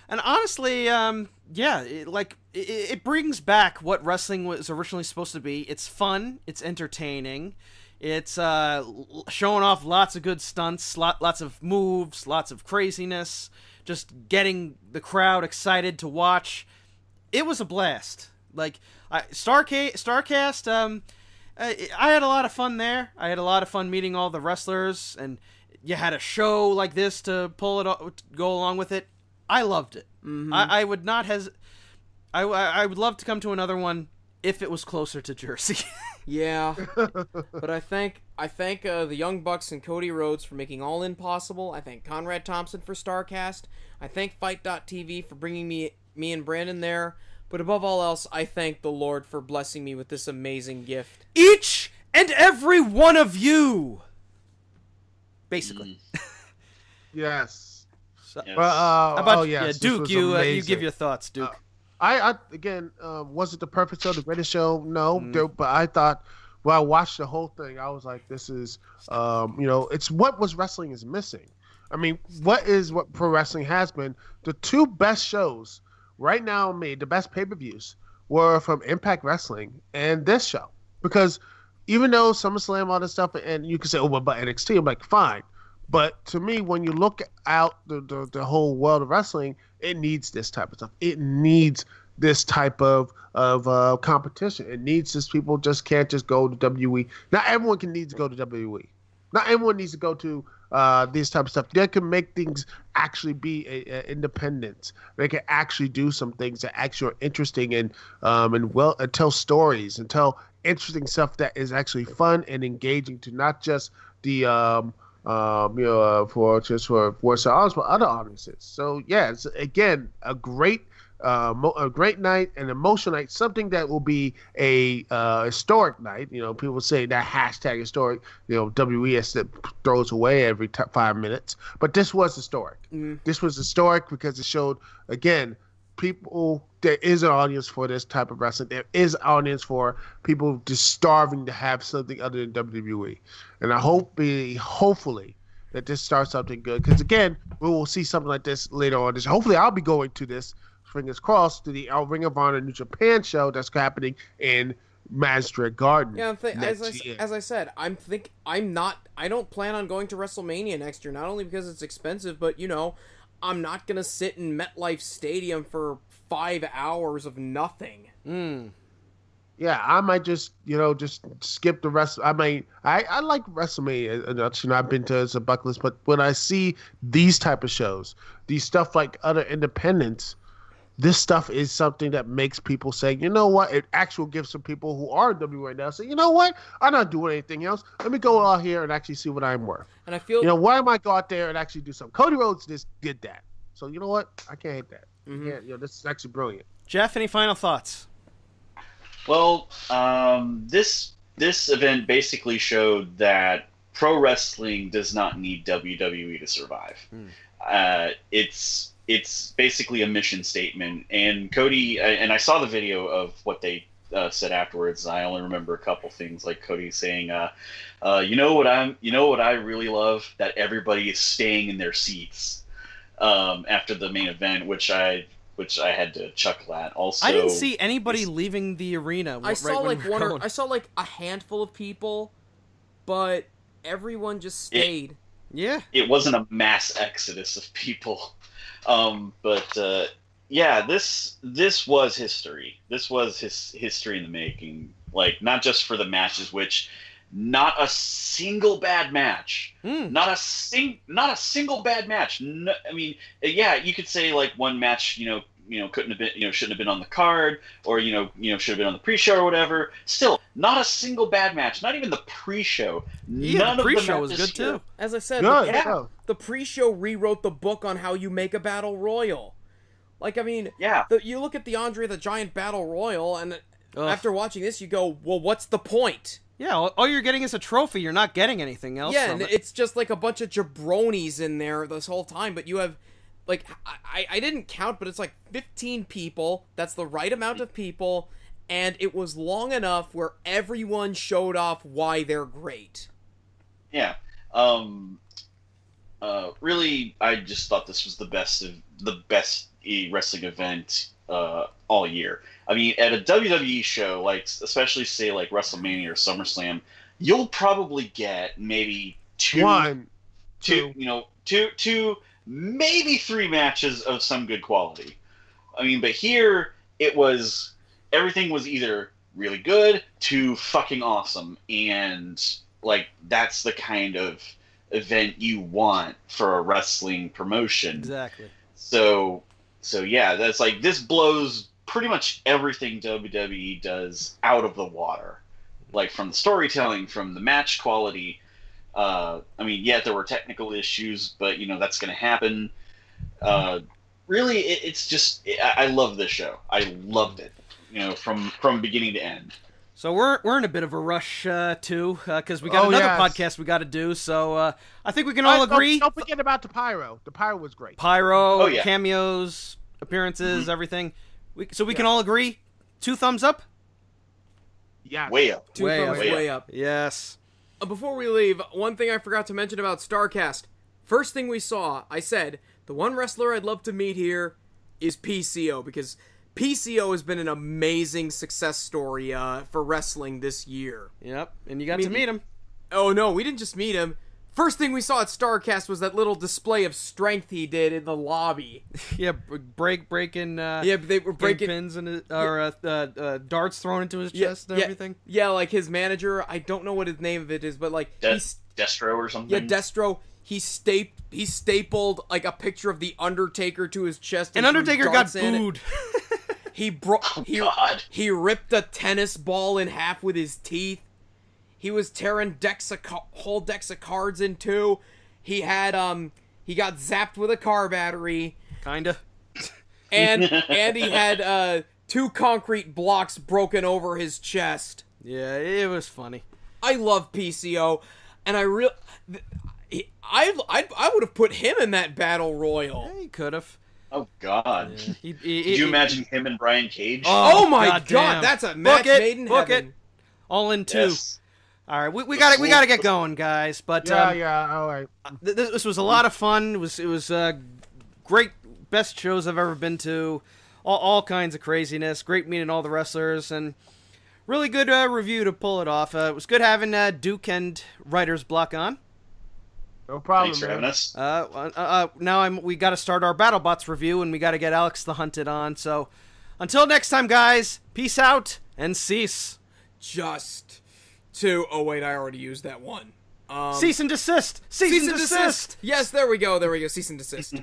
And honestly, it brings back what wrestling was originally supposed to be. It's fun. It's entertaining. It's showing off lots of good stunts, lots of moves, lots of craziness, just getting the crowd excited to watch. It was a blast. Like, Starrcast, I had a lot of fun there. I had a lot of fun meeting all the wrestlers, and you had a show like this to go along with it. I loved it. Mm-hmm. I would not I would love to come to another one if it was closer to Jersey. Yeah. But I thank the Young Bucks and Cody Rhodes for making All In possible. I thank Conrad Thompson for Starrcast. I thank Fight.tv for bringing me and Brandon there. But above all else, I thank the Lord for blessing me with this amazing gift. Each and every one of you! Basically. Yes. So, Yes. how about yes, Duke, you give your thoughts, Duke. I again, was it the perfect show, the greatest show? No, but I thought, when I watched the whole thing, I was like, this is, it's what wrestling is missing. I mean, what pro wrestling has been. The two best shows right now made, the best pay-per-views, were from Impact Wrestling and this show. Because even though SummerSlam, all this stuff, and you can say, oh, what about NXT? I'm like, fine. But to me, when you look out the whole world of wrestling, it needs this type of stuff. It needs this type of competition. It needs this. People just can't just go to WWE. Not everyone needs to go to WWE. Not everyone needs to go to this type of stuff. They can make things actually be independent. They can actually do some things that actually are interesting and tell stories and tell interesting stuff that is actually fun and engaging to not just the for ourselves, but other audiences. So yeah, it's again a great night, an emotional night, something that will be a historic night. People say that hashtag historic. WES that throws away every 5 minutes, but this was historic. This was historic because it showed again people. There is an audience for this type of wrestling. There is an audience for people just starving to have something other than WWE. And I hopefully, that this starts something good. Because again, we will see something like this later on. Hopefully, I'll be going to this, fingers crossed, to the Ring of Honor New Japan show that's happening in Madison Garden. Yeah, as I said, I don't plan on going to WrestleMania next year. Not only because it's expensive, but I'm not gonna sit in MetLife Stadium for 5 hours of nothing. Yeah, I might just skip the rest. I mean, I like WrestleMania. I've been to as a bucket list, but when I see these type of shows, these stuff like other independents, this stuff is something that makes people say, you know what? It actually gives some people who are in WWE right now say, you know what? I'm not doing anything else. Let me go out here and actually see what I'm worth. And I feel, why might go out there and actually do something? Cody Rhodes just did that. So you know what? I can't hate that. Mm-hmm. Yeah, this is actually brilliant. Jeff, any final thoughts? Well, this event basically showed that pro wrestling does not need WWE to survive. It's basically a mission statement. And Cody, and I saw the video of what they said afterwards. I only remember a couple things, like Cody saying, "You know what I really love? That everybody is staying in their seats after the main event," which I had to chuckle at. Also, I didn't see anybody leaving the arena. I saw like a handful of people, but everyone just stayed. Yeah. It wasn't a mass exodus of people. Yeah, this was history. This was history in the making. Like, not just for the matches, which not a single bad match. Not a single bad match. No, I mean, yeah, you could say like one match, couldn't have been, shouldn't have been on the card, or should have been on the pre-show or whatever. Still, not a single bad match. Not even the pre-show. Yeah, None the of the pre-show was matches good here. too. As I said, Good. the pre-show rewrote the book on how you make a battle royal. Like, I mean, Yeah. you look at the Andre the Giant battle royal, and after watching this, you go, well, what's the point? Yeah, all you're getting is a trophy. You're not getting anything else. Yeah, from and it. it's just like a bunch of jabronis in there this whole time, but you have, like, I didn't count, but it's like 15 people. That's the right amount of people, and it was long enough where everyone showed off why they're great. Yeah. Really, I just thought this was the best wrestling event all year. I mean, at a WWE show, like especially say like WrestleMania or SummerSlam, you'll probably get maybe two, maybe 3 matches of some good quality. I mean, but here everything was either really good to fucking awesome, and like that's the kind of event you want for a wrestling promotion. Exactly. So yeah, that's like, this blows pretty much everything WWE does out of the water. Like, from the storytelling, from the match quality. I mean, yeah, there were technical issues, but that's going to happen. Really, it's just, I love this show. I loved it, from beginning to end. So we're in a bit of a rush too, because we got another podcast we got to do. So I think we can all agree. Don't forget about the pyro. The pyro was great. Pyro, cameos, appearances, everything. We can all agree. 2 thumbs up. Yeah. Way up. Two thumbs way up. Yes. Before we leave, one thing I forgot to mention about Starrcast. First thing we saw, I said, the one wrestler I'd love to meet here is PCO, because PCO has been an amazing success story for wrestling this year. Yep, and you got to meet him. Oh no, we didn't just meet him. First thing we saw at Starrcast was that little display of strength he did in the lobby. Yeah, breaking. They were breaking pins and darts thrown into his chest and everything. Yeah, like his manager. I don't know what his name of it is, but like Destro or something. Yeah, Destro. He stapled like a picture of the Undertaker to his chest, and Undertaker got booed. He ripped a tennis ball in half with his teeth. He was tearing whole decks of cards in two. He had he got zapped with a car battery. Kinda. And he had 2 concrete blocks broken over his chest. Yeah, it was funny. I love PCO, and I would have put him in that battle royal. Yeah, he could have. Oh God! Yeah. Could you imagine him and Brian Cage? Oh my God! That's a match made in heaven. All in 2. Yes. All right, we gotta get going, guys. But all right. This was a lot of fun. It was great, best shows I've ever been to. All kinds of craziness. Great meeting all the wrestlers, and really good review to pull it off. It was good having Duke and Writrzblok on. No problem. Thanks for having us. Now we got to start our BattleBots review, and we got to get Alex the Hunted on. So until next time, guys, peace out and cease. Oh wait, I already used that one. Cease and desist. Cease and desist. Yes, there we go. Cease and desist.